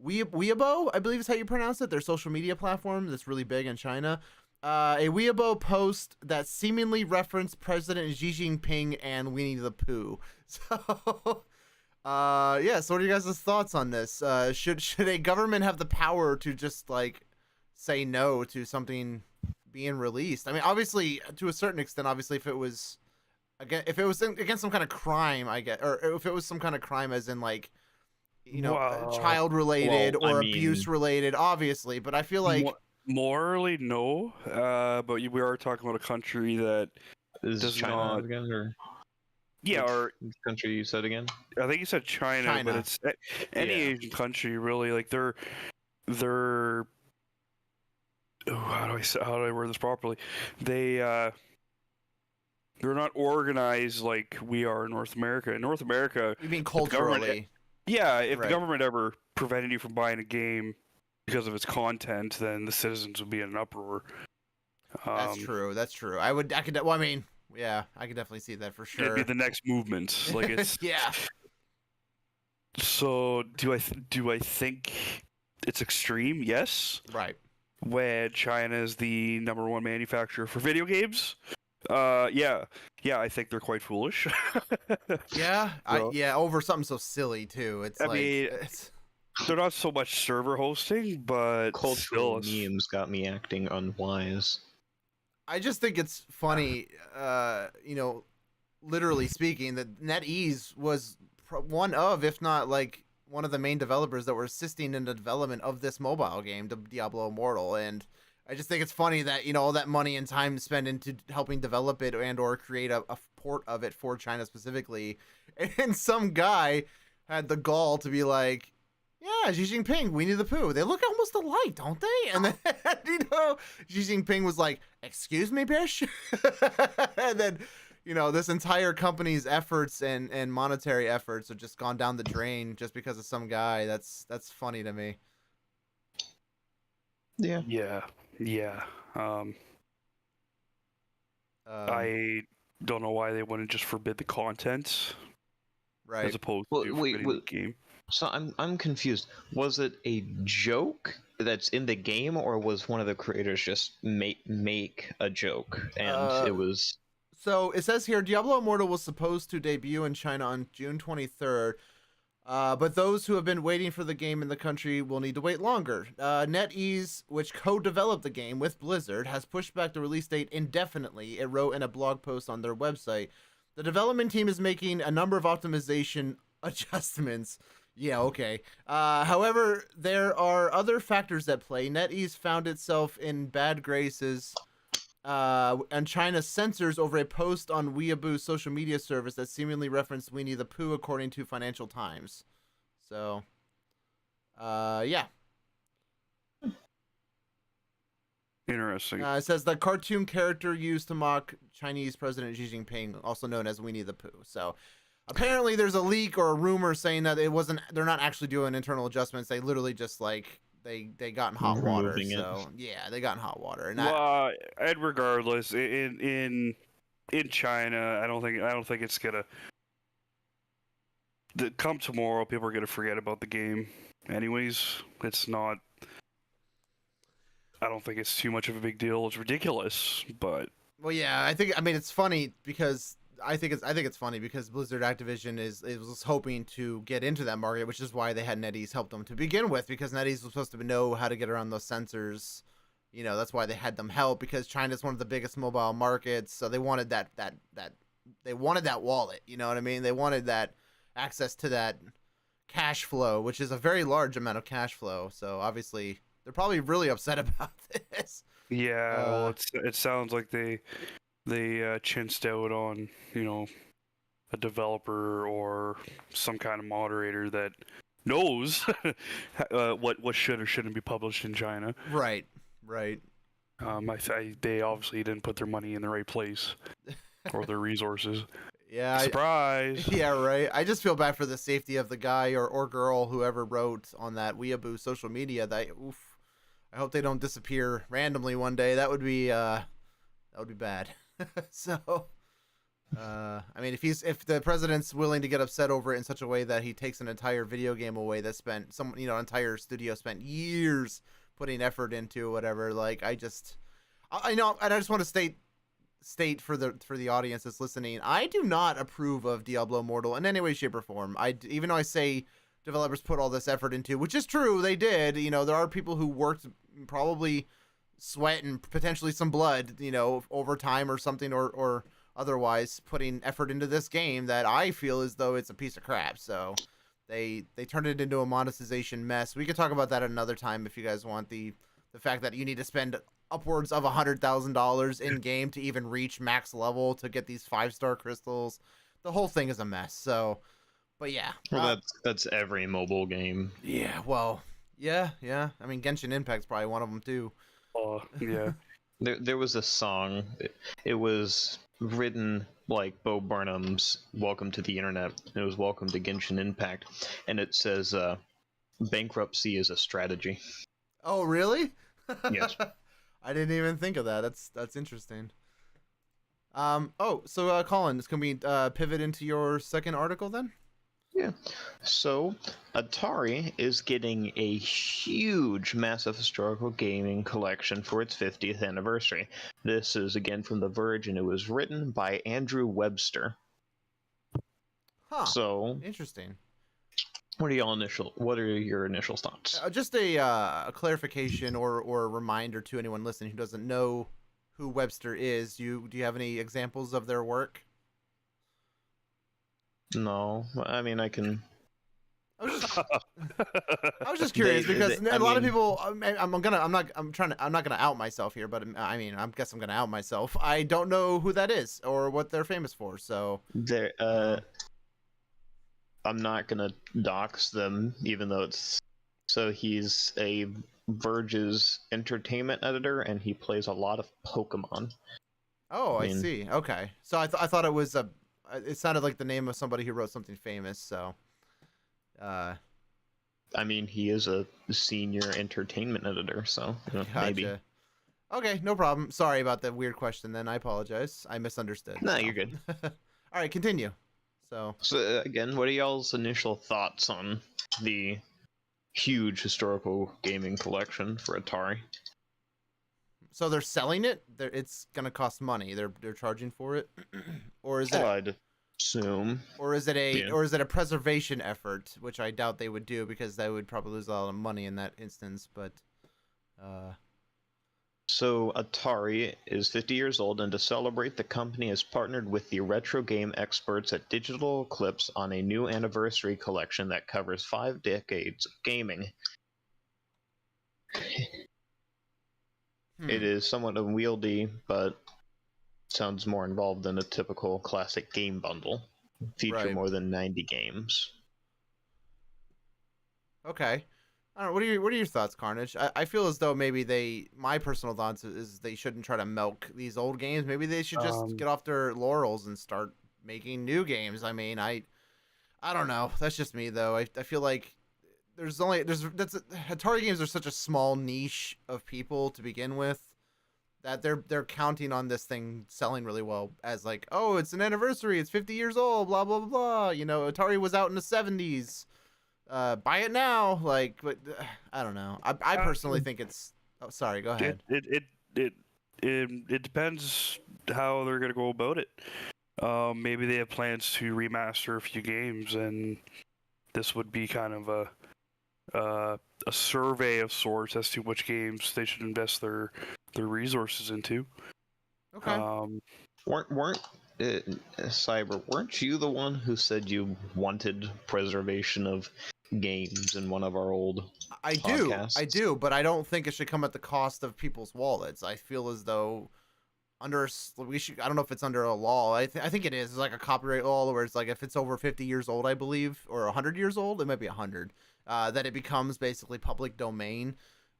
Weibo, I believe is how you pronounce it, their social media platform that's really big in China. A Weibo post that seemingly referenced President Xi Jinping and Winnie the Pooh. So, so what are you guys' thoughts on this? Should a government have the power to just like say no to something being released? I mean, obviously, to a certain extent, obviously, if it was against some kind of crime, I get, or if it was some kind of crime, as in like, child related or abuse related, obviously. But I feel like. Morally, no. But we are talking about a country that does China not. again, or which country you said again? I think you said China, but it's any Asian country really. Like they're. How do I word this properly? They're not organized like we are in North America. In North America, you mean culturally? If the government ever prevented you from buying a game because of its content, then the citizens would be in an uproar. That's true. That's true. I could definitely see that for sure. It'd be the next movement. Like it's yeah. So do I think it's extreme? Yes. Right. When China is the #1 manufacturer for video games, yeah, I think they're quite foolish. Yeah, over something so silly too. It's they're not so much server hosting, but cultural memes got me acting unwise. I just think it's funny, literally speaking, that NetEase was one of, if not like one of the main developers that were assisting in the development of this mobile game, Diablo Immortal, and I just think it's funny that all that money and time spent into helping develop it and or create a port of it for China specifically, and some guy had the gall to be like, yeah, Xi Jinping, Winnie the Pooh, they look almost alike, don't they? And then, Xi Jinping was like, excuse me, bish? And then, this entire company's efforts and monetary efforts have just gone down the drain just because of some guy. That's funny to me. Yeah. I don't know why they wouldn't just forbid the content, right? As opposed to forbidding the game. So I'm confused. Was it a joke that's in the game, or was one of the creators just make a joke and it was? So it says here, Diablo Immortal was supposed to debut in China on June 23rd, but those who have been waiting for the game in the country will need to wait longer. NetEase, which co-developed the game with Blizzard, has pushed back the release date indefinitely, it wrote in a blog post on their website. The development team is making a number of optimization adjustments. Yeah, okay. However, there are other factors at play. NetEase found itself in bad graces and China censors over a post on Weibo's social media service that seemingly referenced Winnie the Pooh, according to Financial Times. So, yeah. Interesting. It says the cartoon character used to mock Chinese President Xi Jinping, also known as Winnie the Pooh. So, apparently there's a leak or a rumor saying that they're not actually doing internal adjustments. They literally just like they got in hot water. Removing it. So yeah, they got in hot water, and Well, and regardless, in China, I don't think it's gonna. Come tomorrow, people are gonna forget about the game. Anyways, it's not. I don't think it's too much of a big deal. It's ridiculous, but well, yeah, I mean it's funny because I think it's funny because Blizzard Activision was hoping to get into that market, which is why they had NetEase help them to begin with, because NetEase was supposed to know how to get around those sensors. You know, that's why they had them help, because China's one of the biggest mobile markets, so they wanted that they wanted that wallet. You know what I mean? They wanted that access to that cash flow, which is a very large amount of cash flow. So obviously they're probably really upset about this. yeah, well, it sounds like they chinsed out on a developer or some kind of moderator that knows what should or shouldn't be published in China. Right. They obviously didn't put their money in the right place or their resources. Yeah. Surprise. Yeah, right. I just feel bad for the safety of the guy or girl, whoever wrote on that Weeaboo social media. I hope they don't disappear randomly one day. That would be bad. So, I mean, if the president's willing to get upset over it in such a way that he takes an entire video game away that spent entire studio spent years putting effort into, whatever. Like, I know, and I just want to state for the audience that's listening, I do not approve of Diablo Immortal in any way, shape, or form. Even though I say developers put all this effort into, which is true, they did. There are people who worked probably sweat and potentially some blood, over time or something, or otherwise putting effort into this game that I feel as though it's a piece of crap. So they turned it into a monetization mess. We could talk about that another time if you guys want. The fact that you need to spend upwards of $100,000 in game to even reach max level to get these 5-star crystals. The whole thing is a mess. So, but yeah. Well, that's every mobile game. Yeah. Well. Yeah. I mean, Genshin Impact's probably one of them too. Oh, yeah. There was a song. It was written like Bo Burnham's "Welcome to the Internet." It was "Welcome to Genshin Impact," and it says, "Bankruptcy is a strategy." Oh, really? Yes. I didn't even think of that. That's interesting. So Colin, can we pivot into your second article then? Yeah. So, Atari is getting a huge, massive historical gaming collection for its 50th anniversary. This is again from The Verge, and it was written by Andrew Webster. Huh. So interesting. What are your initial thoughts? Just a clarification or a reminder to anyone listening who doesn't know who Webster is. Do you have any examples of their work? No, I mean I can. I was just curious because a lot of people. I'm not gonna out myself here, but I mean, I guess I'm gonna out myself. I don't know who that is or what they're famous for. So I'm not gonna dox them, even though it's. So he's a Verge's entertainment editor, and he plays a lot of Pokemon. Oh, I see. Okay, so I thought it was it sounded like the name of somebody who wrote something famous. So, I mean, he is a senior entertainment editor, so gotcha. Maybe. Okay, no problem. Sorry about that weird question. Then I apologize. I misunderstood. No, you're good. All right, continue. So again, what are y'all's initial thoughts on the huge historical gaming collection for Atari? So they're selling it. It's gonna cost money. They're charging for it, or is it? I'd assume. Or is it a preservation effort, which I doubt they would do because they would probably lose a lot of money in that instance. But So Atari is 50 years old, and to celebrate, the company has partnered with the retro game experts at Digital Eclipse on a new anniversary collection that covers 5 decades of gaming. It is somewhat unwieldy, but sounds more involved than a typical classic game bundle. Feature more than 90 games. Okay. I don't know. What are your thoughts, Carnage? I feel as though maybe my personal thoughts is they shouldn't try to milk these old games. Maybe they should just get off their laurels and start making new games. I mean, I don't know. That's just me though. I feel like Atari games are such a small niche of people to begin with that they're counting on this thing selling really well as like, oh, it's an anniversary, it's 50 years old, blah blah blah blah. You know, Atari was out in the 70s. Buy it now. Like, but I don't know. I personally think it's. Oh, sorry. Go ahead. It depends how they're gonna go about it. Maybe they have plans to remaster a few games, and this would be kind of a survey of sorts as to which games they should invest their resources into. Okay. Weren't Cyber? Weren't you the one who said you wanted preservation of games in one of our old podcasts? I do, but I don't think it should come at the cost of people's wallets. I feel as though I don't know if it's under a law. I think it is. It's like a copyright law where it's like if it's over 50 years old, I believe, or 100 years old, it might be 100, that it becomes basically public domain.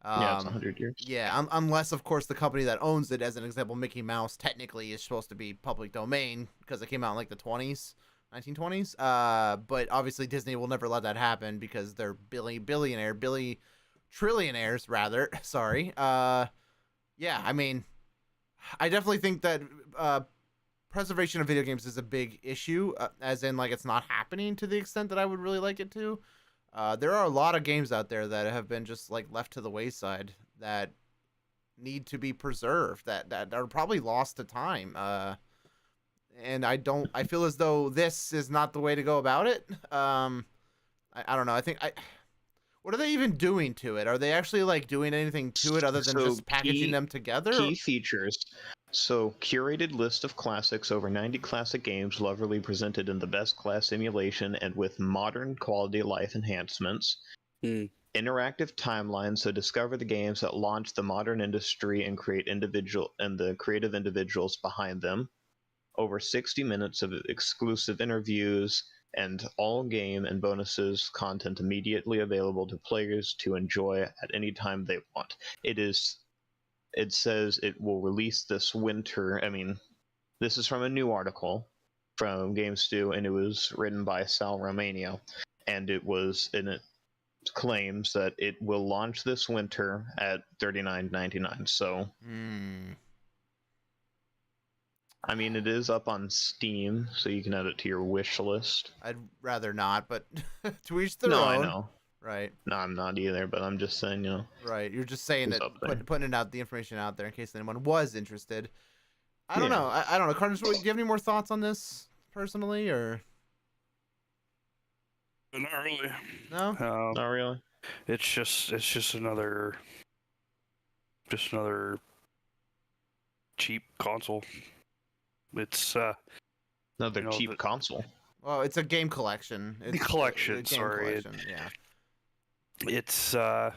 Yeah, it's 100 years. Yeah, unless of course the company that owns it, as an example, Mickey Mouse, technically is supposed to be public domain because it came out in like the 1920s. But obviously Disney will never let that happen because they're trillionaires rather. Sorry. Yeah, I mean, I definitely think that preservation of video games is a big issue, as in like it's not happening to the extent that I would really like it to. There are a lot of games out there that have been just like left to the wayside that need to be preserved, that are probably lost to time. And I feel as though this is not the way to go about it. I don't know. What are they even doing to it? Are they actually like doing anything to it other than just packaging them together? Key features. So, curated list of classics, over 90 classic games, lovingly presented in the best class simulation and with modern quality of life enhancements. Interactive timelines, so discover the games that launch the modern industry and the creative individuals behind them. Over 60 minutes of exclusive interviews and all game and bonuses content immediately available to players to enjoy at any time they want. It says it will release this winter. I mean, this is from a new article from GameStew, and it was written by Sal Romania, and it claims that it will launch this winter at $39.99. So, I mean, it is up on Steam, so you can add it to your wish list. I'd rather not, but to each their No, own. I know. Right. No, I'm not either, but I'm just saying, Right. You're just saying it's that, up there. putting out the information out there in case anyone was interested. I don't know. I don't know. Carter, do you have any more thoughts on this personally, or? Not really. No. Not really. It's just another cheap console. It's another cheap console. Well, it's a game collection. It's collection. a game Sorry. collection, yeah. It's I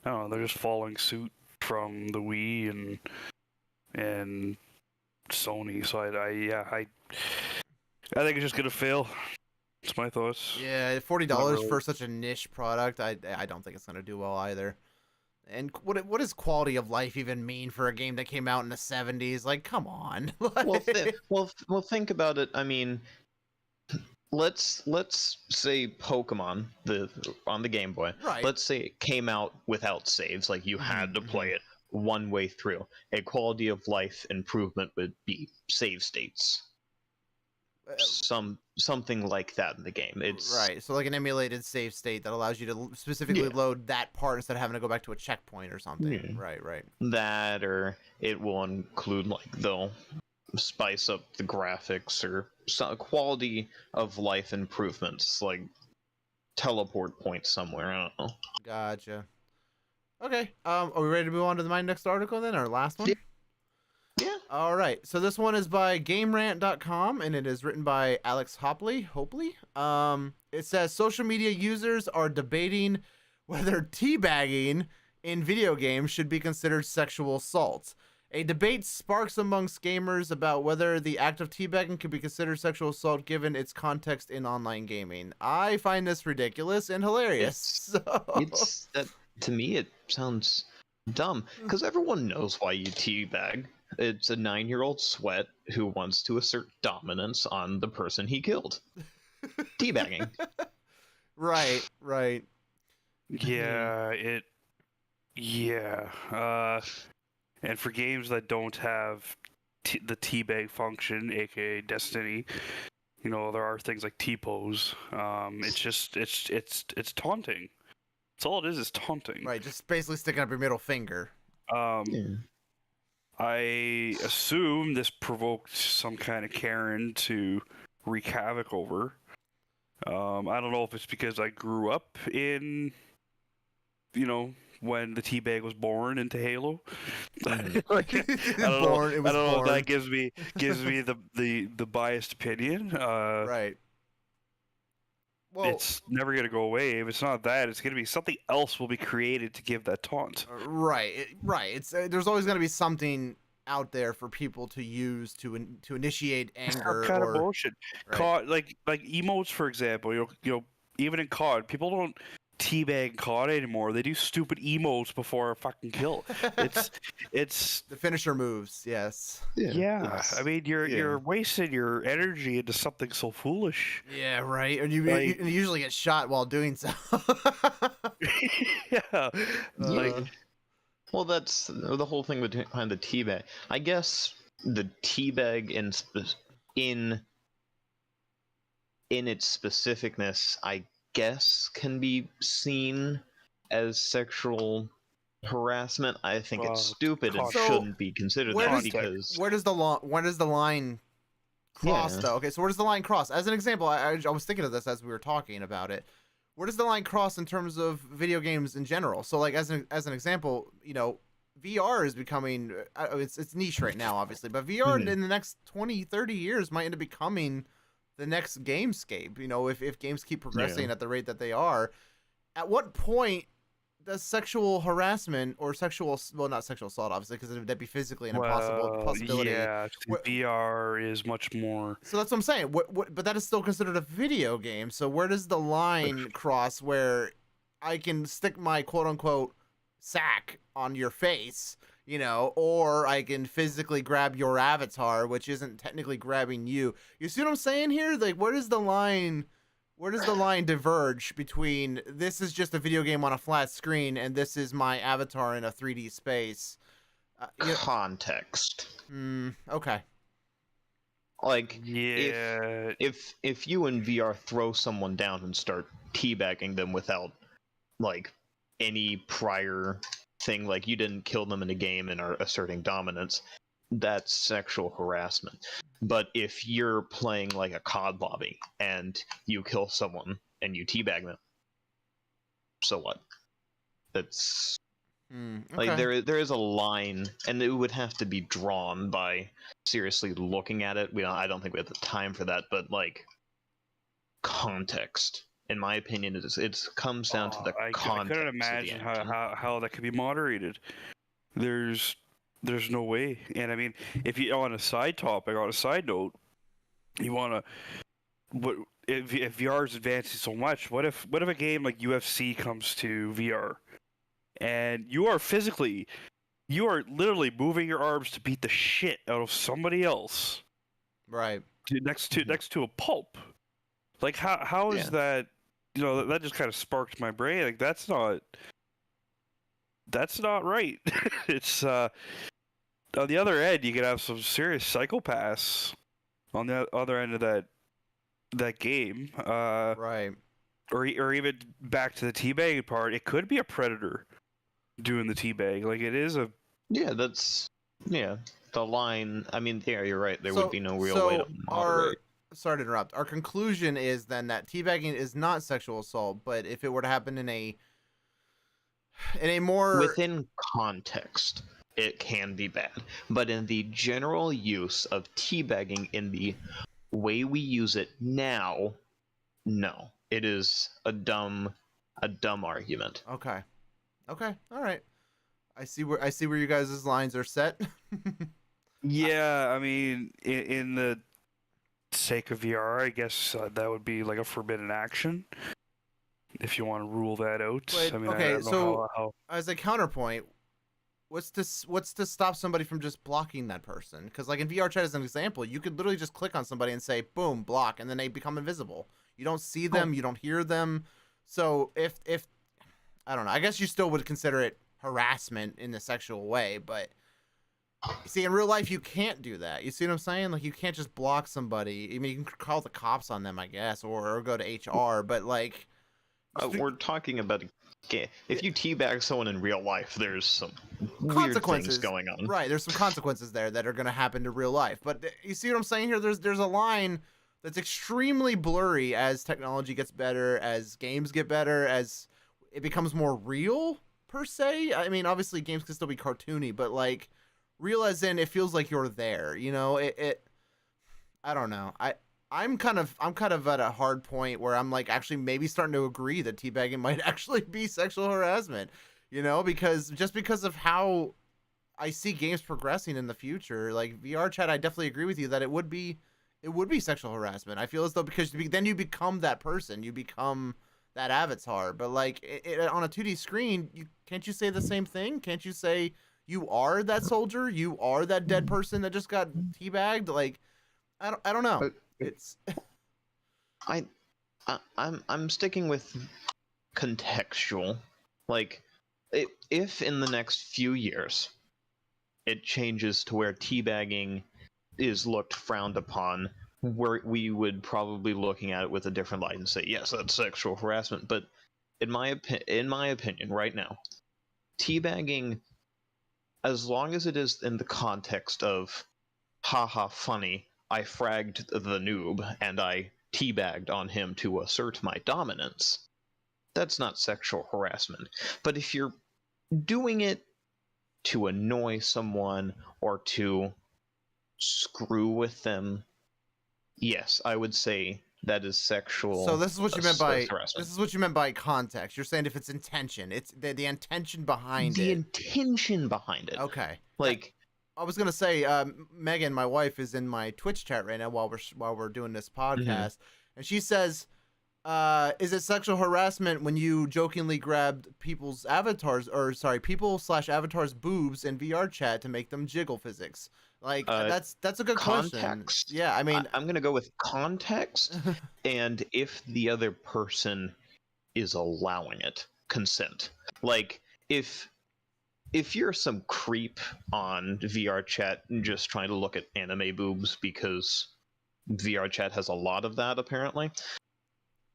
don't know. They're just following suit from the Wii and Sony. So I think it's just gonna fail. That's my thoughts. Yeah, $40 for such a niche product, I don't think it's gonna do well either. And what does quality of life even mean for a game that came out in the 70s? Like, come on. Well, think about it. I mean, let's say Pokemon on the Game Boy. Right. Let's say it came out without saves, like you had to play it one way through. A quality of life improvement would be save states. Something like that in the game. It's right. So like an emulated save state that allows you to specifically load that part instead of having to go back to a checkpoint or something. Yeah. Right. That, or it will include they'll spice up the graphics or some quality of life improvements, like teleport points somewhere. I don't know. Gotcha. Okay. Are we ready to move on to my next article then? Our last one? Yeah. All right. So this one is by GameRant.com, and it is written by Alex Hopley. It says social media users are debating whether teabagging in video games should be considered sexual assault. A debate sparks amongst gamers about whether the act of teabagging could be considered sexual assault given its context in online gaming. I find this ridiculous and hilarious. To me, it sounds dumb because everyone knows why you teabag. It's a 9-year-old sweat who wants to assert dominance on the person he killed. Teabagging. Right, right. Yeah. And for games that don't have the teabag function, aka Destiny, there are things like T-pose. It's taunting. That's all it is taunting. Right, just basically sticking up your middle finger. I assume this provoked some kind of Karen to wreak havoc over. I don't know if it's because I grew up in, when the teabag was born into Halo. Like, I don't know if that gives me the biased opinion. Right. Well, it's never gonna go away. If it's not that, it's gonna be something else will be created to give that taunt. Right, right. It's there's always going to be something out there for people to use to initiate anger Some kind or of bullshit. Right. COD, like emotes, for example. Even in COD, people don't teabag COD anymore. They do stupid emotes before a fucking kill. It's the finisher moves. Yes. Yeah. I mean, you're wasting your energy into something so foolish. Yeah, right. And you usually get shot while doing so. Yeah. Well, that's the whole thing behind the teabag. I guess the teabag in its specificness, I guess, can be seen as sexual harassment. I think it's stupid and shouldn't be considered that because where does the line cross though? Okay, so where does the line cross? As an example, I was thinking of this as we were talking about it. Where does the line cross in terms of video games in general? So, like as an example, VR is becoming it's niche right now, obviously, but VR in the next 20, 30 years might end up becoming the next gamescape. If games keep progressing at the rate that they are, at what point does sexual harassment or not sexual assault, obviously, because that'd be physically an impossible possibility. Yeah, VR is much more. So that's what I'm saying. But that is still considered a video game. So where does the line cross where I can stick my quote unquote sack on your face, or I can physically grab your avatar, which isn't technically grabbing you. You see what I'm saying here? Like, where does the line diverge between this is just a video game on a flat screen and this is my avatar in a 3D space? Context. Okay. Like, if you in VR throw someone down and start teabagging them without, like, any prior thing, like you didn't kill them in a game and are asserting dominance, that's sexual harassment. But if you're playing like a COD lobby and you kill someone and you teabag them, so what? That's like there is a line, and it would have to be drawn by seriously looking at it. I don't think we have the time for that, but like context. In my opinion, it comes down to the context. I couldn't imagine how that could be moderated. There's no way. And I mean, if you on a side note, you want to, if VR is advancing so much, what if a game like UFC comes to VR, and you are literally moving your arms to beat the shit out of somebody else, right? Next to a pulp. Like how is that? That just kind of sparked my brain. Like that's not right. It's on the other end, you could have some serious psychopaths on the other end of that game. Right. Or even back to the teabag part, it could be a predator doing the teabag. Like it is a. Yeah, the line. I mean, yeah, you're right. There would be no real way to moderate. Sorry to interrupt. Our conclusion is then that teabagging is not sexual assault, but if it were to happen in a more within context, it can be bad. But in the general use of teabagging in the way we use it now, no. It is a dumb argument. Okay. All right. I see where you guys' lines are set. Yeah, I mean, in the sake of VR, I guess that would be like a forbidden action. If you want to rule that out. But, I mean, okay, I don't know how... as a counterpoint, what's to stop somebody from just blocking that person? Because like in VR chat as an example, you could literally just click on somebody and say, boom, block, and then they become invisible. You don't see them, you don't hear them. So if I don't know, I guess you still would consider it harassment in the sexual way, but see, in real life, you can't do that. You see what I'm saying? Like, you can't just block somebody. I mean, you can call the cops on them, I guess, or go to HR, but like, we're talking about if you teabag someone in real life, there's some weird consequences things going on. Right, there's some consequences there that are going to happen to real life. But you see what I'm saying here? There's a line that's extremely blurry as technology gets better, as games get better, as it becomes more real per se. I mean, obviously games can still be cartoony, but like real as in it feels like you're there. You know, it I don't know. I'm kind of at a hard point where I'm like actually maybe starting to agree that teabagging might actually be sexual harassment, you know, because of how I see games progressing in the future, like VR chat, I definitely agree with you that it would be sexual harassment. I feel as though because then you become that person, you become that avatar, but like on a 2D screen, can't you say the same thing? Can't you say you are that soldier? You are that dead person that just got teabagged? Like, I don't know. It's I'm sticking with contextual. Like, if in the next few years it changes to where teabagging is looked frowned upon, where we would probably be looking at it with a different light and say, yes, that's sexual harassment. But in my opinion, right now, teabagging, as long as it is in the context of, haha, funny, I fragged the noob and I teabagged on him to assert my dominance, that's not sexual harassment. But if you're doing it to annoy someone or to screw with them, yes, I would say that is sexual. So this is what you meant by harassment. context. You're saying if it's intention, it's the intention behind The it. intention behind it. Okay. Like, I was gonna say, Megan, my wife, is in my Twitch chat right now while we're doing this podcast, and she says, "Is it sexual harassment when you jokingly grabbed people's avatars, or sorry, people/avatars boobs in VR chat to make them jiggle physics?" Like that's a good question. Context. Yeah, I mean, I'm gonna go with context, and if the other person is allowing it, consent. Like, if you're some creep on VR chat and just trying to look at anime boobs because VR chat has a lot of that apparently,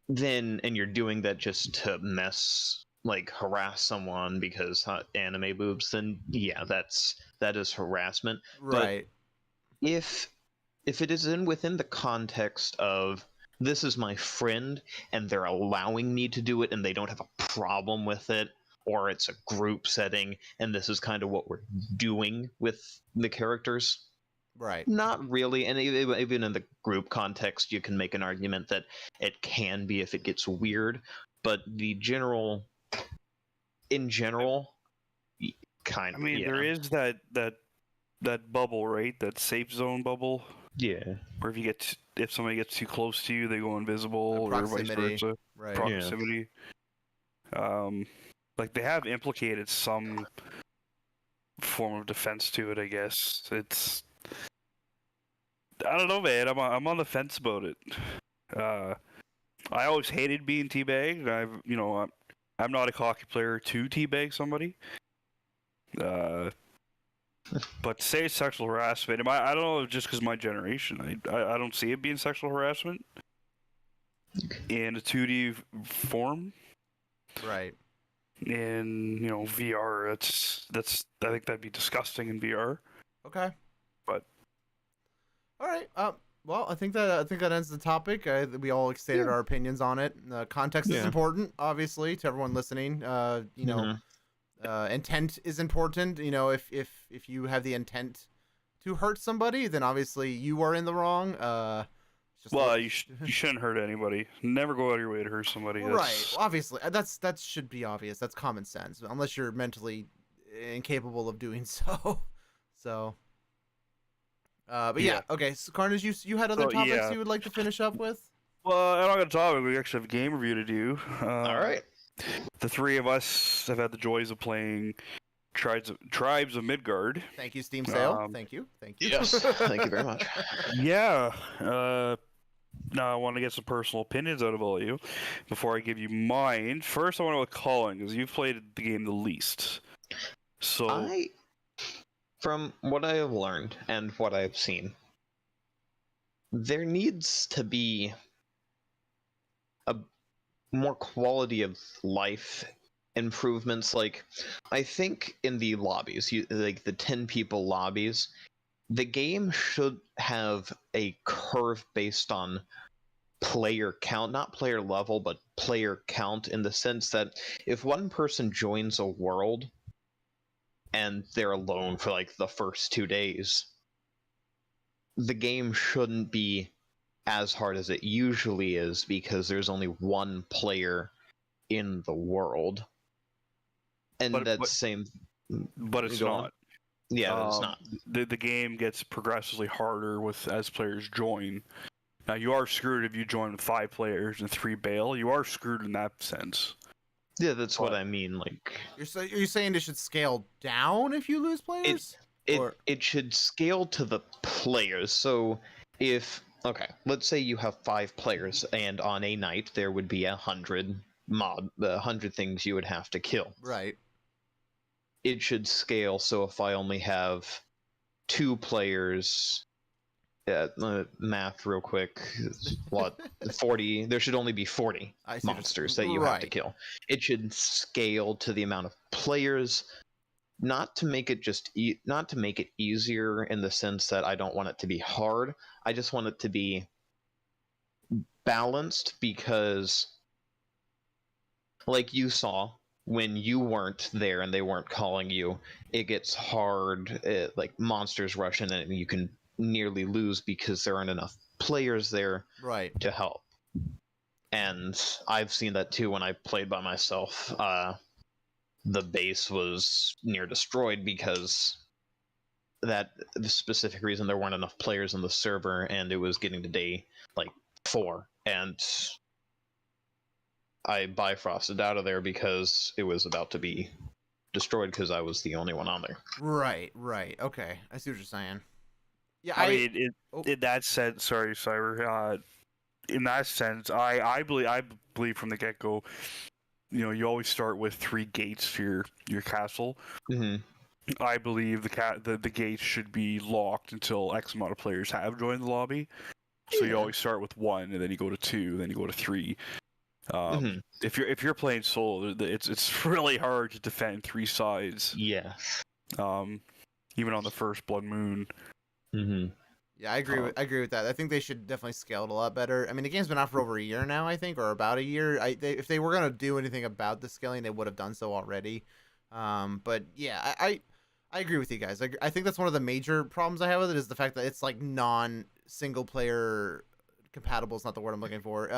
then, and you're doing that just to harass someone because anime boobs, then yeah, that is harassment. right. But if it is within the context of, this is my friend and they're allowing me to do it and they don't have a problem with it, or it's a group setting and this is kind of what we're doing with the characters, right? Not really. And even in the group context, you can make an argument that it can be if it gets weird, but in general, kind of. I mean, there is that bubble, right? That safe zone bubble. Yeah. Where if somebody gets too close to you, they go invisible, or vice versa. Right. Proximity. Yeah. Like, they have implicated some form of defense to it, I guess. It's, I don't know, man. I'm on the fence about it. I always hated being teabagged. I'm not a cocky player to teabag somebody. But to say it's sexual harassment, I don't know, just because my generation, I don't see it being sexual harassment in a 2D form. Right. In VR, that's I think that'd be disgusting in VR. Okay. But all right. Well, I think that ends the topic. We all stated our opinions on it. Context is important, obviously, to everyone listening. Intent is important. You know, if you have the intent to hurt somebody, then obviously you are in the wrong. You shouldn't hurt anybody. Never go out of your way to hurt somebody. Right. Obviously, that should be obvious. That's common sense, unless you're mentally incapable of doing so. So. But yeah. Okay. So Carnage, you had other topics you would like to finish up with? Well, I'm not gonna talk. We actually have a game review to do. All right. The three of us have had the joys of playing Tribes of Midgard. Thank you, Steam Sale. Thank you. Yes. Thank you very much. Yeah. Now I want to get some personal opinions out of all of you before I give you mine. First, I want to know what Colin, because you've played the game the least. So From what I have learned and what I have seen, there needs to be a more quality of life improvements. Like, I think in the lobbies, like the 10 people lobbies, the game should have a curve based on player count, not player level, but player count, in the sense that if one person joins a world and they're alone for like the first 2 days, the game shouldn't be as hard as it usually is because there's only one player in the world. And but it's go on. not. Yeah, it's not. The game gets progressively harder as players join. Now you are screwed if you join with 5 players and 3 bail. You are screwed in that sense. Yeah, that's what I mean. Like, You're saying it should scale down if you lose players? It should scale to the players. So if let's say you have 5 players, and on a night there would be 100 things you would have to kill. Right. It should scale, so if I only have 2 players, math real quick, what, 40, there should only be 40 monsters that you have to kill. It should scale to the amount of players, not to make it not to make it easier in the sense that I don't want it to be hard. I just want it to be balanced, because like you saw, when you weren't there and they weren't calling you, it gets hard. Like, monsters rush in and you can nearly lose because there aren't enough players there to help. And I've seen that too when I played by myself. The base was near destroyed because the specific reason there weren't enough players in the server, and it was getting to day like 4, and I bifrosted out of there because it was about to be destroyed because I was the only one on there. Right. Okay, I see what you're saying. Yeah, I mean, in that sense, sorry, Cyber. In that sense, I believe from the get go, you always start with 3 gates for your castle. Mm-hmm. I believe the gates should be locked until X amount of players have joined the lobby. So you always start with 1, and then you go to 2, then you go to 3. If you're playing solo, it's really hard to defend 3 sides. Yeah. Even on the first blood moon. Mm-hmm. Yeah, I agree with that. I think they should definitely scale it a lot better. I mean, the game's been out for over a year now, I think, or about a year. If they were gonna do anything about the scaling, they would have done so already. But yeah, I agree with you guys. I think that's one of the major problems I have with it, is the fact that it's like non-single player compatible. Is not the word I'm looking for.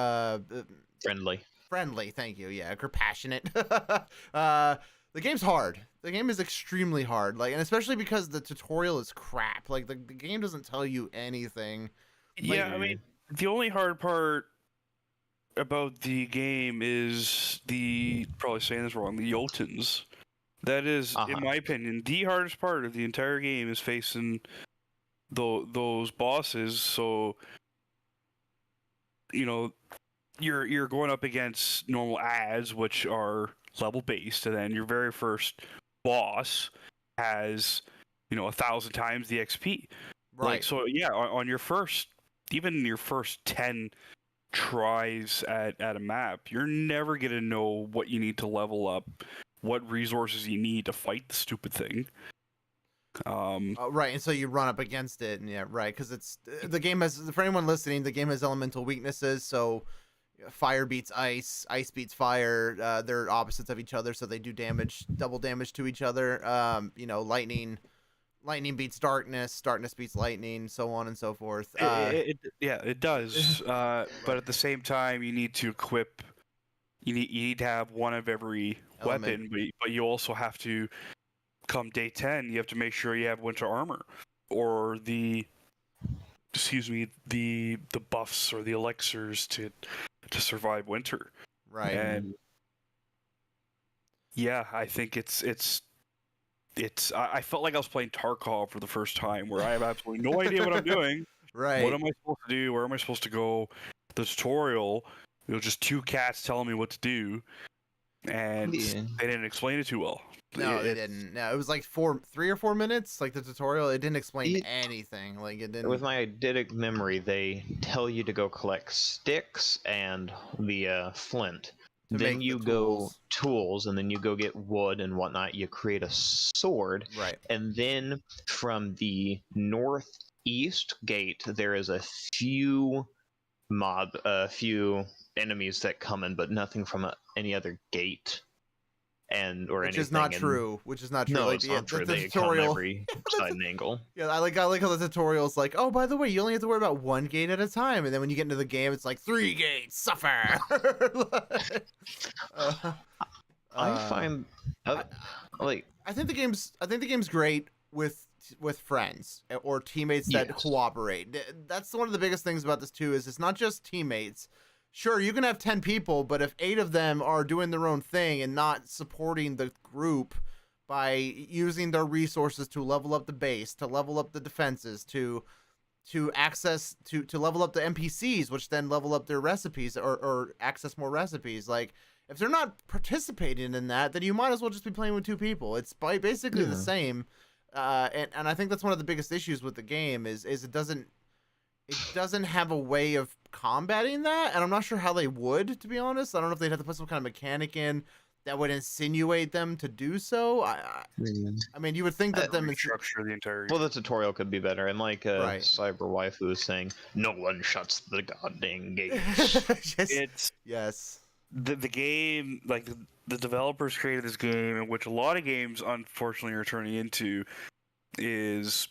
Friendly, thank you. Yeah, compassionate. The game's hard. The game is extremely hard. Like, and especially because the tutorial is crap. Like, the game doesn't tell you anything. Yeah, I mean, the only hard part about the game is probably saying this wrong, the Jotuns. That is, in my opinion, the hardest part of the entire game is facing those bosses. So, you're going up against normal ads, which are level based, and then your very first boss has 1,000 times the XP. Like, so yeah, on your first 10 tries at a map, you're never gonna know what you need to level up, what resources you need to fight the stupid thing. Right, and so you run up against it, and yeah, right, because the game has, for anyone listening, the game has elemental weaknesses. So fire beats ice beats fire. They're opposites of each other, so they do double damage to each other. Lightning beats darkness beats lightning, so on and so forth. It does. But at the same time, you need to equip. You need to have one of every weapon, but you also have to, come day 10, you have to make sure you have winter armor, or the buffs or the elixirs to survive winter. Right. And yeah, I think it's I felt like I was playing Tarkov for the first time, where I have absolutely no idea what I'm doing. Right. What am I supposed to do? Where am I supposed to go? The tutorial, it was just two cats telling me what to do, and Yeah. they didn't explain it too well. No, they didn't. No, it was like 3 or 4 minutes, like the tutorial. It didn't explain anything. Like it didn't. With my eidetic memory, they tell you to go collect sticks and the flint. To Then make you the go tools, and then you go get wood and whatnot. You create a sword, Right. and then from the northeast gate, there is a few few enemies that come in, but nothing from any other gate. Or Which anything. is not true. Which is not true. No, like, it's yeah, not true. The They tutorial. come every side and angle. Yeah, I like how the tutorial's like, oh, by the way, you only have to worry about 1 gate at a time, and then when you get into the game, it's like 3 gates, suffer. I find like I think the game's great with friends or teammates that Yes. cooperate. That's one of the biggest things about this too. Is it's not just teammates. Sure, you can have 10 people, but if 8 of them are doing their own thing and not supporting the group by using their resources to level up the base, to level up the defenses, to access to level up the NPCs, which then level up their recipes or access more recipes. Like if they're not participating in that, then you might as well just be playing with 2 people. It's basically the same. And I think that's one of the biggest issues with the game is it doesn't have a way of combating that, and I'm not sure how they would, to be honest. I don't know if they'd have to put some kind of mechanic in that would insinuate them to do so. I mean, you would think that them structure the entire. Well, the tutorial could be better, and like Right. Cyber Waifu was saying, no one shuts the goddamn gates. It's yes. The game, like the developers created this game, in which a lot of games unfortunately are turning into, is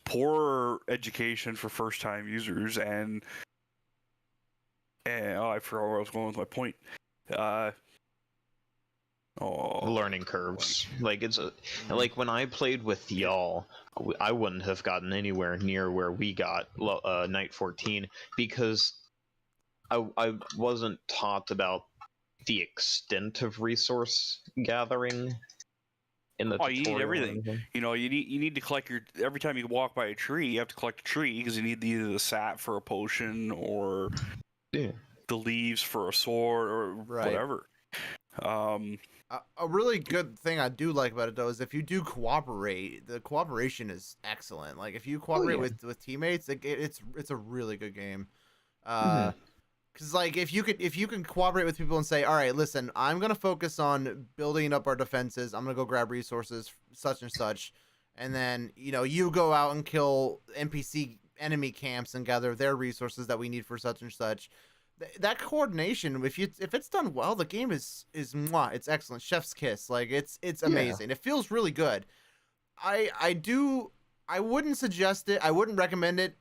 poor education for first time users and I forgot where I was going with my point. Learning curves. Like it's like when I played with y'all, I wouldn't have gotten anywhere near where we got night 14 because I wasn't taught about the extent of resource gathering in the you need tutorial or everything. anything. You know, you need to collect your every time you walk by a tree, you have to collect a tree because you need either the sap for a potion or the leaves for a sword or whatever. A really good thing I do like about it though is if you do cooperate, the cooperation is excellent. Like if you cooperate with teammates, it's a really good game. Because like if you can cooperate with people and say, all right, listen, I'm gonna focus on building up our defenses. I'm gonna go grab resources such and such, and then you go out and kill NPC enemy camps and gather their resources that we need for such and such. That coordination, if it's done well, the game is mwah, it's excellent. Chef's kiss. Like it's amazing. It feels really good. I wouldn't suggest it. I wouldn't recommend it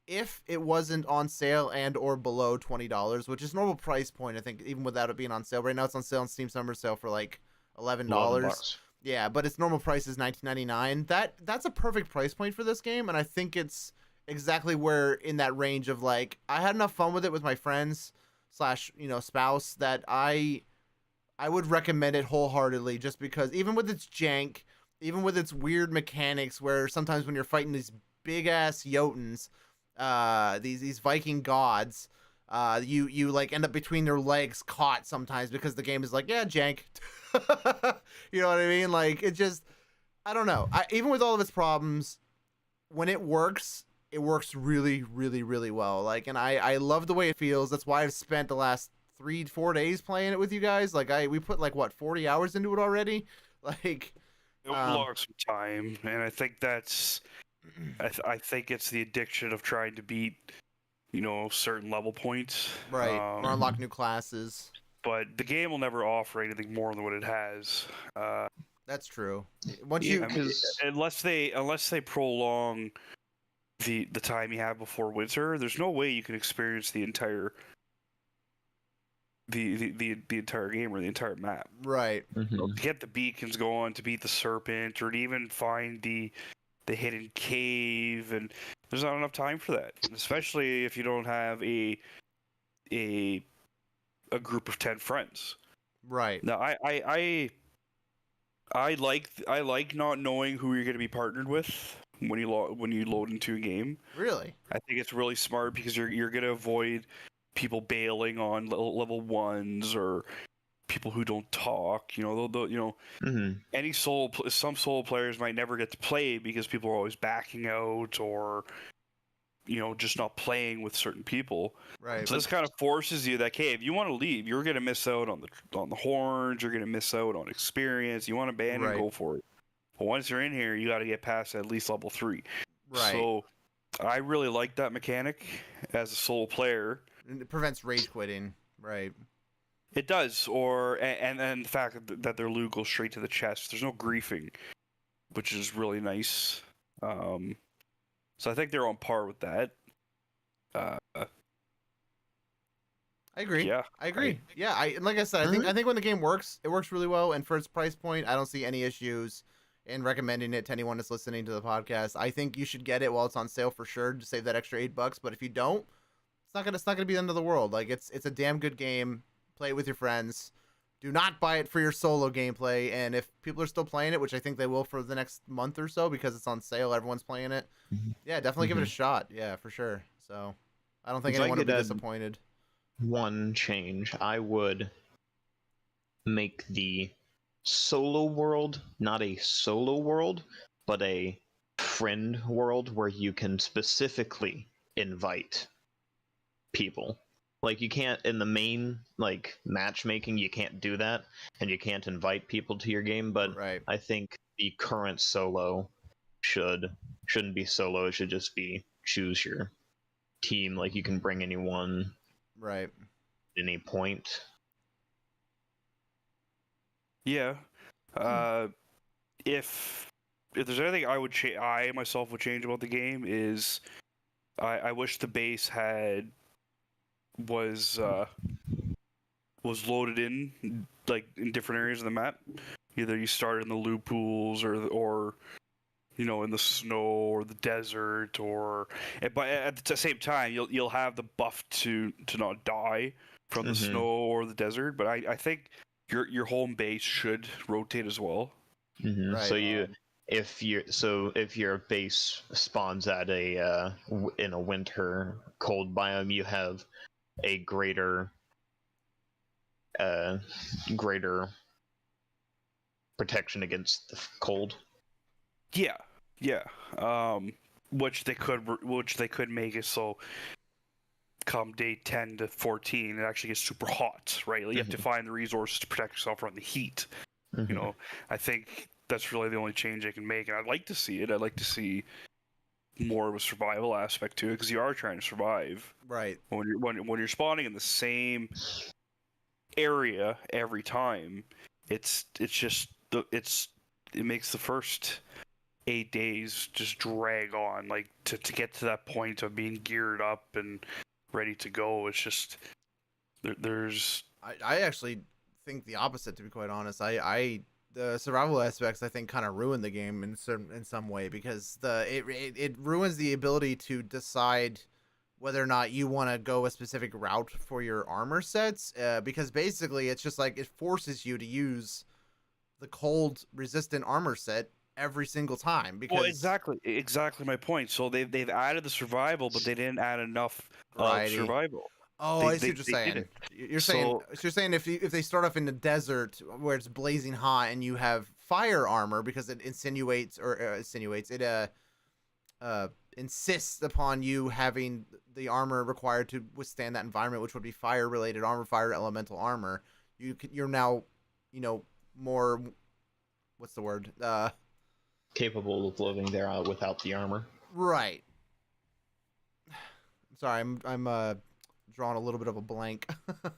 if it wasn't on sale and or below $20, which is normal price point. I think even without it being on sale. Right now it's on sale on Steam Summer Sale for like $11. Yeah, but its normal price is $19.99. That's a perfect price point for this game, and I think it's exactly where in that range of like I had enough fun with it with my friends / spouse that I would recommend it wholeheartedly, just because even with its jank, even with its weird mechanics where sometimes when you're fighting these big ass Jotuns, these Viking gods, you like end up between their legs caught sometimes because the game is like, yeah, jank. You know what I mean? Like it just, I don't know. Even with all of its problems, when it works really, really, really well. Like, and I love the way it feels. That's why I've spent the last 3-4 days playing it with you guys. Like we put like what 40 hours into it already. Like it lost some time, and I think that's I think it's the addiction of trying to beat certain level points, right, or unlock new classes. But the game will never offer anything more than what it has. That's true. Unless they prolong the time you have before winter, there's no way you can experience the entire the entire game or the entire map. Right. To get the beacons going, to beat the serpent, or to even find the hidden cave, and there's not enough time for that. Especially if you don't have a group of 10 friends. Right. Now I like not knowing who you're going to be partnered with when you load into a game. Really? I think it's really smart because you're gonna avoid people bailing on level ones or people who don't talk. You know, any some solo players might never get to play because people are always backing out or just not playing with certain people. Right. So this kind of forces you that, hey, if you want to leave, you're gonna miss out on the horns. You're gonna miss out on experience. You want to ban and Right. go for it. But once you're in here, you got to get past at least level 3. Right. So I really like that mechanic as a solo player. It prevents rage quitting. Right. It does, and the fact that their loot goes straight to the chest. There's no griefing, which is really nice. So I think they're on par with that. I agree. Yeah, I agree. Like I said, I think when the game works, it works really well. And for its price point, I don't see any issues in recommending it to anyone that's listening to the podcast. I think you should get it while it's on sale for sure to save that extra $8. But if you don't, it's not gonna be the end of the world. Like it's a damn good game. Play it with your friends. Do not buy it for your solo gameplay. And if people are still playing it, which I think they will for the next month or so because it's on sale, everyone's playing it. Yeah, definitely give it a shot. Yeah, for sure. So I don't think If I anyone would could be add disappointed. one change, I would make the solo world not a solo world, but a friend world where you can specifically invite people. Like you can't in the main like matchmaking, you can't do that, and you can't invite people to your game. But I think the current solo shouldn't be solo. It should just be choose your team. Like you can bring anyone. Right. Any point. Yeah. If there's anything I myself would change about the game is I wish the base was loaded in like in different areas of the map. Either you start in the loot pools or in the snow or the desert but at the same time you'll have the buff to not die from the snow or the desert. But I think your home base should rotate as well. Right. So if your base spawns at in a winter cold biome, you have a greater protection against the cold. Yeah. Which they could make it so come day 10 to 14 it actually gets super hot, right? You have to find the resources to protect yourself from the heat. I think that's really the only change I can make, and I'd like to see it. I'd like to see more of a survival aspect to it because you are trying to survive. Right. When you're spawning in the same area every time, it makes the first 8 days just drag on, like to get to that point of being geared up and ready to go. It's just there's I actually think the opposite, to be quite honest. The survival aspects I think kind of ruin the game in some way because it ruins the ability to decide whether or not you want to go a specific route for your armor sets, because basically it's just like it forces you to use the cold resistant armor set every single time. Because exactly my point. So they've added the survival, but they didn't add enough of survival. Oh, I see what you're saying. You're saying if they start off in the desert where it's blazing hot and you have fire armor because it insists upon you having the armor required to withstand that environment, which would be fire related armor, fire elemental armor. You're now, more, what's the word? Capable of living there without the armor. Right. Sorry, I'm drawing a little bit of a blank. But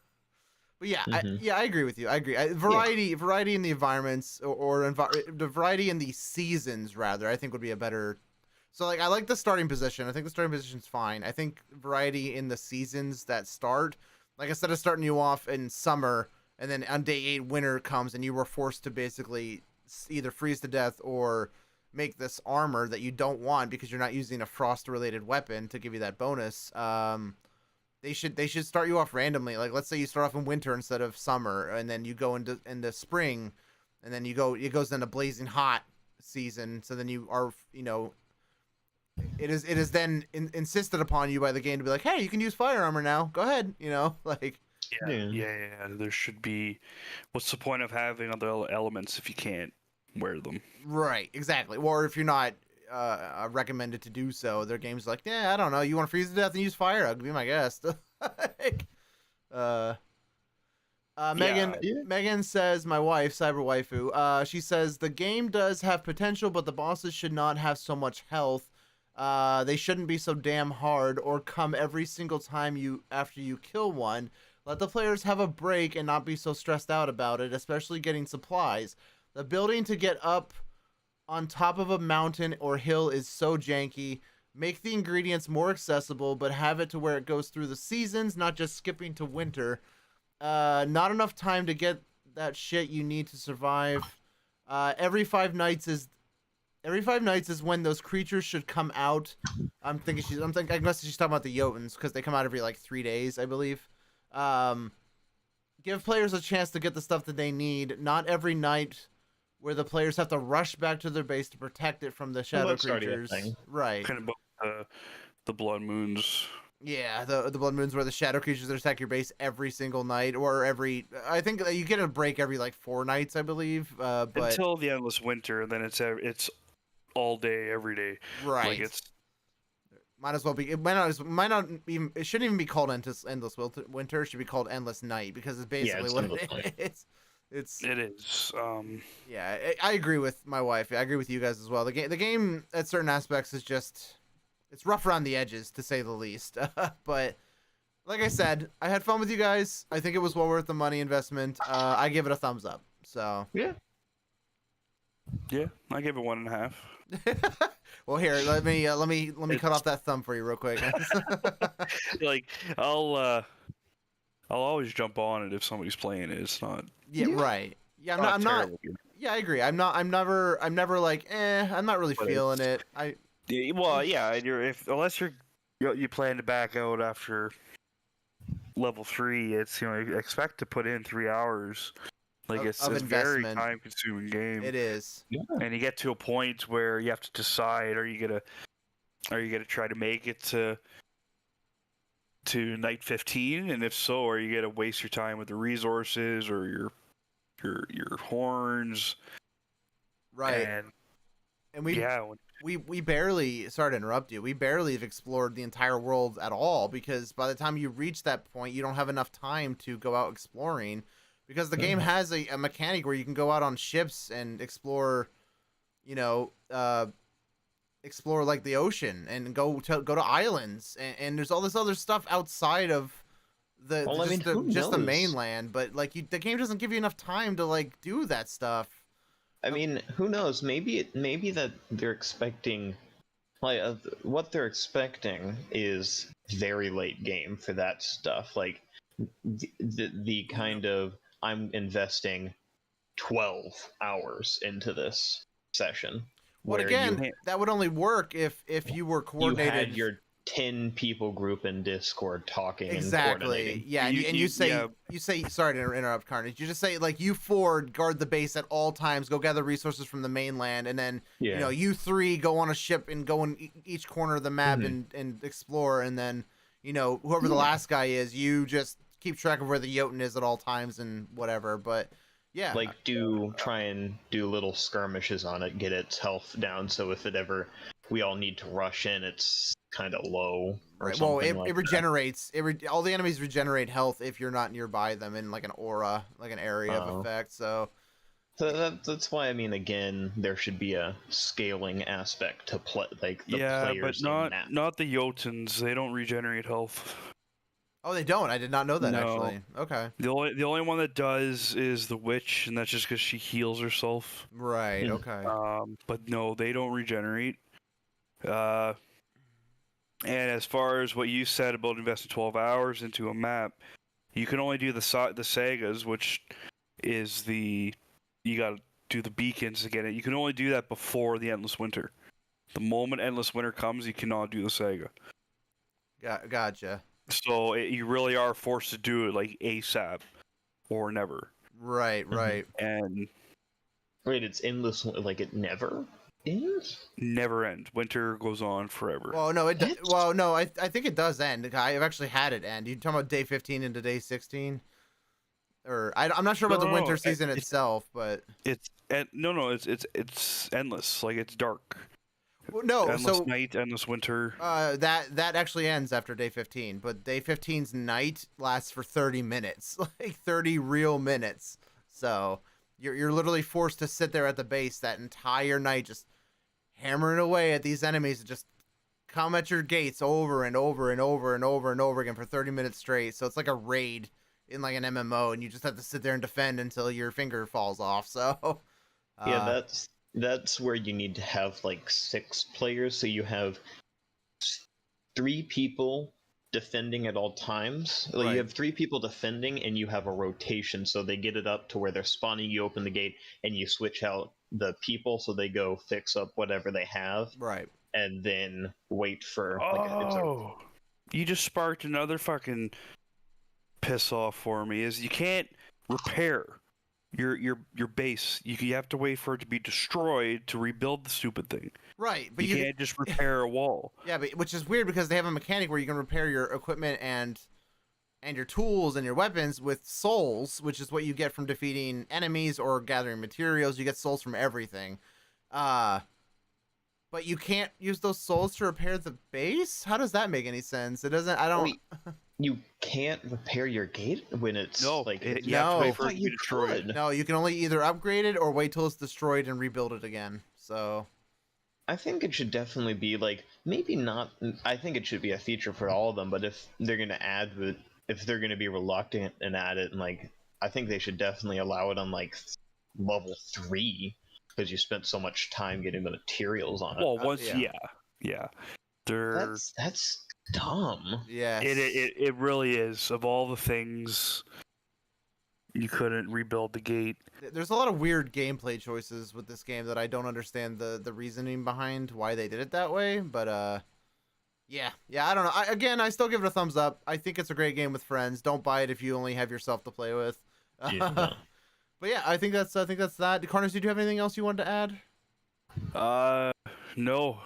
yeah, I agree with you. I agree. Variety in the environments or the variety in the seasons rather, I think would be a better. So like I like the starting position. I think the starting position's fine. I think variety in the seasons that start, like instead of starting you off in summer and then on day 8 winter comes and you were forced to basically either freeze to death or make this armor that you don't want because you're not using a frost related weapon to give you that bonus. They should start you off randomly. Like let's say you start off in winter instead of summer, and then you go into spring, and then it goes into blazing hot season. So then you are it is then insisted upon you by the game to be like, hey, you can use fire armor now. Go ahead, like. Yeah. There should be. What's the point of having other elements if you can't wear them? Right, exactly. Or if you're not recommended to do so, their game's like, yeah, I don't know. You want to freeze to death and use fire? I'll be my guest. Like, Megan says, my wife, Cyber Waifu, she says the game does have potential, but the bosses should not have so much health. They shouldn't be so damn hard or come every single time after you kill one. Let the players have a break and not be so stressed out about it, especially getting supplies. The building to get up on top of a mountain or hill is so janky. Make the ingredients more accessible, but have it to where it goes through the seasons, not just skipping to winter. Not enough time to get that shit you need to survive. Every 5 nights is when those creatures should come out. I guess she's talking about the Jotuns because they come out every like 3 days, I believe. Give players a chance to get the stuff that they need. Not every night where the players have to rush back to their base to protect it from the shadow creatures. Right. Kind of the blood moons. Yeah, the blood moons where the shadow creatures attack your base every single night, or I think you get a break every like 4 nights, I believe. But until the endless winter, then it's all day, every day. Right. Like might as well be. It might not even. It shouldn't even be called endless winter. It should be called endless night because it's basically what it is. It is. Yeah, I agree with my wife. I agree with you guys as well. The game at certain aspects is just. It's rough around the edges, to say the least. But like I said, I had fun with you guys. I think it was well worth the money investment. I give it a thumbs up. So yeah, I give it 1.5. Well, here, let me cut off that thumb for you real quick. Like I'll always jump on it if somebody's playing it. It's not. Yeah, right. Yeah, I'm not. Yeah, I agree. I'm never like, I'm not really feeling it. Unless you plan to back out after level 3, it's expect to put in 3 hours. Like it's a very time consuming game. It is. Yeah. And you get to a point where you have to decide: are you gonna try to make it to night 15, and if so, are you gonna waste your time with the resources or your horns? Right. And we barely, sorry to interrupt you, we barely have explored the entire world at all, because by the time you reach that point, you don't have enough time to go out exploring, because the game has a mechanic where you can go out on ships and explore, explore like the ocean and go to islands, and there's all this other stuff outside of the mainland, but like the game doesn't give you enough time to like do that stuff. I mean, who knows? Maybe that they're expecting, like, what they're expecting is very late game for that stuff. Like, the kind of, I'm investing 12 hours into this session. Well, again, that would only work if you were coordinated. You had your 10 people group in Discord talking and coordinating. Yeah, and you say sorry to interrupt, Carnage. You just say like you 4 guard the base at all times, go gather resources from the mainland, and then you 3 go on a ship and go in each corner of the map and explore, and then whoever the last guy is, you just keep track of where the Jotun is at all times and whatever. But yeah, like try and do little skirmishes on it, get its health down, so if we all need to rush in, it's kind of low. Right. Well, it regenerates. All the enemies regenerate health if you're not nearby them in like an aura, like an area of effect. So that's why, I mean, again, there should be a scaling aspect to play, like the players. But not the Jotuns. They don't regenerate health. Oh, they don't. I did not know that, No. actually. Okay. The only one that does is the witch, and that's just because she heals herself. Right. Okay. But no, they don't regenerate. And as far as what you said about investing 12 hours into a map, you can only do the sagas, which is you got to do the beacons to get it. You can only do that before the endless winter. The moment endless winter comes, you cannot do the saga. Gotcha. So you really are forced to do it like ASAP or never. Right. And wait, it's endless, like it never? Never ends. Winter goes on forever. Well, no, well, no, I think it does end. I've actually had it end. You talking about day 15 into day 16? Or I'm not sure about the winter season itself, but it's it's endless. Like it's dark. Well, no, endless so night, endless winter. That actually ends after day 15, but day 15's night lasts for 30 minutes, like 30 real minutes. So you're literally forced to sit there at the base that entire night, just hammering away at these enemies that just come at your gates over and over and over and over and over again for 30 minutes straight. So it's like a raid in like an MMO, and you just have to sit there and defend until your finger falls off. So yeah, that's where you need to have like 6 players, so you have 3 people defending at all times. Like, Right. you have 3 people defending, and you have a rotation, so they get it up to where they're spawning. You open the gate, and you switch out the people, so they go fix up whatever they have, right, and then wait for. You just sparked another fucking piss off for me. Is you can't repair your base. You have to wait for it to be destroyed to rebuild the stupid thing. Right, but you can't just repair a wall. Yeah, but which is weird because they have a mechanic where you can repair your equipment and your tools and your weapons with souls, which is what you get from defeating enemies or gathering materials. You get souls from everything. But you can't use those souls to repair the base? How does that make any sense? It doesn't. I don't. Wait, you can't repair your gate when it's no, like you have to wait for it to be you destroyed. could. No, you can only either upgrade it or wait till it's destroyed and rebuild it again. So I think it should definitely be like, maybe not. I think it should be a feature for all of them. But if they're gonna add the, if they're gonna be reluctant and add it, and like, I think they should definitely allow it on like level 3, because you spent so much time getting the materials on it. Well, once yeah. That's dumb. Yeah, it really is. Of all the things, you couldn't rebuild the gate. There's a lot of weird gameplay choices with this game that I don't understand the reasoning behind why they did it that way. But yeah, I don't know. I still give it a thumbs up. I think it's a great game with friends. Don't buy it if you only have yourself to play with. Yeah. But yeah, I think that's that. Carnage, did you have anything else you wanted to add? Nope.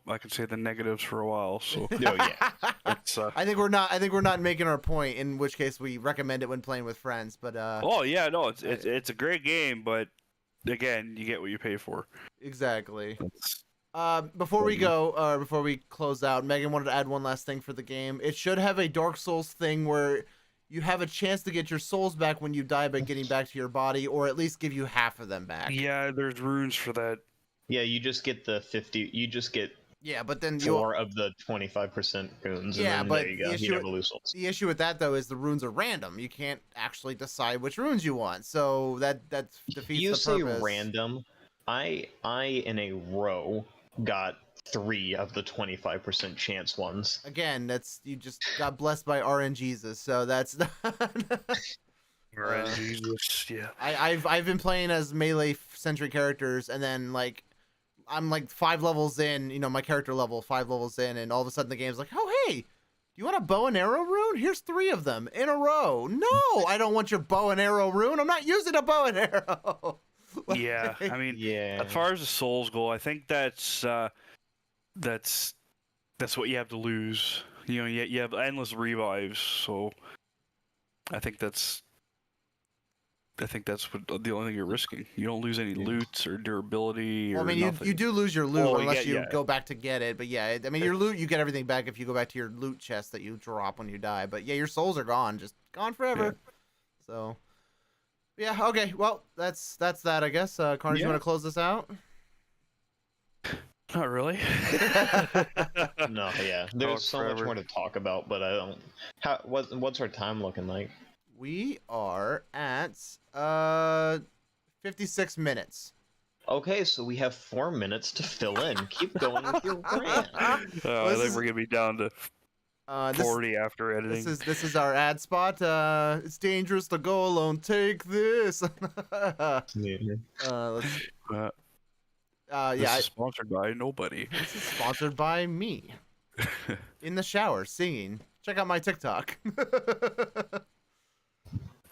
I can say the negatives for a while. So it's, I think we're not making our point. In which case, we recommend it when playing with friends. But it's a great game, but again, you get what you pay for. Exactly. Before we go, before we close out, Megan wanted to add one last thing for the game. It should have a Dark Souls thing where you have a chance to get your souls back when you die by getting back to your body, or at least give you half of them back. Yeah, there's runes for that. Yeah, you just get the 50. You just get. Yeah, but then 4 of the 25% runes. Yeah, and then but there you go. You never lose souls. The issue with that though is the runes are random. You can't actually decide which runes you want. So that defeats the purpose. You say random. I in a row got 3 of the 25% chance ones. Again, that's you just got blessed by RNGesus, so that's RNGesus, yeah. I've been playing as melee centric characters, and then like I'm like 5 levels in, my character level 5 levels in, and all of a sudden the game's like, oh hey, do you want a bow and arrow rune? Here's 3 of them in a row. No, I don't want your bow and arrow rune. I'm not using a bow and arrow. Yeah, I mean, as far as the souls go, I think that's what you have to lose. You have endless revives, so I think that's what the only thing you're risking. You don't lose any loots or durability. Well, I mean, nothing. you do lose your loot unless you yeah. go back to get it. But yeah, I mean, your loot, you get everything back if you go back to your loot chest that you drop when you die. But yeah, your souls are gone, just gone forever. Yeah. So yeah, okay. Well, that's that, I guess. Carnage, you want to close this out? Not really. No, yeah. There's so much more to talk about, but I don't. What's our time looking like? We are at 56 minutes. Okay, so we have 4 minutes to fill in. Keep going with your rant. I think we're gonna be down to 40 after editing. This is our ad spot. It's dangerous to go alone. Take this. Let's this is sponsored by nobody. This is sponsored by me. In the shower, singing. Check out my TikTok.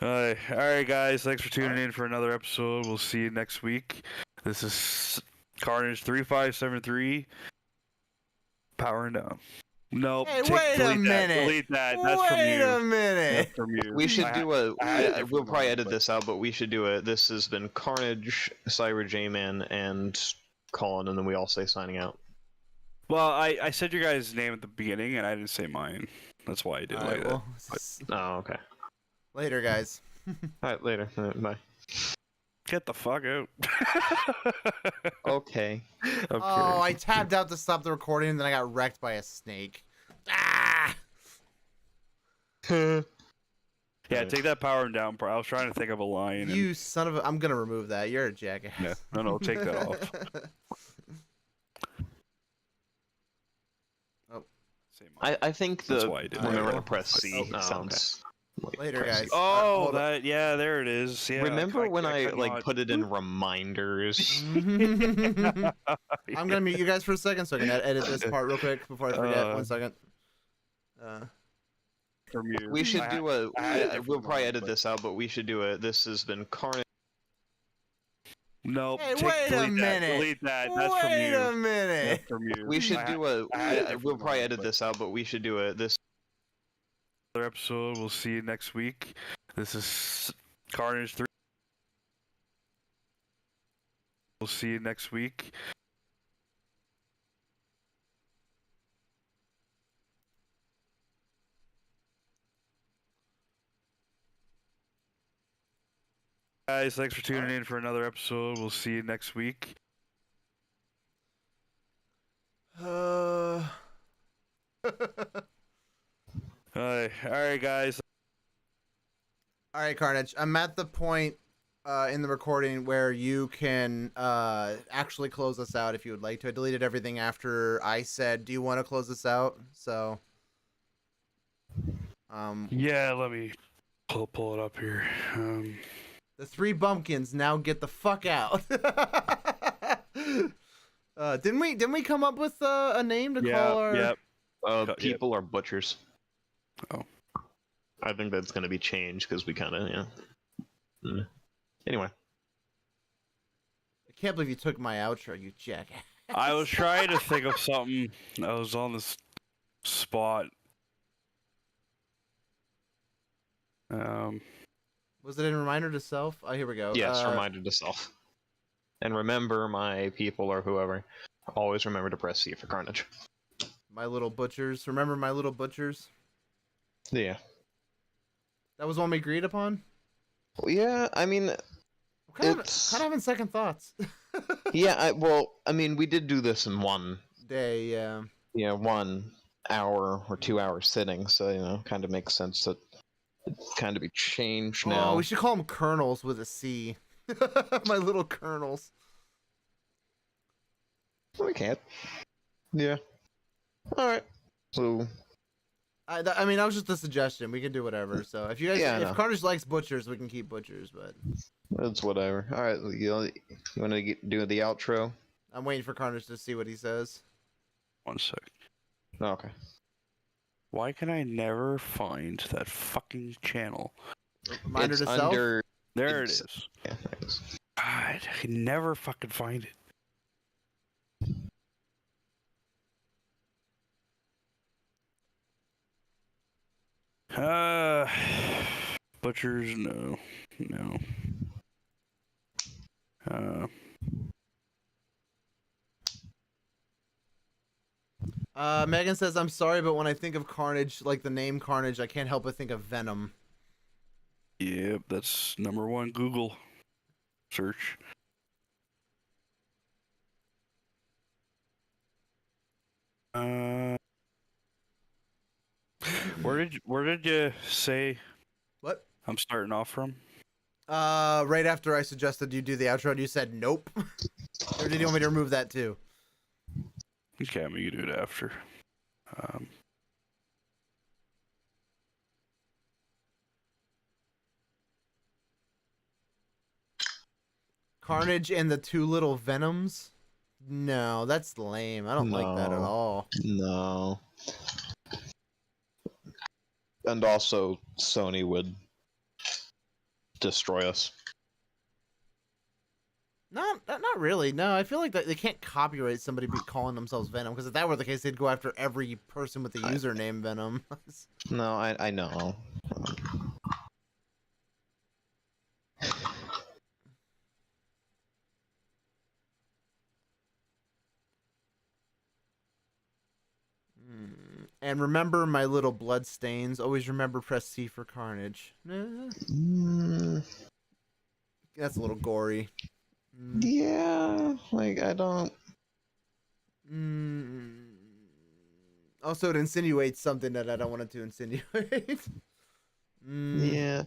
All right, guys. Thanks for tuning in for another episode. We'll see you next week. This is Carnage 3573. Powering down. Nope. Hey, wait a minute. Delete that. That's from you. Wait a minute. That's from you. We should do a. I had a different We'll probably one, edit but- this out, but we should do a. This has been Carnage, Cyber J-Man, and Colin, and then we all say signing out. Well, I said your guys' name at the beginning, and I didn't say mine. That's why I did Alright, like well, Oh, okay. later, guys. Alright, later. Bye. Get the fuck out. Okay. Oh, I tabbed out to stop the recording, and then I got wrecked by a snake. Ah! Yeah, take that power down part. I was trying to think of a line. And... You son of a... I'm gonna remove that. You're a jackass. Yeah, no, take that off. Oh. I think That's the why I did remember that. to press C Oh, sounds. Like Later, press guys. C. Oh, hold on. that yeah, there it is. Yeah. Remember when I could like not- put it in reminders? I'm gonna mute you guys for a second so I can edit this part real quick before I forget. 1 second. From you. We should do a. I had a different We'll probably one, edit but- this out, but we should do a. This has been Carnage. Nope. Hey, take- wait a delete minute. That, delete that. That's from Wait you. a minute. That's from you. We should do a. I had a different We'll probably one, edit but- this out, but we should do a. This. Another episode. We'll see you next week. This is Carnage 3. We'll see you next week. Guys, thanks for tuning in for another episode. We'll see you next week. Uh... Alright, guys. All right, Carnage. I'm at the point in the recording where you can actually close us out if you would like to. I deleted everything after I said, "Do you want to close this out?" So, Yeah, let me pull it up here. the 3 bumpkins now get the fuck out. Didn't we come up with a name to call our? Yep. People are butchers. Oh. I think that's going to be changed because we kind of, Anyway. I can't believe you took my outro, you jackass. I was trying to think of something. I was on this spot. Was it a reminder to self? Oh, here we go. Yes, reminder to self. And remember, my people or whoever, always remember to press C for Carnage. My little butchers. Remember my little butchers? Yeah. That was one we agreed upon? Well, yeah, I mean, kind of having second thoughts. yeah, we did do this in one day, yeah. Yeah, 1 hour or 2 hour sitting, so, kind of makes sense that it kind of be changed now. Oh, we should call them kernels with a C. My little kernels. We can't. Yeah. Alright. So... I mean, that was just a suggestion. We can do whatever. So if you guys, if Carnage likes butchers, we can keep butchers. But it's whatever. All right, you want to do the outro? I'm waiting for Carnage to see what he says. 1 sec. Okay. Why can I never find that fucking channel? Reminder to self? There it is. Yeah, thanks. God, I can never fucking find it. Butchers, no. Megan says, I'm sorry, but when I think of Carnage, like the name Carnage, I can't help but think of Venom. Yep, that's #1 Google search. Where did you say? What? I'm starting off from. Right after I suggested you do the outro, and you said nope. Or did you want me to remove that too? Okay, I'm gonna do it after. Carnage and the 2 little Venoms? No, that's lame. I don't like that at all. No. And also, Sony would destroy us. Not really. No, I feel like that they can't copyright somebody calling themselves Venom, because if that were the case, they'd go after every person with the username Venom. No, I know. And remember my little blood stains. Always remember press C for carnage. That's a little gory. Yeah, like I don't. Also, it insinuates something that I don't want it to insinuate. Yeah,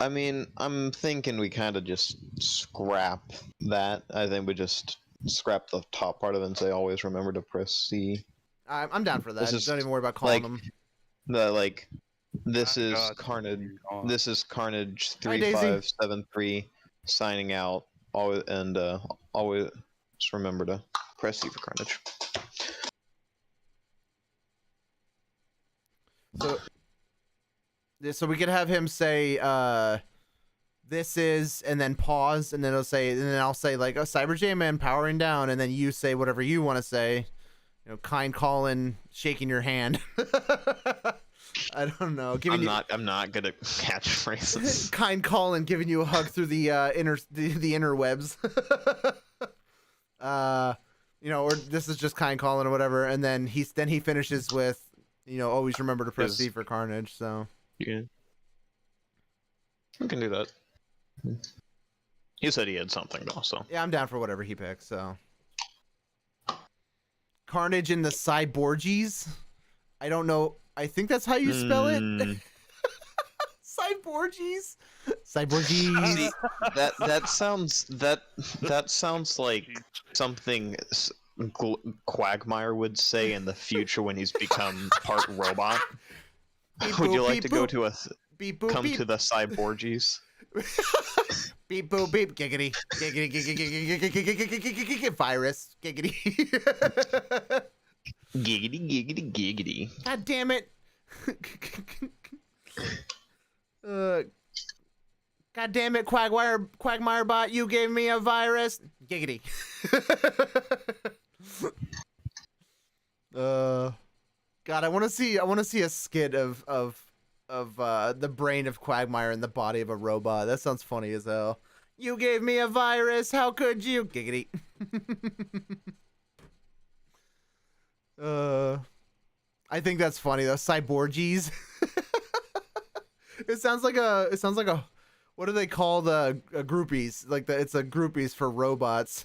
I mean, I'm thinking we kind of just scrap that. I think we just scrap the top part of it and say always remember to press C. I'm down for that. This is Don't even worry about calling them. This is Carnage. This is Carnage 3573 signing out. Always just remember to press C for Carnage. So we could have him say, this is, and then pause, and then I'll say like, oh, Cyber J-Man powering down, and then you say whatever you want to say. You know, kind Colin shaking your hand. I don't know. I'm not good at catchphrases. Kind Colin giving you a hug through the interwebs. You know, or this is just Kind Colin or whatever, and then he finishes with, you know, always remember to press C for Carnage. So yeah, we can do that. He said he had something though, so yeah, I'm down for whatever he picks. So Carnage in the Cyborgies. I don't know. I think that's how you spell it. Cyborgies. Cyborgies. that sounds like something Quagmire would say in the future when he's become part robot. Would you like to go to to the Cyborgies? Beep boop beep giggity giggity giggity virus giggity giggity giggity. God damn it! God damn it, Quagmire bot! You gave me a virus. Giggity. God, I want to see a skit of the brain of Quagmire in the body of a robot. That sounds funny as hell. You gave me a virus. How could you? Giggity. I think that's funny though. Cyborgies. It sounds like a what do they call the groupies? Like it's a groupies for robots.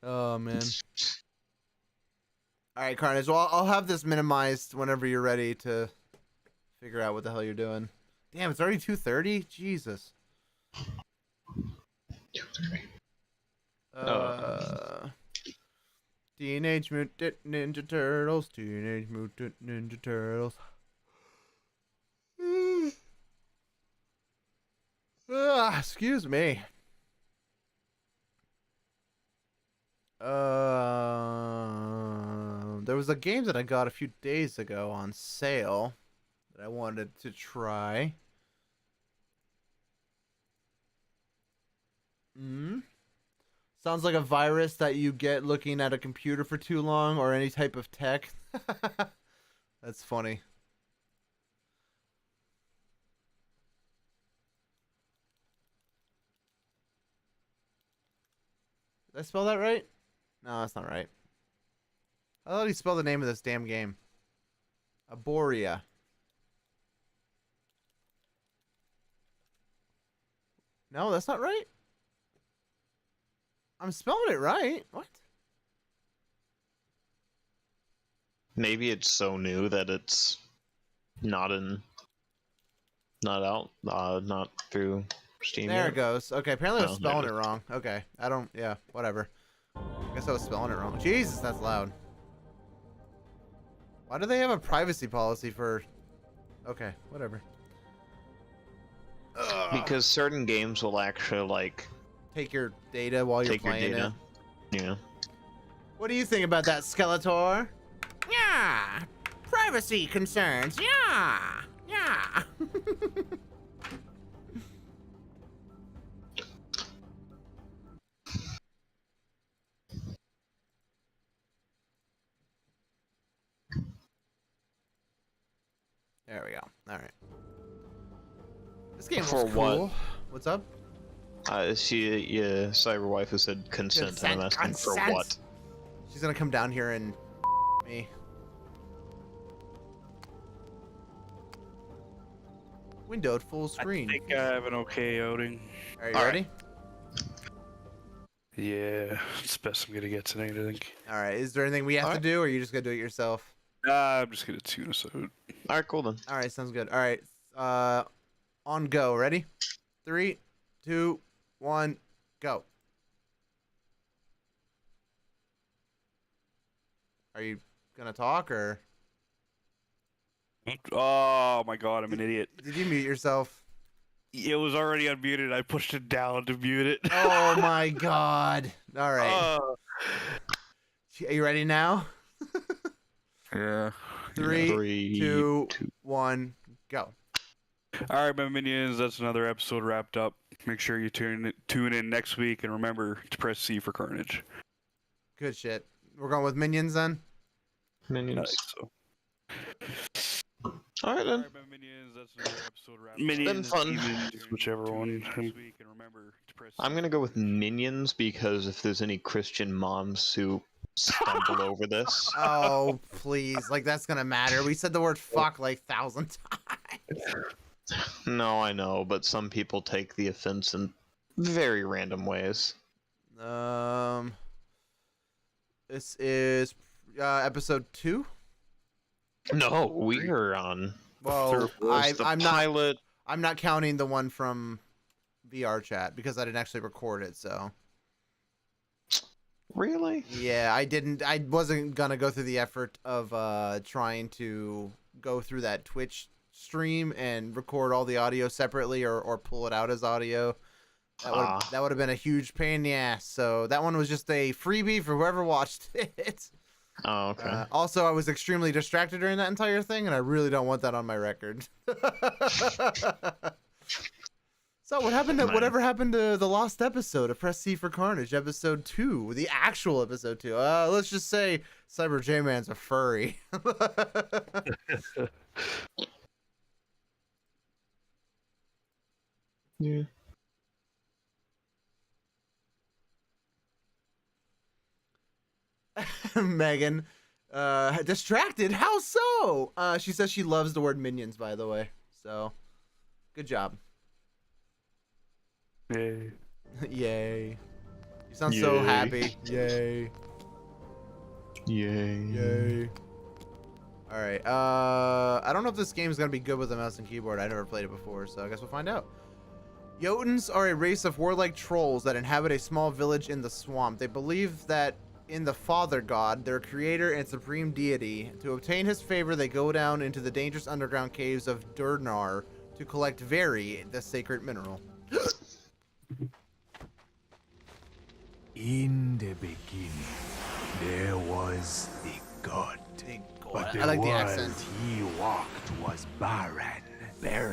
Oh man. All right, Carnage. Well, I'll have this minimized whenever you're ready to figure out what the hell you're doing. Damn, it's already 2:30. Jesus. 2:30. Teenage Mutant Ninja Turtles. Teenage Mutant Ninja Turtles. Excuse me. There was a game that I got a few days ago on sale that I wanted to try. Sounds like a virus that you get looking at a computer for too long or any type of tech. That's funny. Did I spell that right? No, that's not right. I thought he spelled the name of this damn game. Aboria. No, that's not right. I'm spelling it right. What? Maybe it's so new that it's not out, not through Steam There yet. it goes. Okay, apparently I was Oh, there spelling it it is. wrong. Okay, yeah, whatever. I guess I was spelling it wrong. Jesus, that's loud. Why do they have a privacy policy for... Okay, whatever. Because certain games will actually, like... Take your data while you're playing it. Yeah. What do you think about that, Skeletor? Yeah! Privacy concerns, yeah! Yeah! we go. All right. This game For looks cool. what? What's up? Cyber wife who said consent, and I'm asking for what? She's gonna come down here and me. Windowed full screen. I think I have an okay outing. All right, you ready? Yeah, it's the best I'm gonna get tonight, I think. All right. Is there anything we have to do, or are you just gonna do it yourself? I'm just gonna tune us out. All right, cool then. All right, sounds good. All right. On go. Ready? 3, 2, 1, go. Are you gonna talk or? Oh my god, I'm an idiot. Did you mute yourself? It was already unmuted. I pushed it down to mute it. Oh my god. All right. Are you ready now? Yeah. 3, 2, 1, go. All right, my minions, that's another episode wrapped up. Make sure you tune in next week, and remember to press C for Carnage. Good shit. We're going with minions then? Minions. So. All right then. All right, my minions, that's another episode wrapped up. It's been fun. Demons, whichever one. Next week, and remember to press I'm gonna go with minions because if there's any Christian moms who stumble over this. Oh, please. Like, that's gonna matter. We said the word fuck like 1,000 times. No, I know, but some people take the offense in very random ways. This is episode 2. No, we are on. Well, I'm pilot. I'm not counting the one from VR chat because I didn't actually record it. So. Really? Yeah, I didn't. I wasn't gonna go through the effort of trying to go through that Twitch stream and record all the audio separately or pull it out as audio. That would have been a huge pain in the ass. So that one was just a freebie for whoever watched it. Oh, okay. Also, I was extremely distracted during that entire thing, and I really don't want that on my record. So what happened to whatever happened to the lost episode of Press C for Carnage, episode 2, the actual episode 2? Let's just say Cyber J-Man's a furry. Yeah. Megan, distracted? How so? She says she loves the word minions, by the way. So, good job. Yay. Yay. You sound so happy. Yay. Yay. Yay. Alright, I don't know if this game is going to be good with a mouse and keyboard. I never played it before, so I guess we'll find out. Jotuns are a race of warlike trolls that inhabit a small village in the swamp. They believe that in the Father God, their creator and supreme deity. To obtain his favor, they go down into the dangerous underground caves of Durnar to collect Veri, the sacred mineral. In the beginning, there was the God. But the I like the world accent. he walked was barren.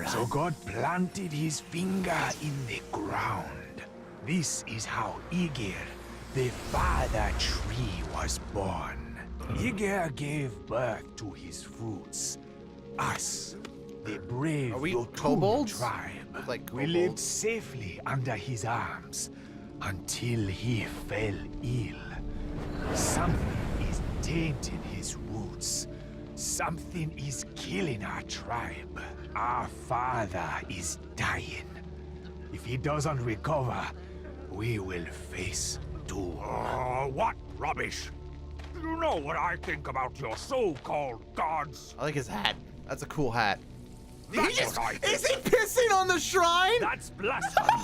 So God planted his finger in the ground. This is how Aegir, the father tree, was born. Aegir gave birth to his fruits. Us, the brave Jotun tribe. We lived safely under his arms until he fell ill. Something is tainting his roots. Something is killing our tribe. Our father is dying. If he doesn't recover, we will face doom. What rubbish! You know what I think about your so-called gods. I like his hat. That's a cool hat. That's what I think. Is he pissing on the shrine? That's blasphemy.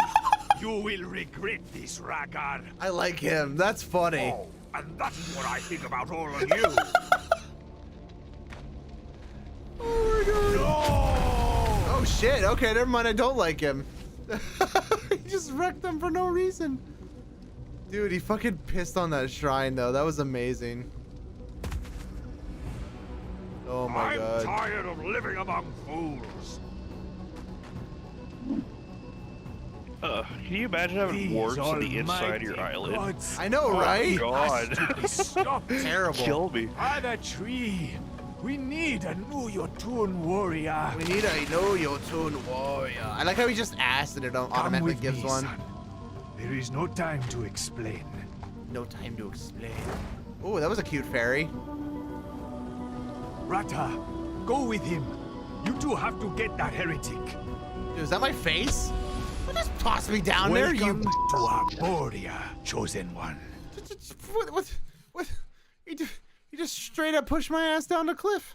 You will regret this, Ragnar. I like him. That's funny. Oh, and that's what I think about all of you. Oh my god. No! Oh shit. Okay, never mind. I don't like him. He just wrecked them for no reason. Dude, he fucking pissed on that shrine though. That was amazing. Oh my god. I'm tired of living among fools. Can you imagine having warts on the inside of your eyelid? I know, right? Oh god. Terrible. Kill me. Father tree, We need a new Yotun warrior. We need a new Yotun warrior. I like how he just asked and it automatically gives me, one. son. There is no time to explain. No time to explain. Oh, that was a cute fairy. Rata, go with him. You two have to get that heretic. Dude, is that my face? Well, just toss me down there, you. Welcome to Arborea, chosen one. What? You just straight up pushed my ass down the cliff.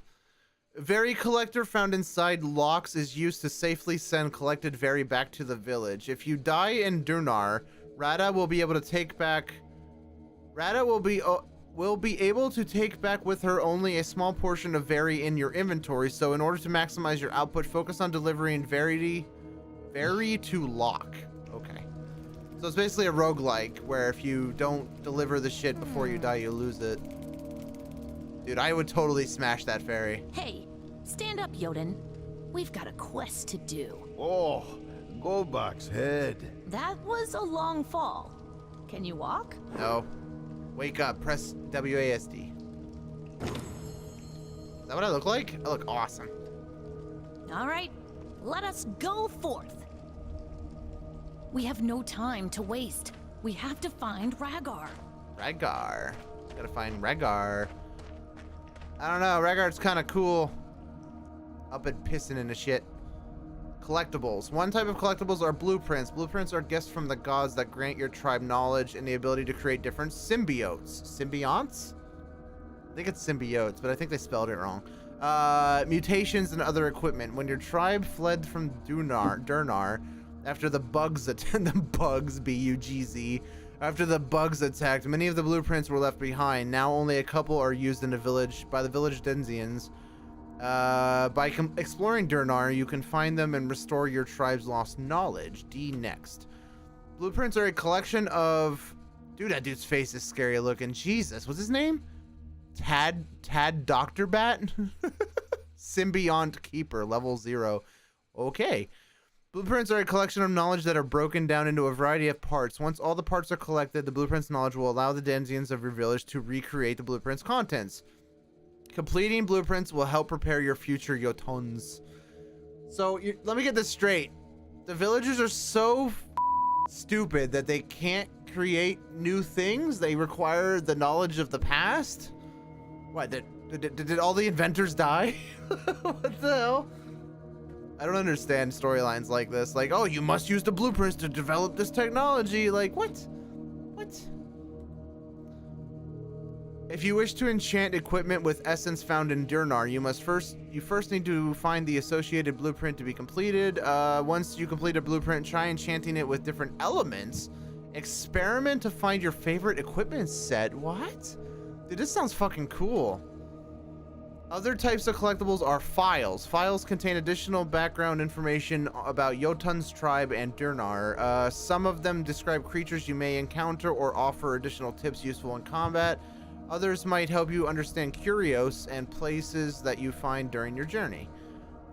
Very collector found inside locks is used to safely send collected Very back to the village. If you die in Durnar, Rada will be able to take back. Rada will be able to take back with her only a small portion of Very in your inventory. So in order to maximize your output, focus on delivering Very to lock. Okay. So it's basically a roguelike where if you don't deliver the shit before you die, you lose it. Dude, I would totally smash that fairy. Hey, stand up, Jotun. We've got a quest to do. Oh, Goldbach's head. That was a long fall. Can you walk? No. Wake up, press WASD. Is that what I look like? I look awesome. All right, let us go forth. We have no time to waste. We have to find Rhaegar. Rhaegar. Gotta find Rhaegar. I don't know, Rhaegar's kind of cool. Up and pissing into shit. Collectibles. One type of collectibles are blueprints. Blueprints are gifts from the gods that grant your tribe knowledge and the ability to create different symbiotes. Symbionts? I think it's symbiotes, but I think they spelled it wrong. Mutations and other equipment. When your tribe fled from Durnar after the bugs B-U-G-Z, after the bugs attacked, many of the blueprints were left behind. Now only a couple are used in the village by the village Denzians. By exploring Durnar, you can find them and restore your tribe's lost knowledge. D next. Blueprints are a collection of... Dude, that dude's face is scary looking. Jesus, what's his name? Tad Dr. Bat? Symbiont Keeper, level 0. Okay. Blueprints are a collection of knowledge that are broken down into a variety of parts. Once all the parts are collected, the blueprint's knowledge will allow the Denzians of your village to recreate the blueprint's contents. Completing blueprints will help prepare your future Jotuns. So, let me get this straight. The villagers are so stupid that they can't create new things? They require the knowledge of the past? What, did all the inventors die? What the hell? I don't understand storylines like this. Like, oh, you must use the blueprints to develop this technology. Like, what? What? If you wish to enchant equipment with essence found in Durnar, you first need to find the associated blueprint to be completed. Once you complete a blueprint, try enchanting it with different elements. Experiment to find your favorite equipment set. What? Dude, this sounds fucking cool. Other types of collectibles are files. Files contain additional background information about Jotun's tribe and Durnar. Some of them describe creatures you may encounter or offer additional tips useful in combat. Others might help you understand curios and places that you find during your journey.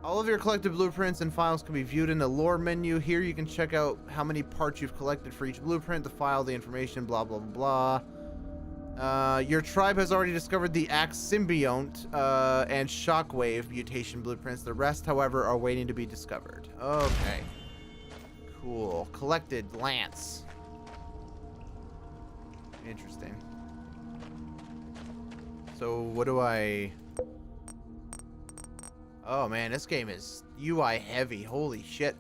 All of your collected blueprints and files can be viewed in the lore menu. Here you can check out how many parts you've collected for each blueprint, the file, the information, blah, blah, blah, blah. Your tribe has already discovered the Axe Symbiont and Shockwave mutation blueprints. The rest, however, are waiting to be discovered. Okay. Cool. Collected Lance. Interesting. So what do I... Oh man, this game is UI heavy. Holy shit.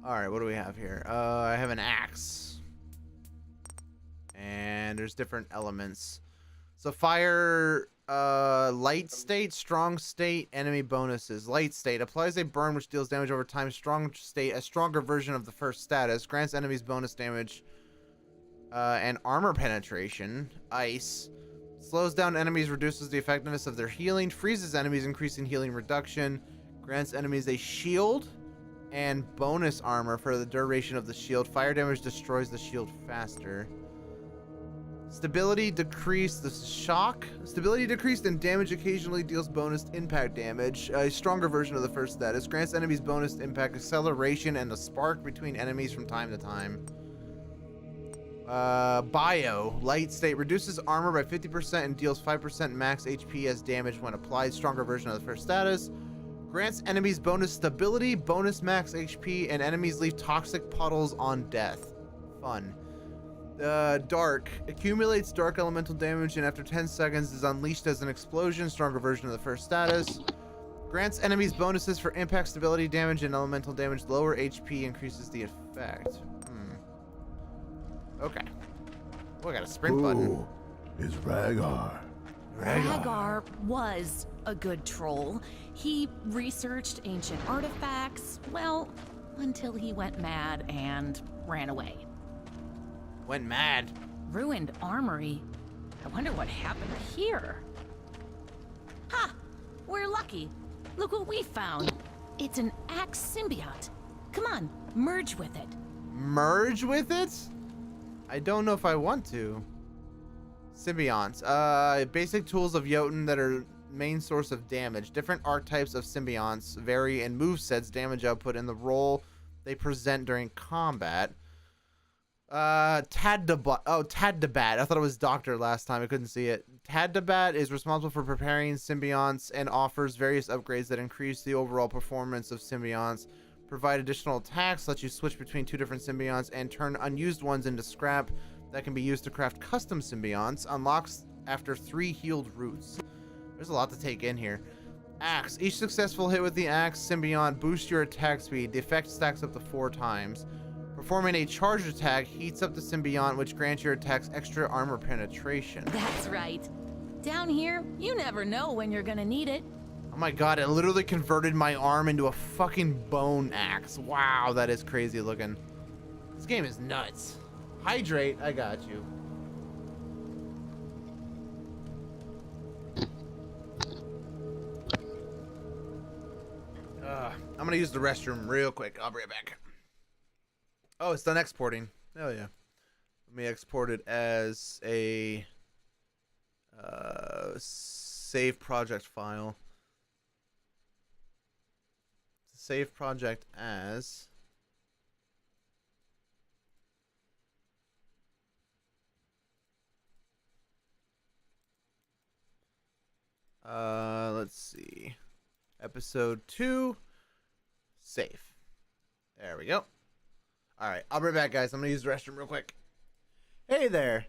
Alright, what do we have here? I have an axe. And there's different elements. So fire, light state, strong state, enemy bonuses. Light state applies a burn which deals damage over time. Strong state, a stronger version of the first status. Grants enemies bonus damage and armor penetration. Ice. Slows down enemies, reduces the effectiveness of their healing. Freezes enemies, increasing healing reduction. Grants enemies a shield and bonus armor for the duration of the shield. Fire damage destroys the shield faster. Stability decreased. This is shock. Stability decreased and damage occasionally deals bonus impact damage. A stronger version of the first status. Grants enemies bonus impact acceleration and a spark between enemies from time to time. Bio, light state, reduces armor by 50% and deals 5% max HP as damage when applied. Stronger version of the first status. Grants enemies bonus stability, bonus max HP, and enemies leave toxic puddles on death. Fun. Dark, accumulates dark elemental damage and after 10 seconds is unleashed as an explosion. Stronger version of the first status. Grants enemies bonuses for impact, stability, damage, and elemental damage. Lower HP increases the effect. Okay. Oh, I got a sprint button. Is Rhaegar. Rhaegar was a good troll. He researched ancient artifacts, well, until he went mad and ran away. Went mad? Ruined armory. I wonder what happened here. Ha! We're lucky. Look what we found. It's an axe symbiote. Come on, merge with it. Merge with it? I don't know if I want to. Symbionts. Basic tools of Jotun that are main source of damage. Different archetypes of symbionts vary in movesets, damage output, and the role they present during combat. Taddabat. Oh, Taddabat. I thought it was Doctor last time. I couldn't see it. Taddabat is responsible for preparing symbionts and offers various upgrades that increase the overall performance of symbionts. Provide additional attacks, let you switch between two different symbionts, and turn unused ones into scrap that can be used to craft custom symbionts. Unlocks after 3 healed roots. There's a lot to take in here. Axe. Each successful hit with the axe symbiont boosts your attack speed. The effect stacks up to 4 times. Performing a charged attack heats up the symbiont, which grants your attacks extra armor penetration. That's right. Down here, you never know when you're gonna need it. Oh my god, it literally converted my arm into a fucking bone axe. Wow, that is crazy looking. This game is nuts. Hydrate, I got you. I'm gonna use the restroom real quick. I'll be right back. Oh, it's done exporting. Hell yeah. Let me export it as a save project file. Save project as let's see. Episode 2. Save. There we go. Alright, I'll be back, guys. I'm gonna use the restroom real quick. Hey there.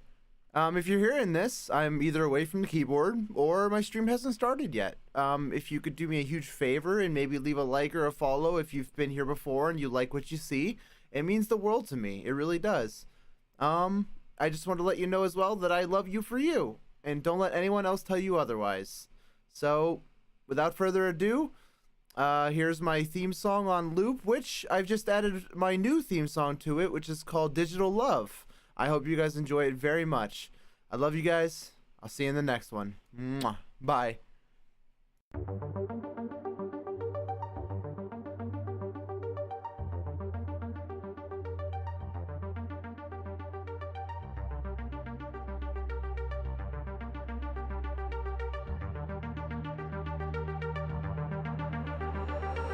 If you're hearing this, I'm either away from the keyboard or my stream hasn't started yet. If you could do me a huge favor and maybe leave a like or a follow if you've been here before and you like what you see, it means the world to me. It really does. I just want to let you know as well that I love you for you, and don't let anyone else tell you otherwise. So, without further ado, here's my theme song on loop, which I've just added my new theme song to it, which is called Digital Love. I hope you guys enjoy it very much. I love you guys. I'll see you in the next one. Mwah. Bye.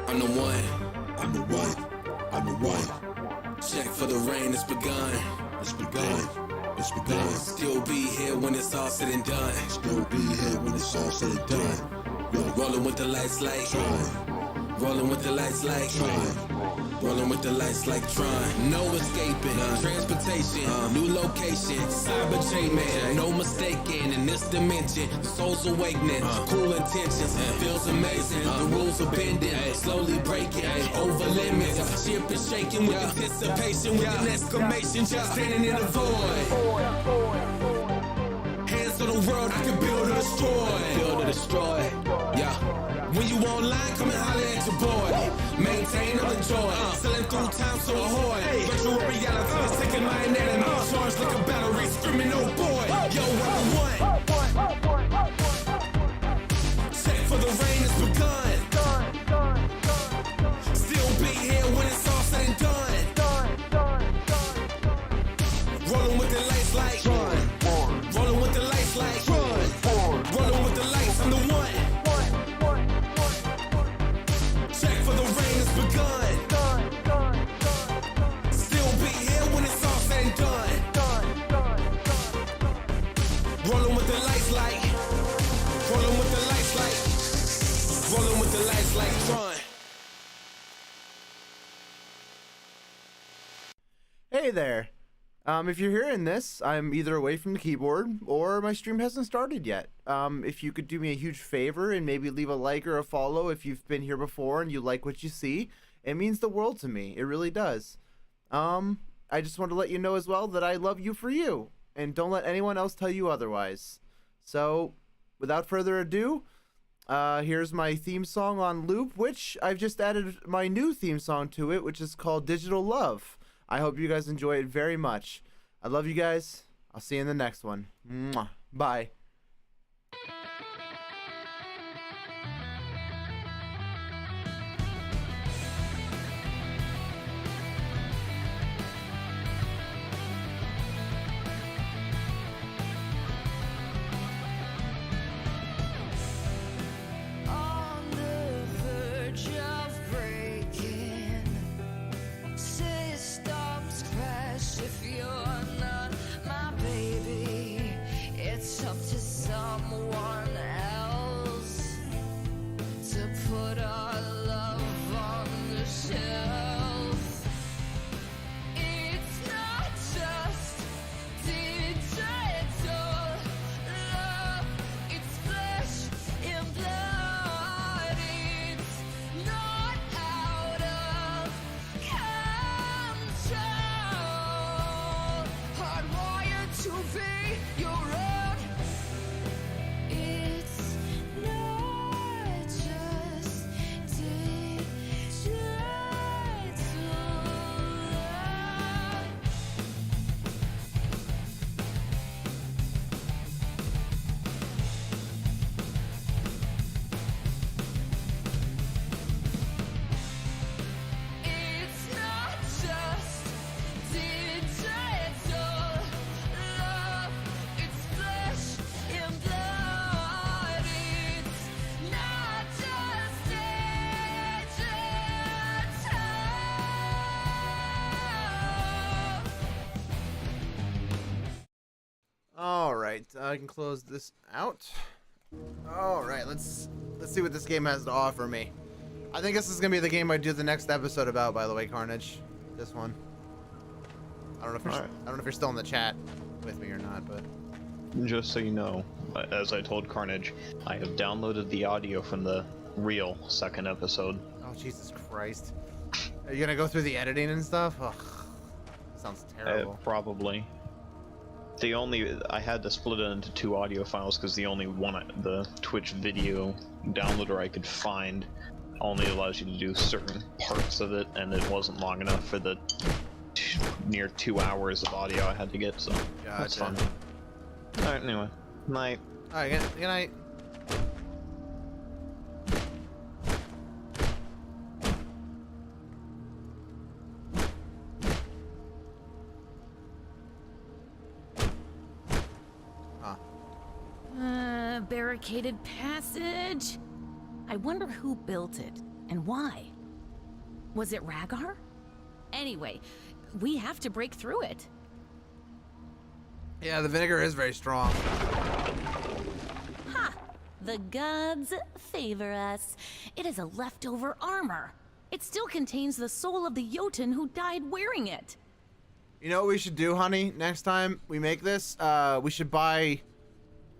I'm the one. I'm the one. I'm the one. Check for the rain, it's begun. It's begun. It's begun. Still be here when it's all said and done. Still be here when it's all said and done. Rolling with the lights like Tron. Rolling with the lights like Tron. Rolling with the lights like Tron. No escaping. Transportation. New location. Cyber J-Man. No mistaking in this dimension. The soul's awakening. Cool intentions. Feels amazing. The rules are bending. Slowly breaking. Over limits. Ship is shaking with anticipation. With an exclamation. Just standing in the void. Hands on the world. I can build or destroy. Build or destroy. Yeah. When you online, come and holler at your boy. Maintain on the joy. Selling through time, so ahoy. Virtual reality is taking my anatomy. Charged like a battery, screaming, oh boy. Yo, I'm the one. Check for the rain, it's begun. Still be here when it's all said and done. Rolling with the lights like rolling with the lights like rolling with the lights, I'm the one. Check for the rain, it's begun. Still be here when it's all said and done. Hey there. If you're hearing this, I'm either away from the keyboard or my stream hasn't started yet. If you could do me a huge favor and maybe leave a like or a follow if you've been here before and you like what you see, it means the world to me. It really does. I just want to let you know as well that I love you for you, and don't let anyone else tell you otherwise. So, without further ado, here's my theme song on loop, which I've just added my new theme song to it, which is called Digital Love. I hope you guys enjoy it very much. I love you guys. I'll see you in the next one. Mwah. Bye. On the verge of breaking, systems crash if you're not my baby. It's up to someone else to put our love on the shelf. It's not just digital love, it's flesh and blood. It's not out of control, hardwired to be your own. It's not just digital love. It's not just digital love, it's flesh and blood. It's not just digital. All right, I can close this out. All right, let's see what this game has to offer me. I think this is gonna be the game I do the next episode about. By the way, Carnage, this one. I don't know if you're, All right. I don't know if you're still in the chat with me or not, but Just so you know, as I told Carnage, I have downloaded the audio from the real second episode. oh Jesus Christ, are you gonna go through the editing and stuff? Ugh, sounds terrible. Probably. I had to split it into two audio files because the only one, the Twitch video downloader I could find, only allows you to do certain parts of it, and it wasn't long enough for the near 2 hours of audio I had to get, so that's fun. Gotcha. Alright, anyway. Night. All right, good night. Barricaded passage? I wonder who built it and why. Was it Rhaegar? Anyway, we have to break through it. Yeah, the vinegar is very strong. Ha! The gods favor us. It is a leftover armor. It still contains the soul of the Jotun who died wearing it. You know what we should do, honey? Next time we make this, we should buy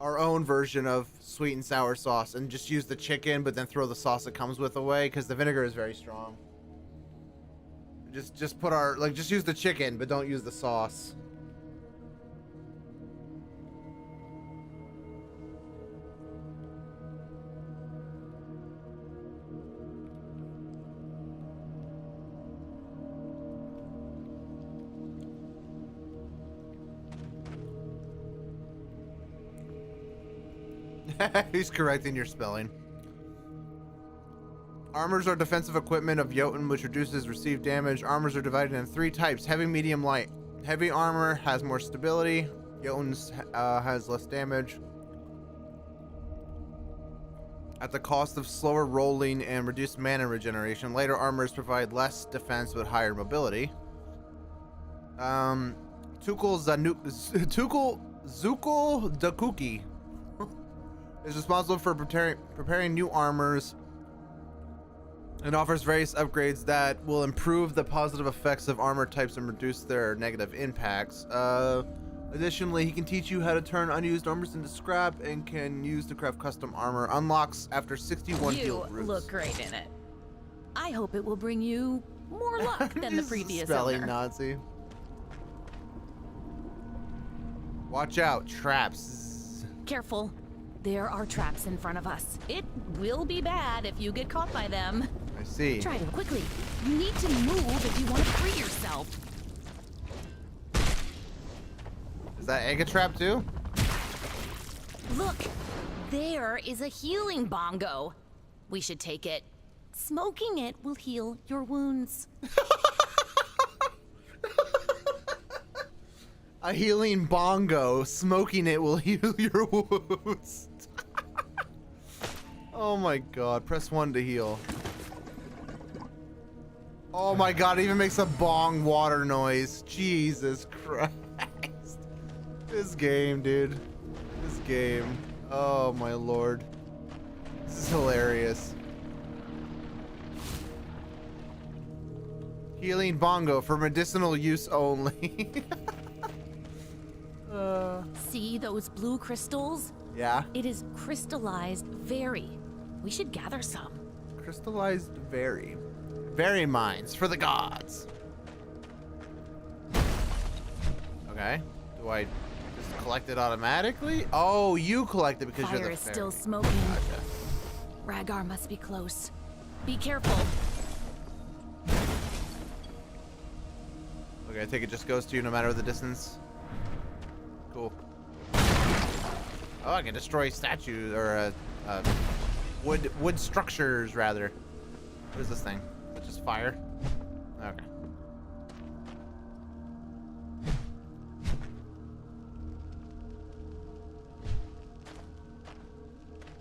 our own version of sweet and sour sauce and just use the chicken, but then throw the sauce that comes with away, because the vinegar is very strong. Just put our, like, just use the chicken, but don't use the sauce. He's correcting your spelling. Armors are defensive equipment of Jotun which reduces received damage. Armors are divided into 3 types: heavy, medium, light. Heavy armor has more stability. Jotun's has less damage, at the cost of slower rolling and reduced mana regeneration. Lighter armors provide less defense but higher mobility. Zukul Dakuki is responsible for preparing new armors and offers various upgrades that will improve the positive effects of armor types and reduce their negative impacts. Additionally, he can teach you how to turn unused armors into scrap and can use to craft custom armor. Unlocks after 61 You healed routes. look great in it. I hope it will bring you more luck than the previous Spelling owner. Nazi. Watch out, traps. Careful. There are traps in front of us. It will be bad if you get caught by them. I see. Try to quickly. You need to move if you want to free yourself. Is that egg a trap too? Look, there is a healing bongo. We should take it. Smoking it will heal your wounds. A healing bongo. Smoking it will heal your wounds. Oh my god. Press 1 to heal. Oh my god, it even makes a bong water noise. Jesus Christ. This game, dude. This game. Oh my lord. This is hilarious. Healing bongo for medicinal use only. See those blue crystals? Yeah. It is crystallized very. We should gather some. Crystallized very. Very mines for the gods. Okay. Do I just collect it automatically? Oh, you collect it because Fire you're the is fairy. still smoking. Rhaegar must be close. Be careful. Okay, I think it just goes to you no matter the distance. Cool. Oh, I can destroy statues or wood structures rather. What is this thing? Is it just fire? Okay.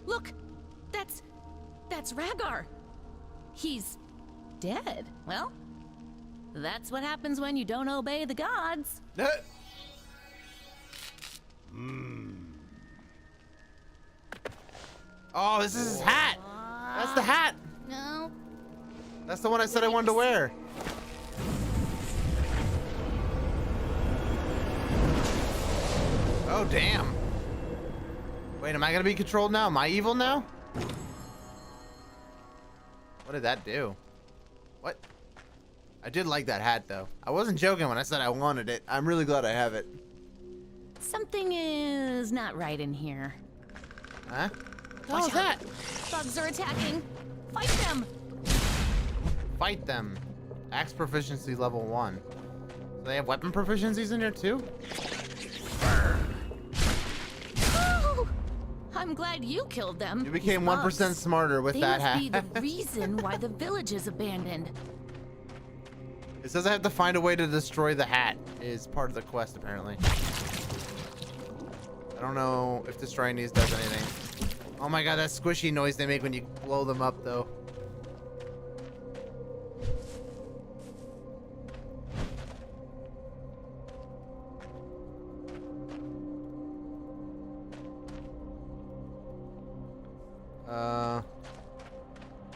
Look, that's Rhaegar. He's dead. Well, that's what happens when you don't obey the gods. Oh, this is his hat. That's the hat. No. That's the one I said I wanted to wear. Oh, damn. Wait, am I gonna be controlled now? Am I evil now? What did that do? What? I did like that hat, though. I wasn't joking when I said I wanted it. I'm really glad I have it. Something is not right in here. Huh? Watch What's out. that? Bugs are attacking. Fight them. Fight them. Axe proficiency level 1. So they have weapon proficiencies in here, too? Oh, I'm glad you killed them. You became These 1% bugs. smarter with They that must hat. be the reason why the village is abandoned. It says I have to find a way to destroy the hat is part of the quest, apparently. I don't know if destroying these does anything. Oh my god, that squishy noise they make when you blow them up, though.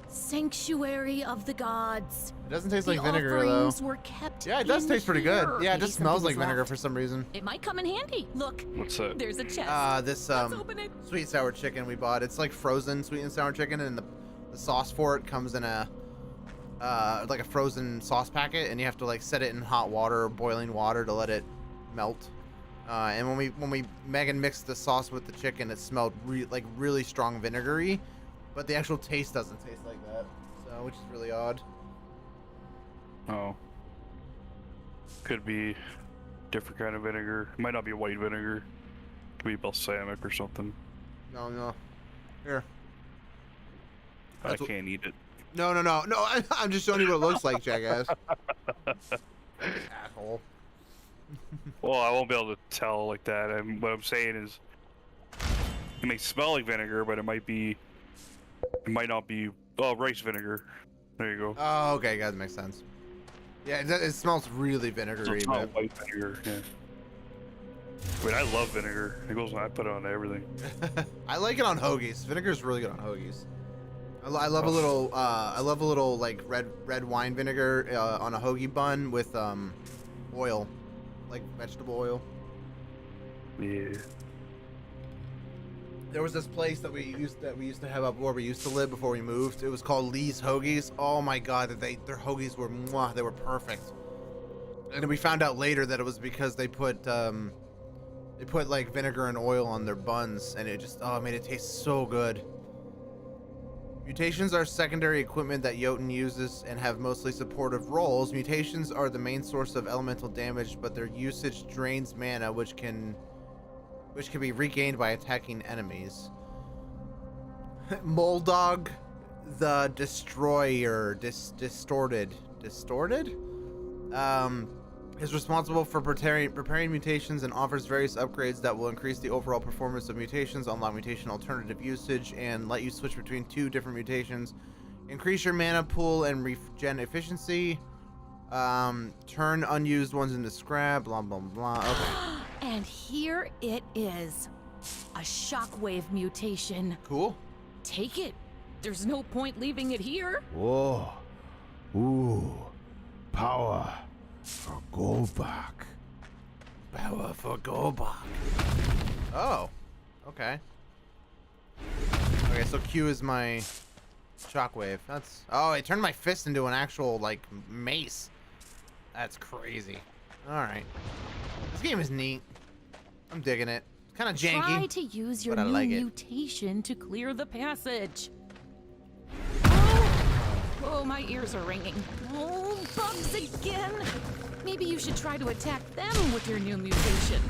Sanctuary of the gods. It doesn't taste The like vinegar, though. offerings were kept Yeah, it does in taste pretty good. here. Yeah, it Maybe just smells something like was vinegar left. for some reason. It might come in handy. Look, What's that? there's a chest. This open it. sweet and sour chicken we bought. It's like frozen sweet and sour chicken, and the sauce for it comes in a like a frozen sauce packet, and you have to like set it in hot water or boiling water to let it melt. And when Megan mixed the sauce with the chicken, it smelled like really strong vinegary, but the actual taste doesn't taste like that, so which is really odd. Oh. Could be different kind of vinegar. Might not be white vinegar. Could be balsamic or something. No. Here. I can't eat it. No. I'm just showing you what it looks like, jackass. Asshole. Well, I won't be able to tell like that. And what I'm saying is, it may smell like vinegar, but it might not be. Oh, rice vinegar. There you go. Oh, okay, guys, makes sense. Yeah, it smells really So vinegary, it's but not white vinegar. Yeah. I mean, I love vinegar. I put it on everything. I like it on hoagies. Vinegar is really good on hoagies. I love a little like red wine vinegar on a hoagie bun with oil, like vegetable oil. Yeah. There was this place that we used to have up where we used to live before we moved. It was called Lee's Hoagies. Oh my god, their hoagies were mwah, they were perfect. And then we found out later that it was because they put like vinegar and oil on their buns, and it just made it taste so good. Mutations are secondary equipment that Jotun uses and have mostly supportive roles. Mutations are the main source of elemental damage, but their usage drains mana, which can be regained by attacking enemies. Moldog the Destroyer, distorted, is responsible for preparing mutations and offers various upgrades that will increase the overall performance of mutations, unlock mutation alternative usage, and let you switch between 2 different mutations. Increase your mana pool and regen efficiency. Turn unused ones into scrap, blah, blah, blah. Okay. And here it is. A shockwave mutation. Cool. Take it. There's no point leaving it here. Whoa. Ooh. Power for Golbach. Power for Golbach. Oh. Okay. Okay, so Q is my shockwave. That's... Oh, it turned my fist into an actual, like, mace. That's crazy. Alright. This game is neat. I'm digging it. It's kind of janky. Try to use your new like mutation to clear the passage. Oh, my ears are ringing. Oh, bugs again. Maybe you should try to attack them with your new mutation.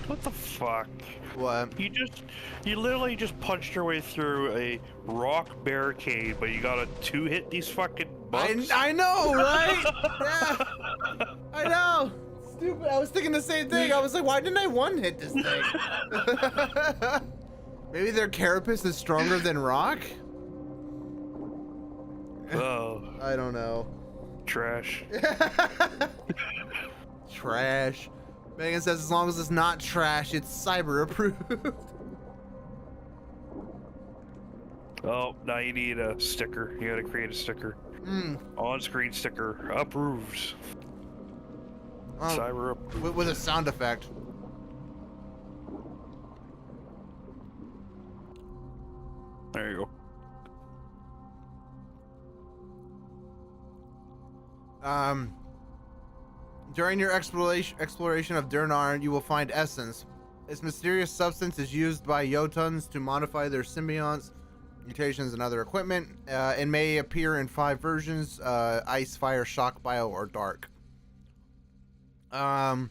What the fuck? What? You literally just punched your way through a rock barricade, but you gotta 2-hit these fucking bugs? I know, right? Yeah. I know. Stupid. I was thinking the same thing. I was like, why didn't I 1-hit this thing? Maybe their carapace is stronger than rock? Oh. I don't know. Trash. Trash. Megan says as long as it's not trash, it's cyber approved. Oh, now you need a sticker. You gotta create a sticker. On-screen sticker. Approved. Cyber approved. With a sound effect. There you go. During your exploration of Durnar, you will find Essence. This mysterious substance is used by Jotuns to modify their symbionts, mutations, and other equipment, and may appear in 5 versions: Ice, Fire, Shock, Bio, or Dark. By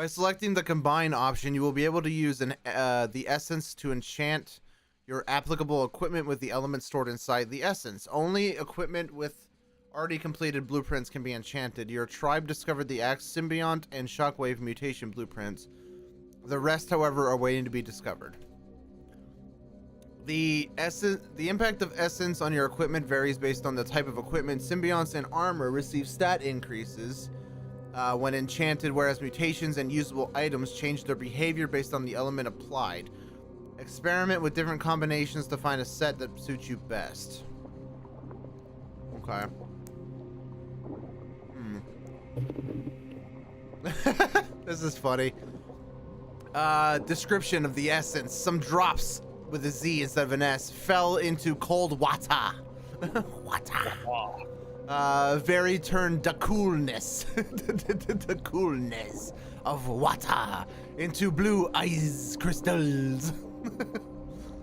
selecting the Combine option, you will be able to use the Essence to enchant your applicable equipment with the elements stored inside the Essence. Only equipment with already completed blueprints can be enchanted. Your tribe discovered the Axe Symbiont and Shockwave mutation blueprints. The rest, however, are waiting to be discovered. The impact of Essence on your equipment varies based on the type of equipment. Symbionts and armor receive stat increases when enchanted, whereas mutations and usable items change their behavior based on the element applied. Experiment with different combinations to find a set that suits you best. Okay. This is funny. Description of the essence. Some drops with a Z instead of an S fell into cold water. Water. Very turned the coolness. The coolness of water into blue ice crystals.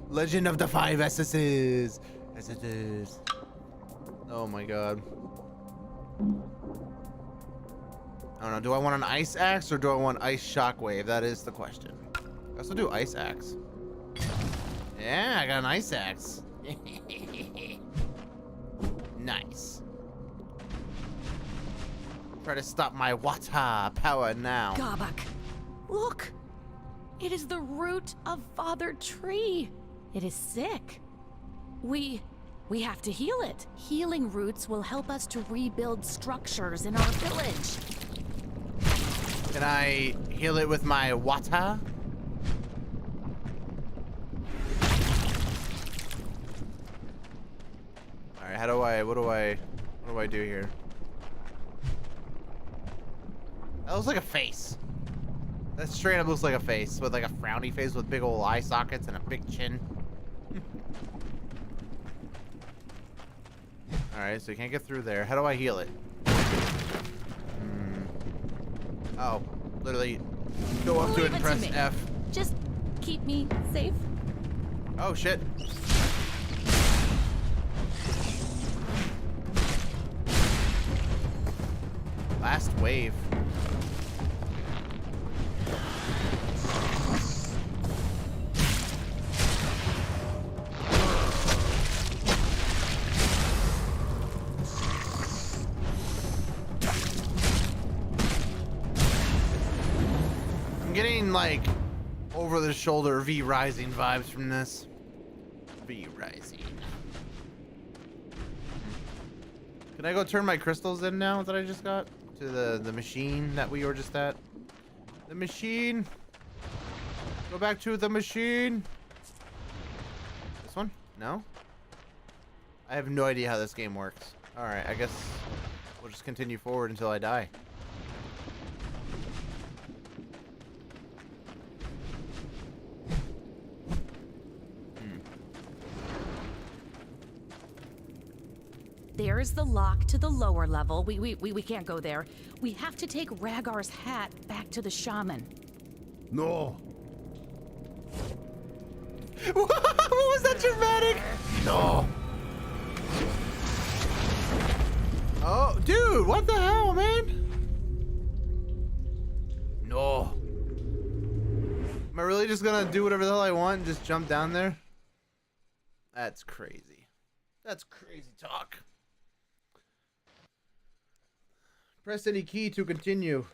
Legend of the 5 Essences. Essences. Oh my god. I don't know, do I want an ice axe or do I want ice shockwave? That is the question. I also do ice axe. Yeah, I got an ice axe. Nice. Try to stop my water power now. Gabak, look! It is the root of Father Tree. It is sick. We We have to heal it. Healing roots will help us to rebuild structures in our village. Can I heal it with my water? All right, what do I do here? That looks like a face. That straight up looks like a face with like a frowny face with big old eye sockets and a big chin. All right, so you can't get through there. How do I heal it? Oh, literally go up to it and press F. Just keep me safe. Oh shit. Last wave. I'm getting like over the shoulder V Rising vibes from this. V Rising. Can I go turn my crystals in now that I just got? To the machine that we were just at? The machine. Go back to the machine. This one? No? I have no idea how this game works. Alright, I guess we'll just continue forward until I die. There's the lock to the lower level. We can't go there. We have to take Rhaegar's hat back to the shaman. No. What was that dramatic? No. Oh, dude, what the hell, man? No. Am I really just gonna do whatever the hell I want and just jump down there? That's crazy. That's crazy talk. Press any key to continue.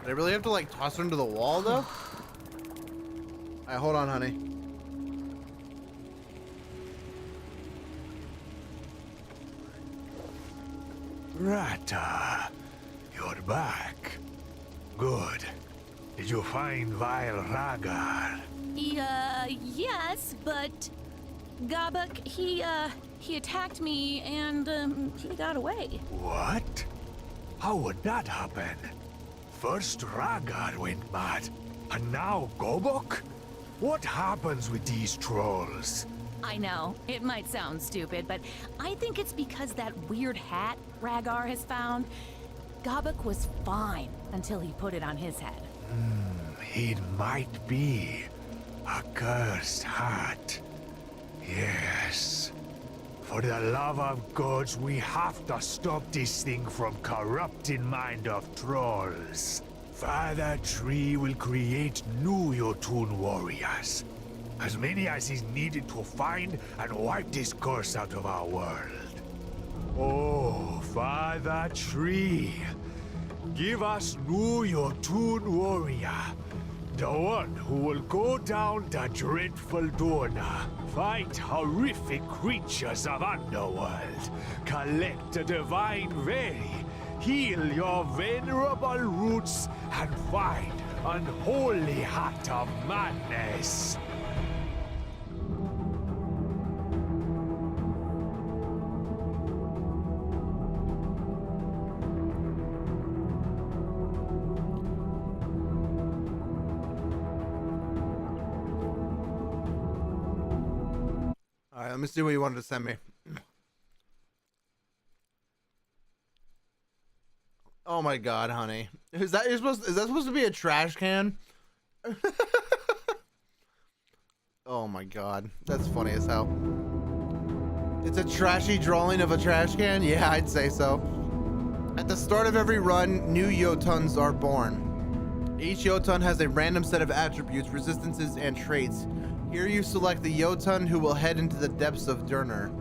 Did I really have to like toss her into the wall though? Alright, hold on, honey. Rata, you're back. Good. Did you find Vile Rhaegar? Yes, but Gabak, he attacked me and he got away. What? How would that happen? First Rhaegar went mad, and now Gobok? What happens with these trolls? I know, it might sound stupid, but I think it's because that weird hat Rhaegar has found. Gabak was fine until he put it on his head. It might be a cursed hat. Yes. For the love of gods, we have to stop this thing from corrupting mind of trolls. Father Tree will create new Jotun warriors. As many as is needed to find and wipe this curse out of our world. Oh, Father Tree, give us new Jotun warrior. The one who will go down the dreadful Dorna, fight horrific creatures of underworld, collect the divine very, heal your venerable roots, and find unholy heart of madness. Alright, let me see what you wanted to send me. Oh my god, honey. Is that supposed to be a trash can? Oh my god. That's funny as hell. It's a trashy drawing of a trash can? Yeah, I'd say so. At the start of every run, new Jotuns are born. Each Jotun has a random set of attributes, resistances, and traits Here you select the Jotun who will head into the depths of Durner.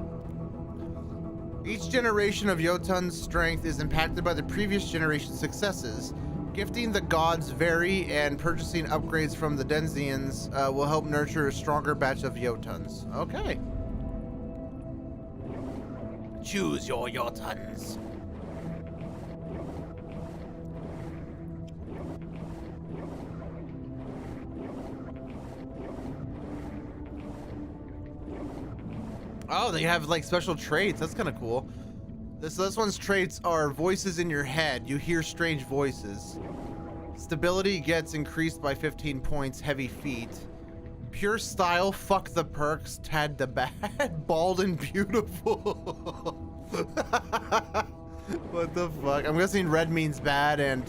Each generation of Jotun's strength is impacted by the previous generation's successes. Gifting the gods vary, and purchasing upgrades from the Denzians will help nurture a stronger batch of Jotuns. Okay. Choose your Jotuns. Oh, they have like special traits. That's kind of cool. This one's traits are voices in your head. You hear strange voices. Stability gets increased by 15 points. Heavy feet. Pure style. Fuck the perks. Tad the bad. Bald and beautiful. What the fuck? I'm guessing red means bad and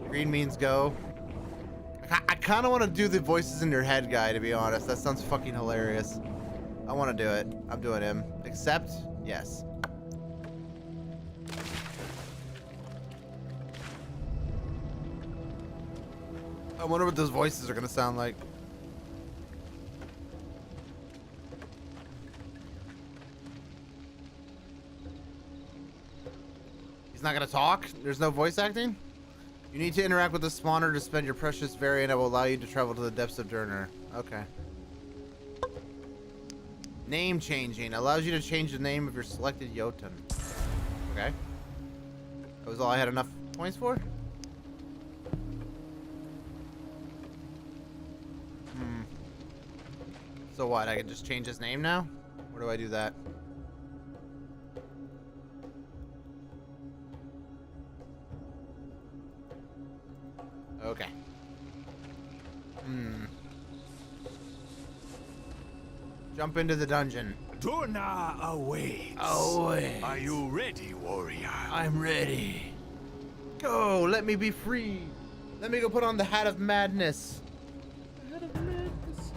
green means go. I kind of want to do the voices in your head guy, to be honest. That sounds fucking hilarious. I want to do it. I'm doing him. Accept? Yes. I wonder what those voices are going to sound like. He's not going to talk? There's no voice acting? You need to interact with the spawner to spend your precious variant that will allow you to travel to the depths of Durner. Okay. Name changing allows you to change the name of your selected Jotun. Okay. That was all I had enough points for? So what? I can just change his name now? Where do I do that? Okay. Jump into the dungeon. Durna awaits. Awaits. Are you ready, warrior? I'm ready. Go, let me be free. Let me go put on the hat of madness. The hat of madness.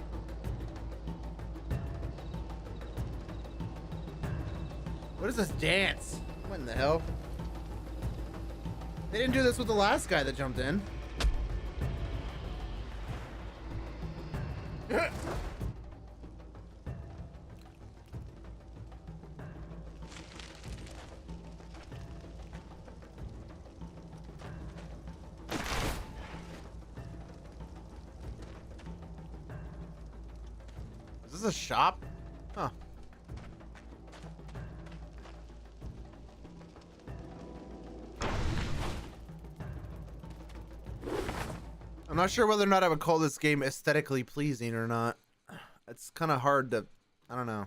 What is this dance? What in the hell? They didn't do this with the last guy that jumped in. Is this a shop? Huh. I'm not sure whether or not I would call this game aesthetically pleasing or not. It's kind of hard to... I don't know.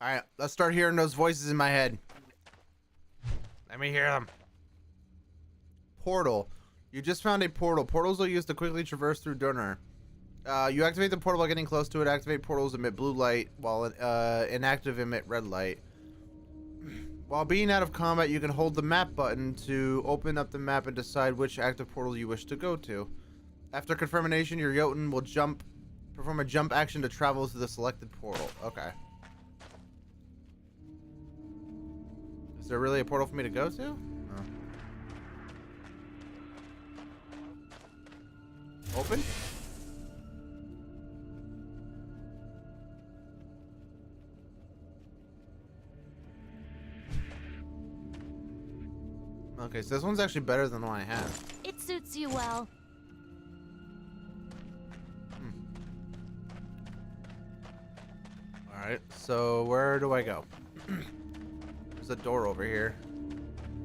Alright, let's start hearing those voices in my head. Let me hear them. Portal. You just found a portal. Portals are used to quickly traverse through Durner. You activate the portal by getting close to it. Activate portals emit blue light, while inactive emit red light. While being out of combat, you can hold the map button to open up the map and decide which active portal you wish to go to. After confirmation, your Jotun will perform a jump action to travel to the selected portal. Okay. Is there really a portal for me to go to? No. Open? Okay, so this one's actually better than the one I have. It suits you well. Alright, so where do I go? There's a door over here.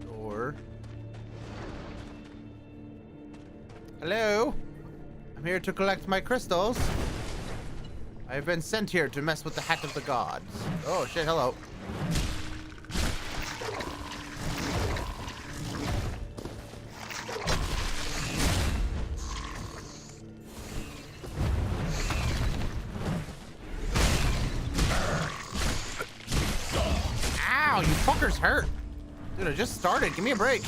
Door. Hello? I'm here to collect my crystals. I've been sent here to mess with the hat of the gods. Oh shit, hello. Ow, you fuckers hurt. Dude, I just started. Give me a break.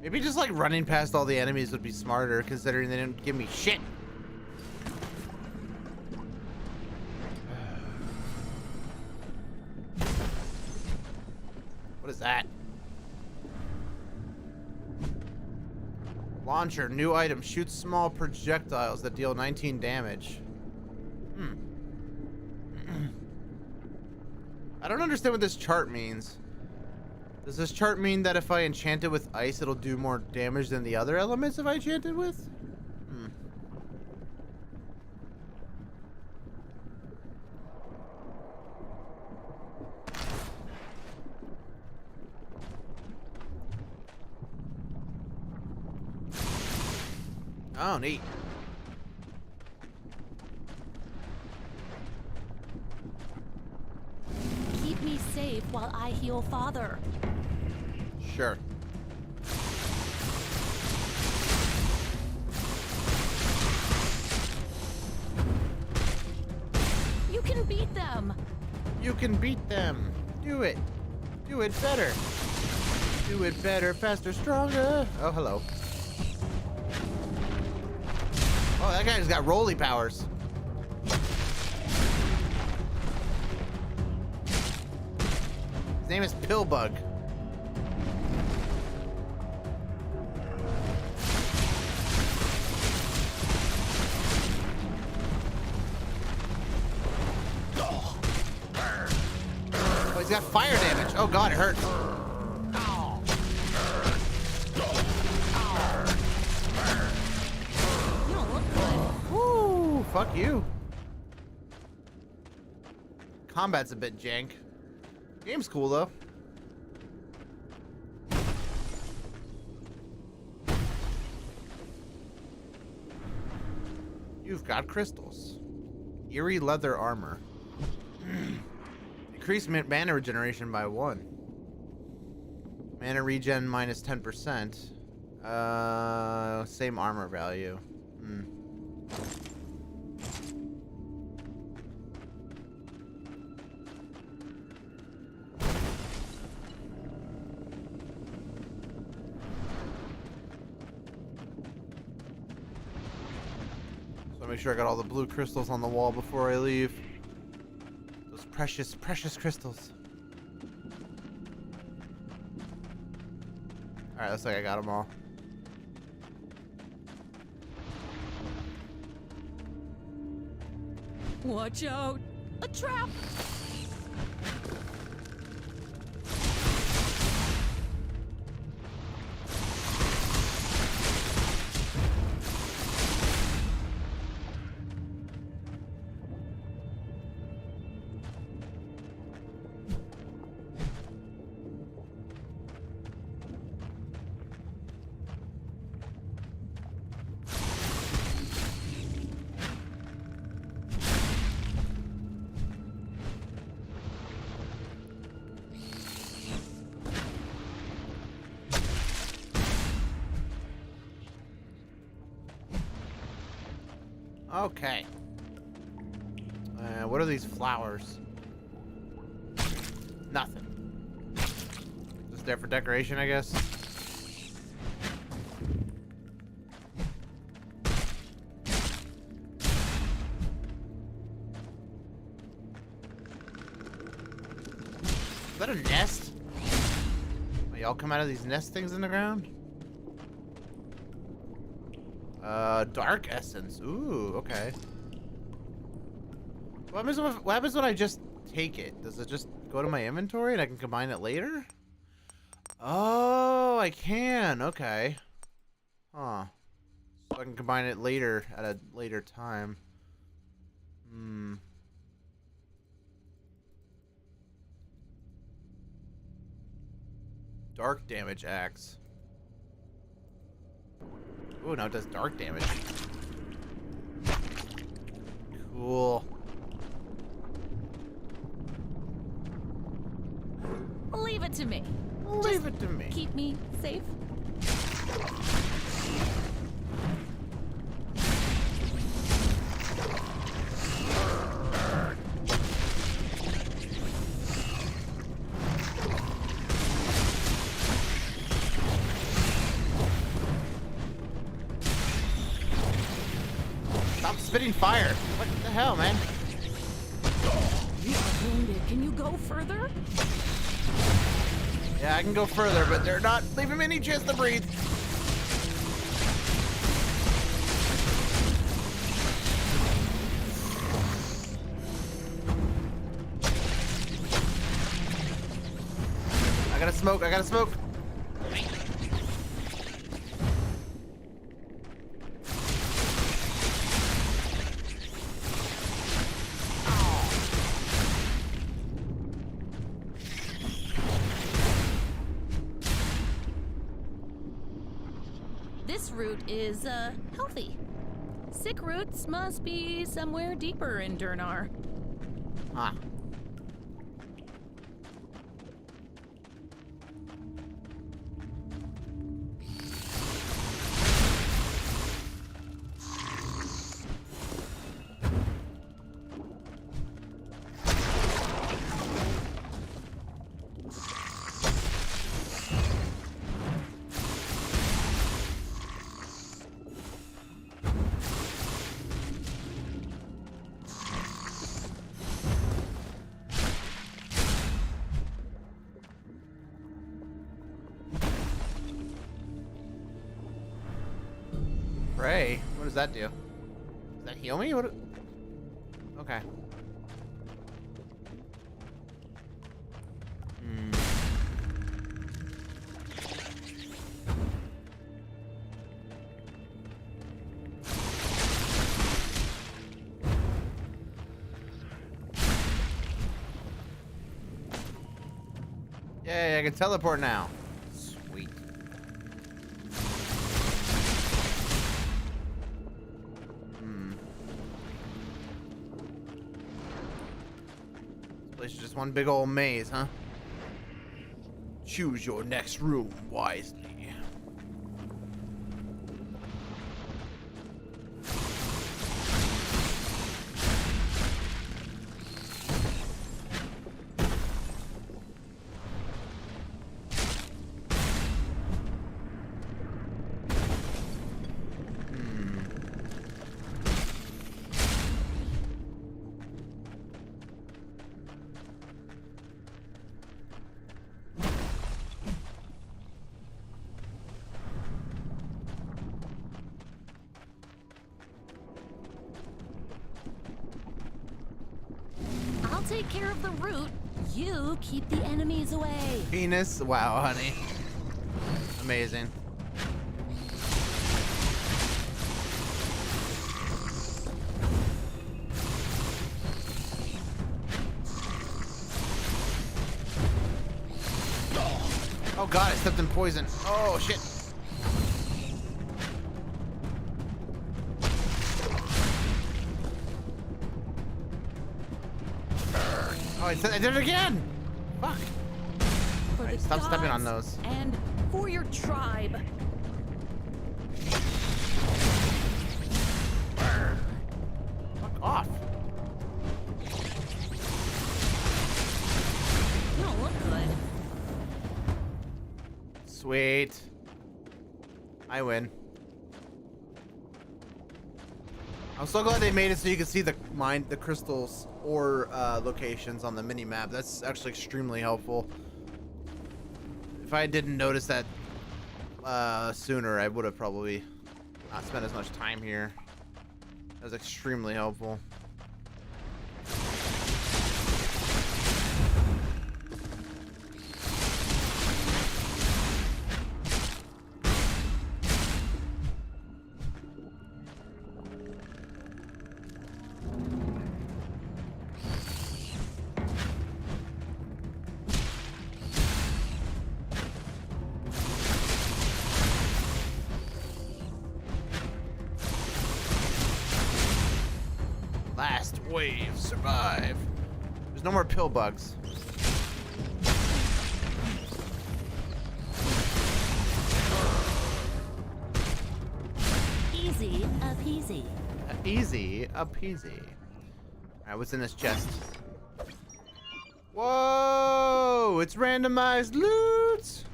Maybe just like running past all the enemies would be smarter, considering they didn't give me shit. What is that? Launcher, new item, shoots small projectiles that deal 19 damage. I don't understand what this chart means. Does this chart mean that if I enchant it with ice, it'll do more damage than the other elements if I enchant it with? Oh, neat. Keep me safe while I heal Father. Sure. You can beat them. You can beat them. Do it. Do it better. Do it better, faster, stronger. Oh, hello. Oh, that guy's got roly powers. His name is Pillbug. Oh, he's got fire damage. Oh god, it hurts. You don't look good. Woo, fuck you. Combat's a bit jank. Game's cool though. You've got crystals. Eerie leather armor. Increase mana regeneration by 1. Mana regen minus 10%. Same armor value. So make sure I got all the blue crystals on the wall before I leave. Those precious, precious crystals. Alright, looks like I got them all. Watch out. A trap. Okay. What are these flowers? Nothing. Just there for decoration, I guess. Is that a nest? Oh, y'all come out of these nest things in the ground? Dark essence. Ooh, okay. What happens when I just take it? Does it just go to my inventory and I can combine it later? Oh, I can. Okay. Huh. So I can combine it later at a later time. Dark damage axe. Ooh, now it does dark damage. Cool. Leave it to me. Leave it to me. Keep me safe. spitting fire. What the hell, man? You are wounded. Can you go further? Yeah, I can go further, but they're not leaving me any chance to breathe. I gotta smoke. I gotta smoke. This root is, healthy. Sick roots must be somewhere deeper in Durnar. Ah. Pray? What does that do? Does that heal me? What? Okay. Yay, I can teleport now. Sweet. This place is just one big old maze, huh? Choose your next room wisely. I'll take care of the root. You keep the enemies away. Penis? Wow, honey. Amazing. Oh god, I stepped in poison. Oh shit. Oh, I did it again! Fuck. For Alright, the stop stepping on gods those. And for your tribe. Fuck off. You don't look good. Sweet. I win. I'm so glad they made it so you can see the crystals or locations on the mini map. That's actually extremely helpful. If I didn't notice that sooner, I would have probably not spent as much time here. That was extremely helpful. Last wave, survive. There's no more pill bugs. Easy peasy. Easy peasy. Alright, what's in this chest? Whoa! It's randomized loot!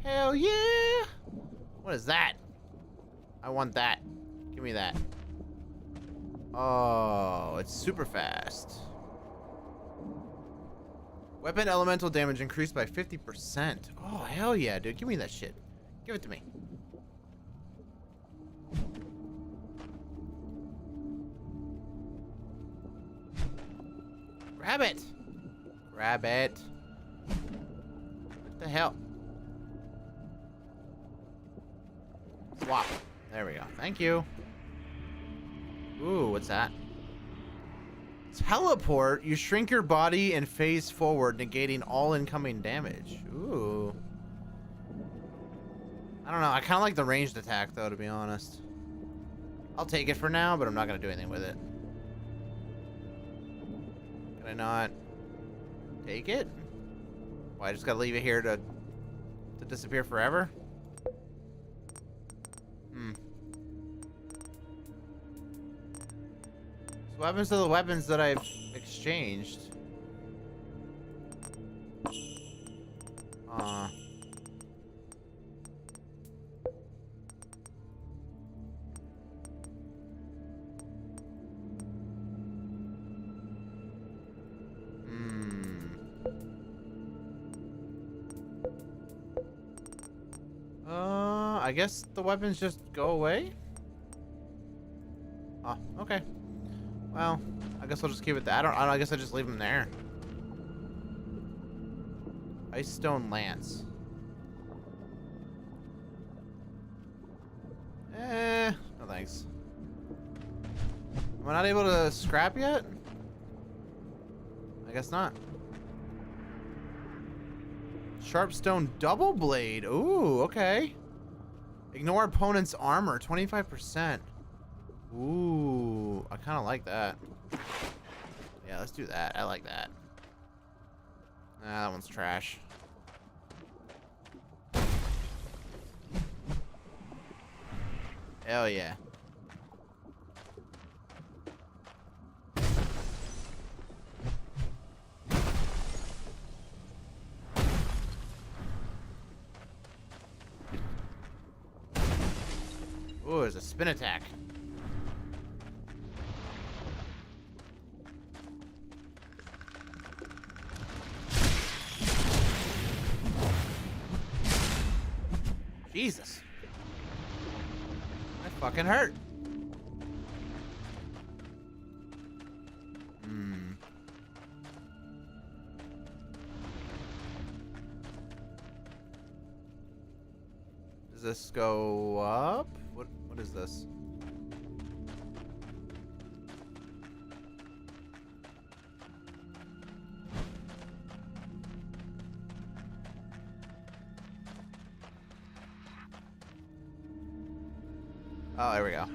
Hell yeah! What is that? I want that. Give me that. Oh, it's super fast. Weapon elemental damage increased by 50%. Oh, hell yeah, dude. Give me that shit. Give it to me. Grab it. Grab it. What the hell? Swap. There we go. Thank you. Ooh, what's that? Teleport. You shrink your body and phase forward, negating all incoming damage. Ooh. I don't know. I kind of like the ranged attack, though, to be honest. I'll take it for now, but I'm not going to do anything with it. Can I not take it? Well, I just got to leave it here to disappear forever? Hmm. So what happens to the weapons that I've exchanged? I guess the weapons just go away? Oh, okay. Well, I guess I'll just keep it there. I guess I just leave them there. Ice Stone Lance. No thanks. Am I not able to scrap yet? I guess not. Sharpstone Double Blade. Ooh, okay. Ignore opponent's armor, 25%. Ooh, I kind of like that. Yeah, let's do that. I like that. Nah, that one's trash. Hell yeah. Ooh, there's a spin attack. Jesus. That fucking hurt. Does this go up? What is this? Oh, there we go.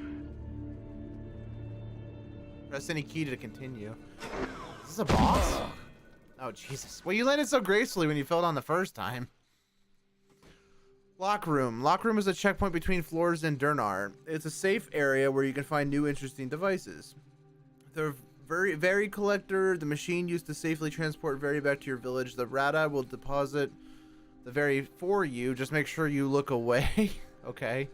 Press any key to continue. Is this a boss? Oh, Jesus. Well, you landed so gracefully when you fell down the first time. Lock room. Lock room is a checkpoint between floors in Durnar. It's a safe area where you can find new interesting devices. The Very Collector, the machine used to safely transport Very back to your village. The Rata will deposit the Very for you. Just make sure you look away. Okay.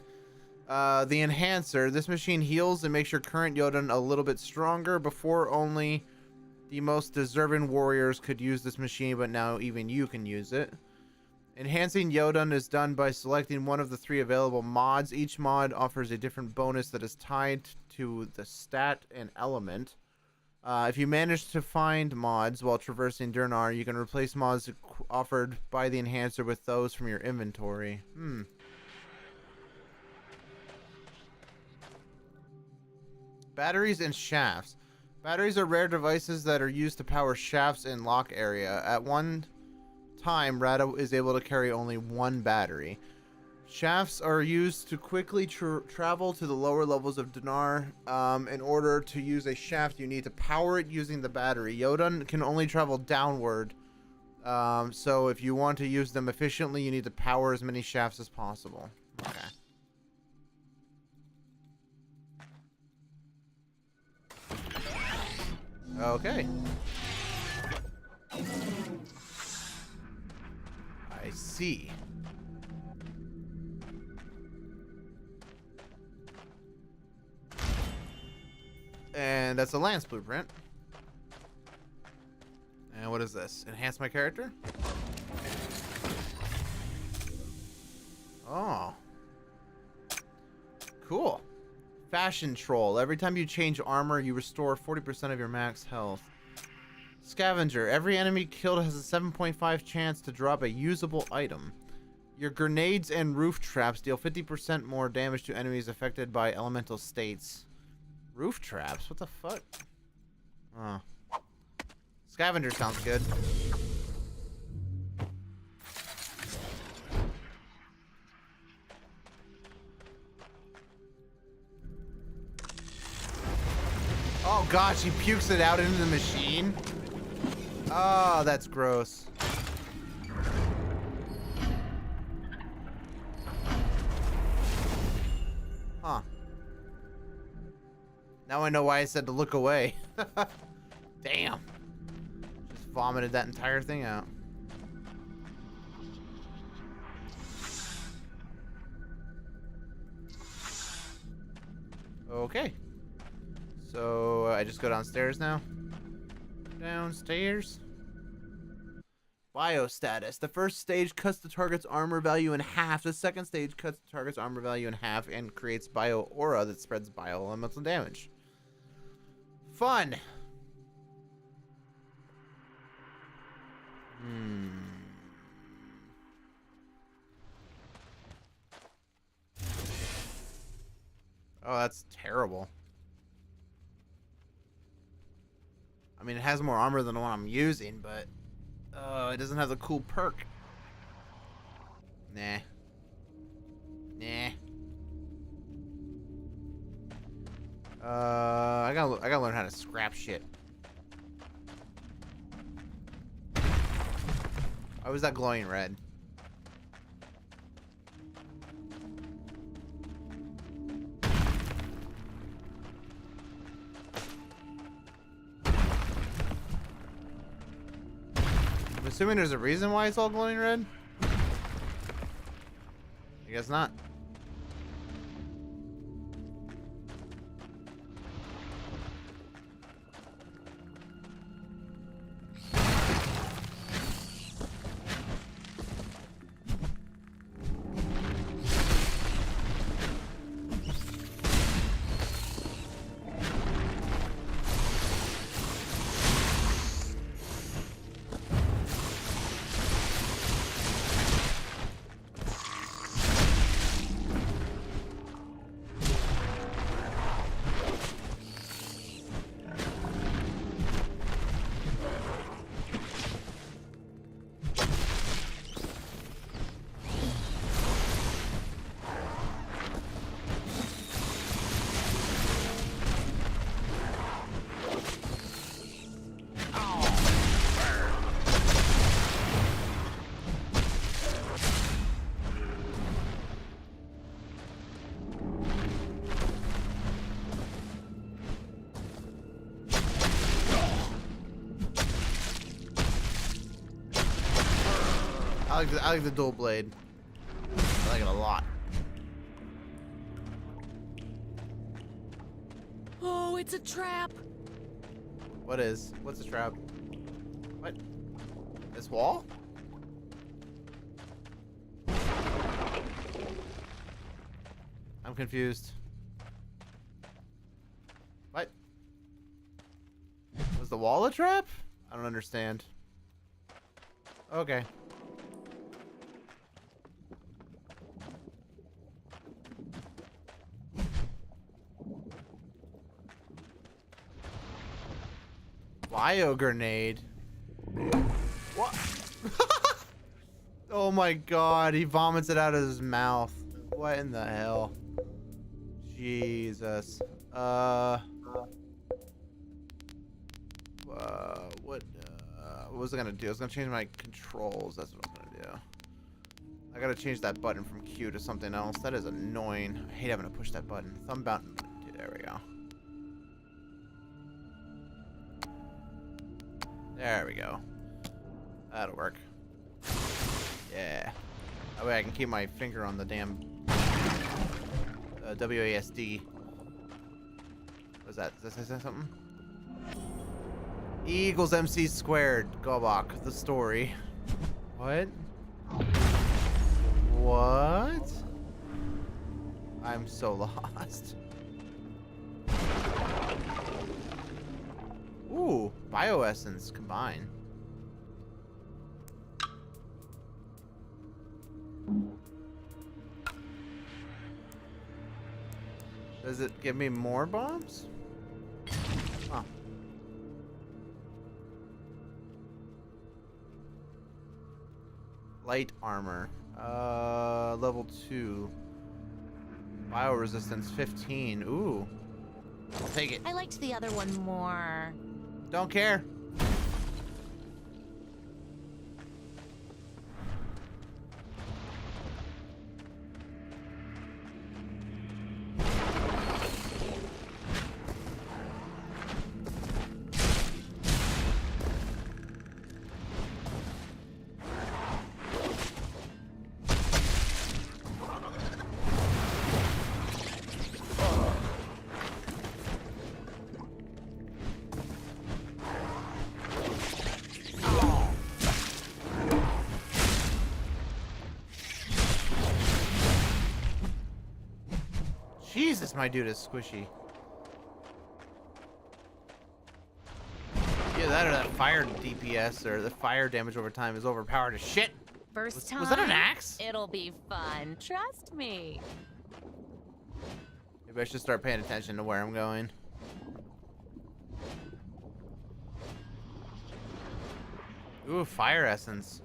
The Enhancer. This machine heals and makes your current Yodan a little bit stronger. Before, only the most deserving warriors could use this machine, but now even you can use it. Enhancing Yodan is done by selecting one of the 3 available mods. Each mod offers a different bonus that is tied to the stat and element. If you manage to find mods while traversing Durnar, you can replace mods offered by the Enhancer with those from your inventory. Batteries and shafts. Batteries are rare devices that are used to power shafts in lock area. At one time, Rata is able to carry only 1 battery. Shafts are used to quickly travel to the lower levels of Dinar. In order to use a shaft, you need to power it using the battery. Yodan can only travel downward. So if you want to use them efficiently, you need to power as many shafts as possible. Okay. Okay. I see. And And that's a lance blueprint. And what is this? Enhance my character? Oh. Cool. Fashion troll. Every time you change armor, you restore 40% of your max health. Scavenger. Every enemy killed has a 7.5 chance to drop a usable item. Your grenades and roof traps deal 50% more damage to enemies affected by elemental states. Roof traps? What the fuck? Oh. Scavenger sounds good. Oh gosh, he pukes it out into the machine? Oh, that's gross. Huh. Now I know why I said to look away. Damn. Just vomited that entire thing out. Okay. So I just go downstairs now. Downstairs. Bio status. The first stage cuts the target's armor value in half. The second stage cuts the target's armor value in half and creates bio aura that spreads bio elemental damage. Fun. Oh, that's terrible. I mean, it has more armor than the one I'm using, but it doesn't have the cool perk. Nah. Nah. I gotta learn how to scrap shit. Why was that glowing red? I'm assuming there's a reason why it's all glowing red? I guess not. I like the dual blade. I like it a lot. Oh, it's a trap. What's a trap? What? This wall? I'm confused. What? Was the wall a trap? I don't understand. Okay. Bio grenade. What? Oh my god, he vomits it out of his mouth. What in the hell? Jesus. What was I gonna do? I was gonna change my controls. That's what I'm gonna do. I gotta change that button from Q to something else. That is annoying. I hate having to push that button. Thumb button. There we go. There we go. That'll work. Yeah. That way I can keep my finger on the damn WASD. What's that? Does that say something? E equals MC squared. Gobak, the story. What? What? I'm so lost. Ooh, bioessence combine. Does it give me more bombs? Huh. Light armor. Level 2. Bioresistance 15. Ooh. I'll take it. I liked the other one more. Don't care. Jesus, my dude is squishy. Yeah, that or that fire DPS or the fire damage over time is overpowered as shit. First time. Was that an axe? It'll be fun. Trust me. Maybe I should start paying attention to where I'm going. Ooh, fire essence.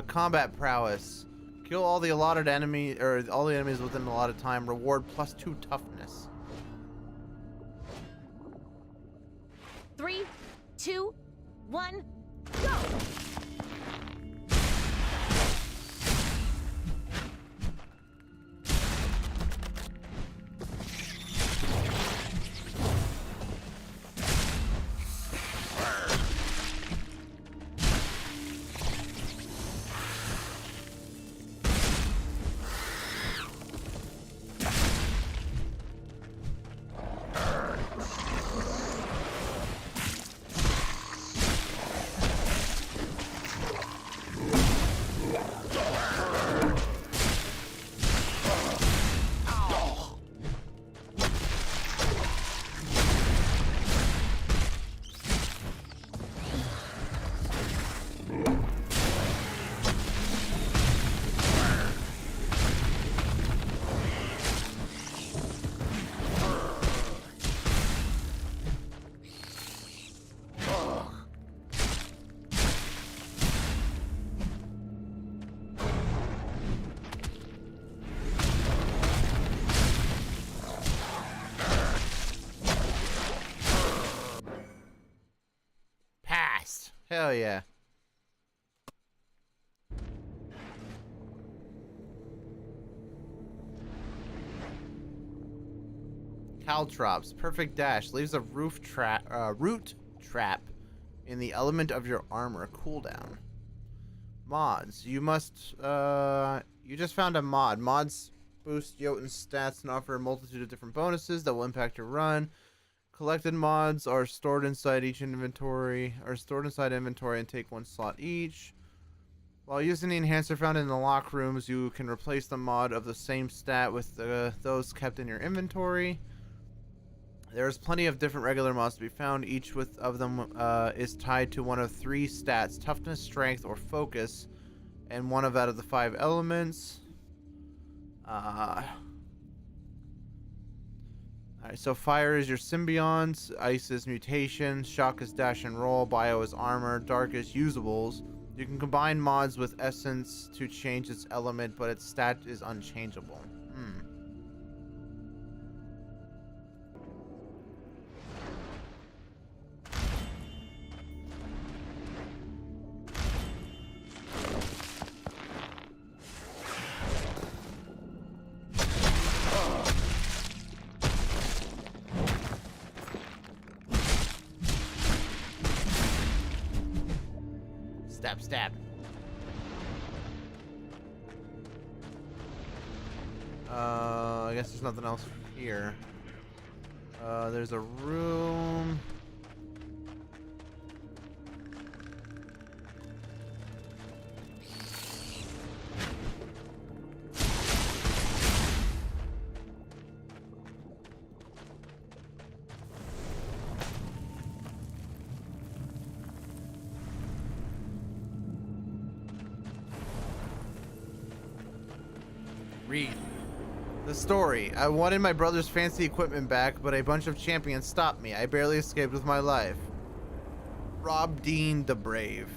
Combat prowess. Kill all the allotted enemy or all the enemies within the allotted time. Reward +2 toughness. 3, 2, 1, go! Hell yeah. Caltrops, perfect dash, leaves a root trap in the element of your armor cooldown. Mods, you must you just found a mod. Mods boost Jotun's stats and offer a multitude of different bonuses that will impact your run. Collected mods are stored inside inventory and take 1 slot each. While using the enhancer found in the lock rooms, you can replace the mod of the same stat with those kept in your inventory. There's plenty of different regular mods to be found. Each of them is tied to one of 3 stats: toughness, strength, or focus, and one out of the 5 elements. Alright, so fire is your symbionts, ice is mutation, shock is dash and roll, bio is armor, dark is usables. You can combine mods with essence to change its element, but its stat is unchangeable. Stab, stab. I guess there's nothing else here. There's a room. Read. The story. I wanted my brother's fancy equipment back, but a bunch of champions stopped me. I barely escaped with my life. Rob Dean the Brave.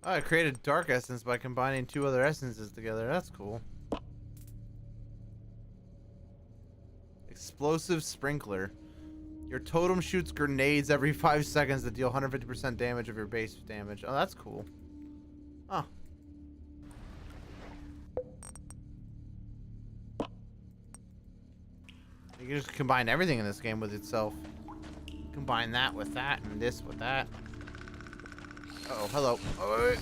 Oh, I created dark essence by combining 2 other essences together. That's cool. Explosive sprinkler. Your totem shoots grenades every 5 seconds that deal 150% damage of your base damage. Oh, that's cool. Huh. You can just combine everything in this game with itself. Combine that with that and this with that. Uh-oh, hello. Oh,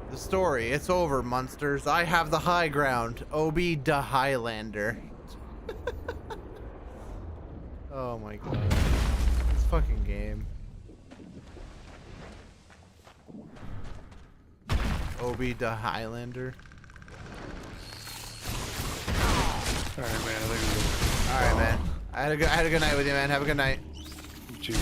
the story. It's over, monsters. I have the high ground. Obi the Highlander. Oh my god. This fucking game. Obi the Highlander. Alright, man. I think Alright, man. I had a good night with you, man. Have a good night. Cheers.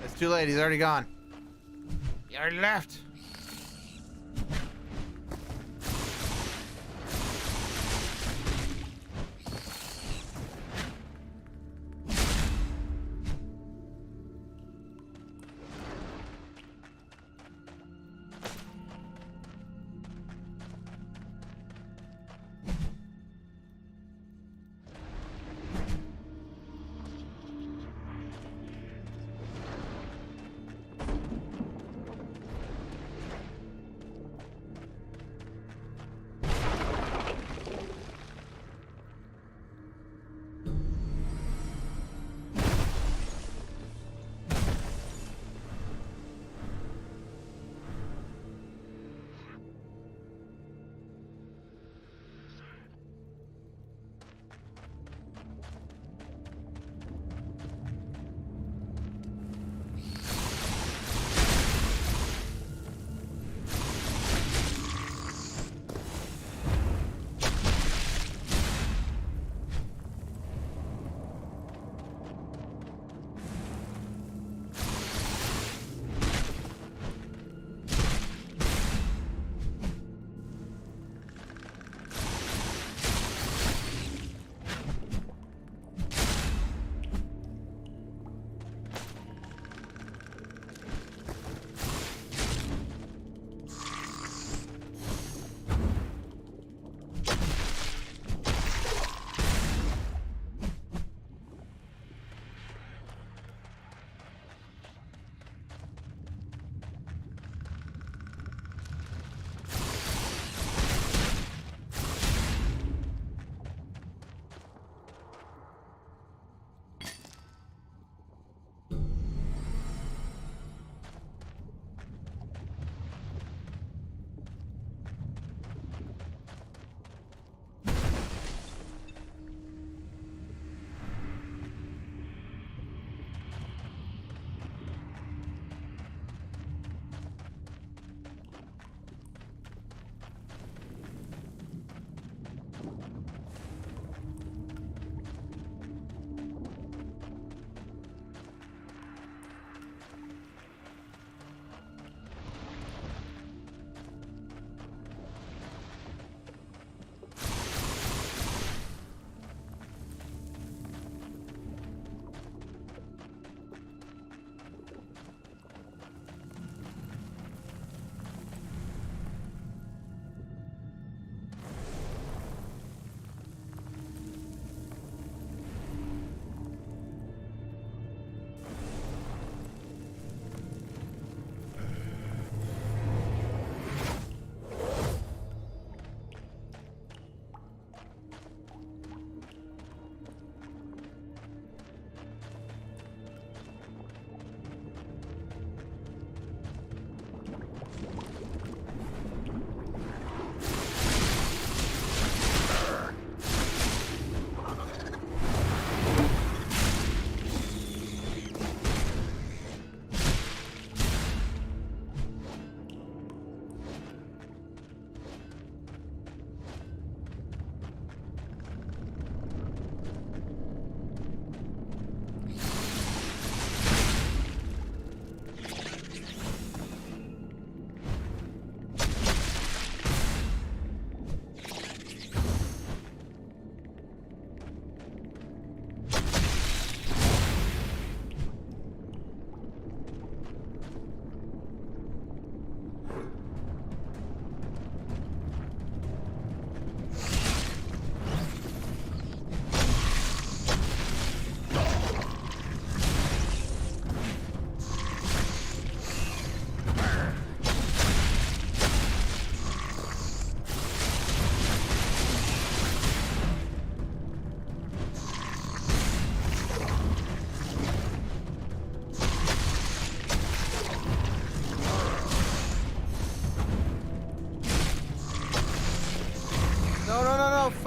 It's too late. He's already gone. He already left.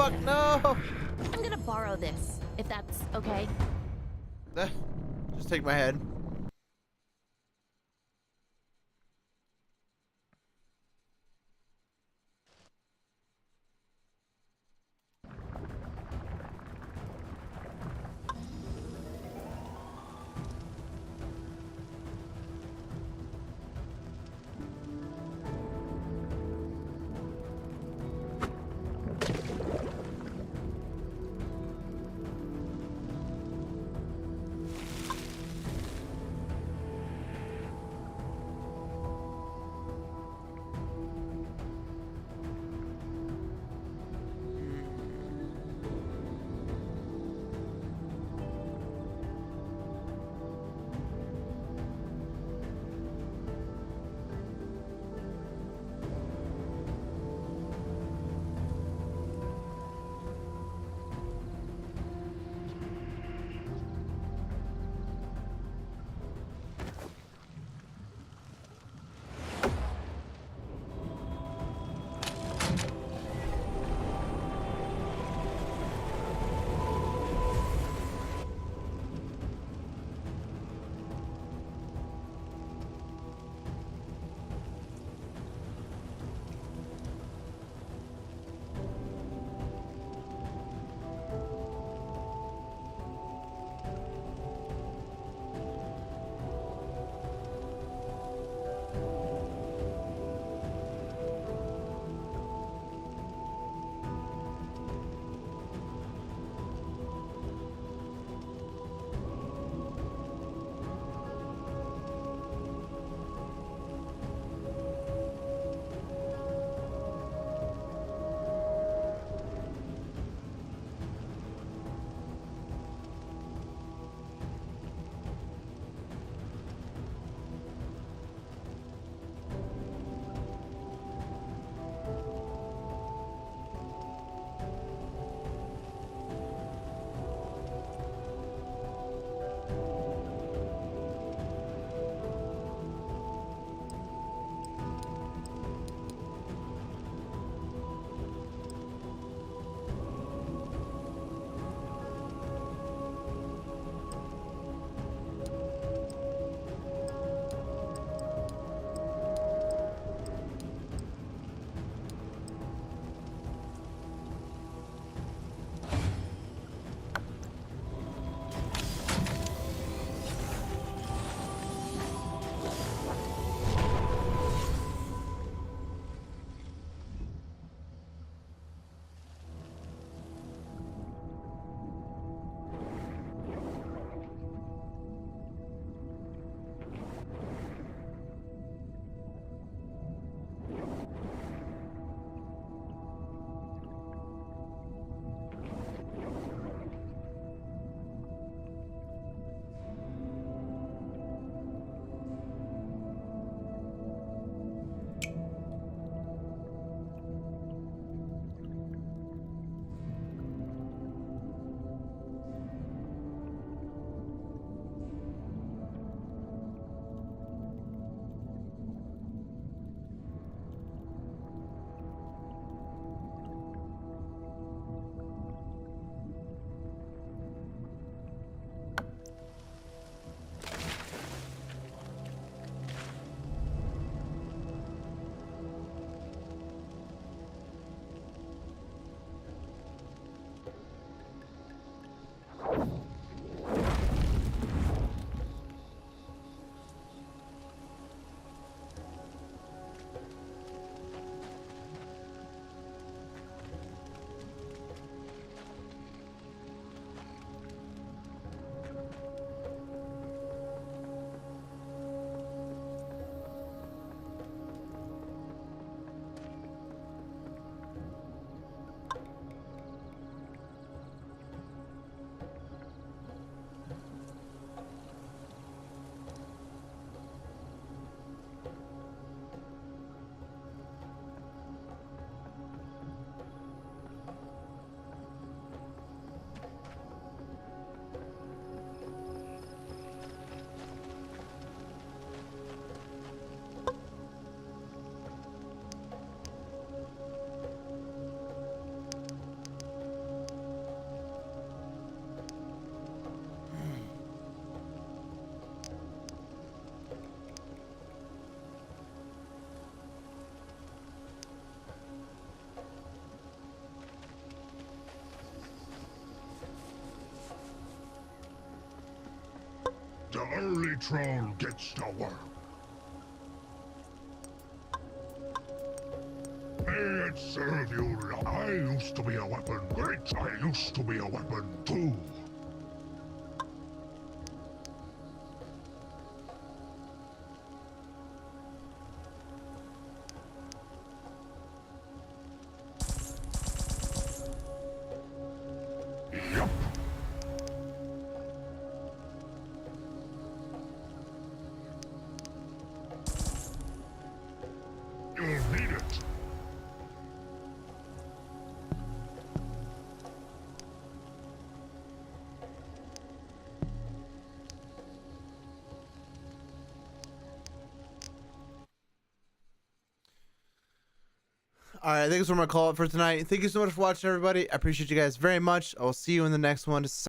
fuck, no! I'm gonna borrow this, if that's okay. Just take my head. troll gets to work. May it serve you. I used to be a weapon. Great. I used to be a weapon too. Yup. You'll need it. All right, I think that's what I'm gonna call it for tonight. Thank you so much for watching, everybody. I appreciate you guys very much. I will see you in the next one.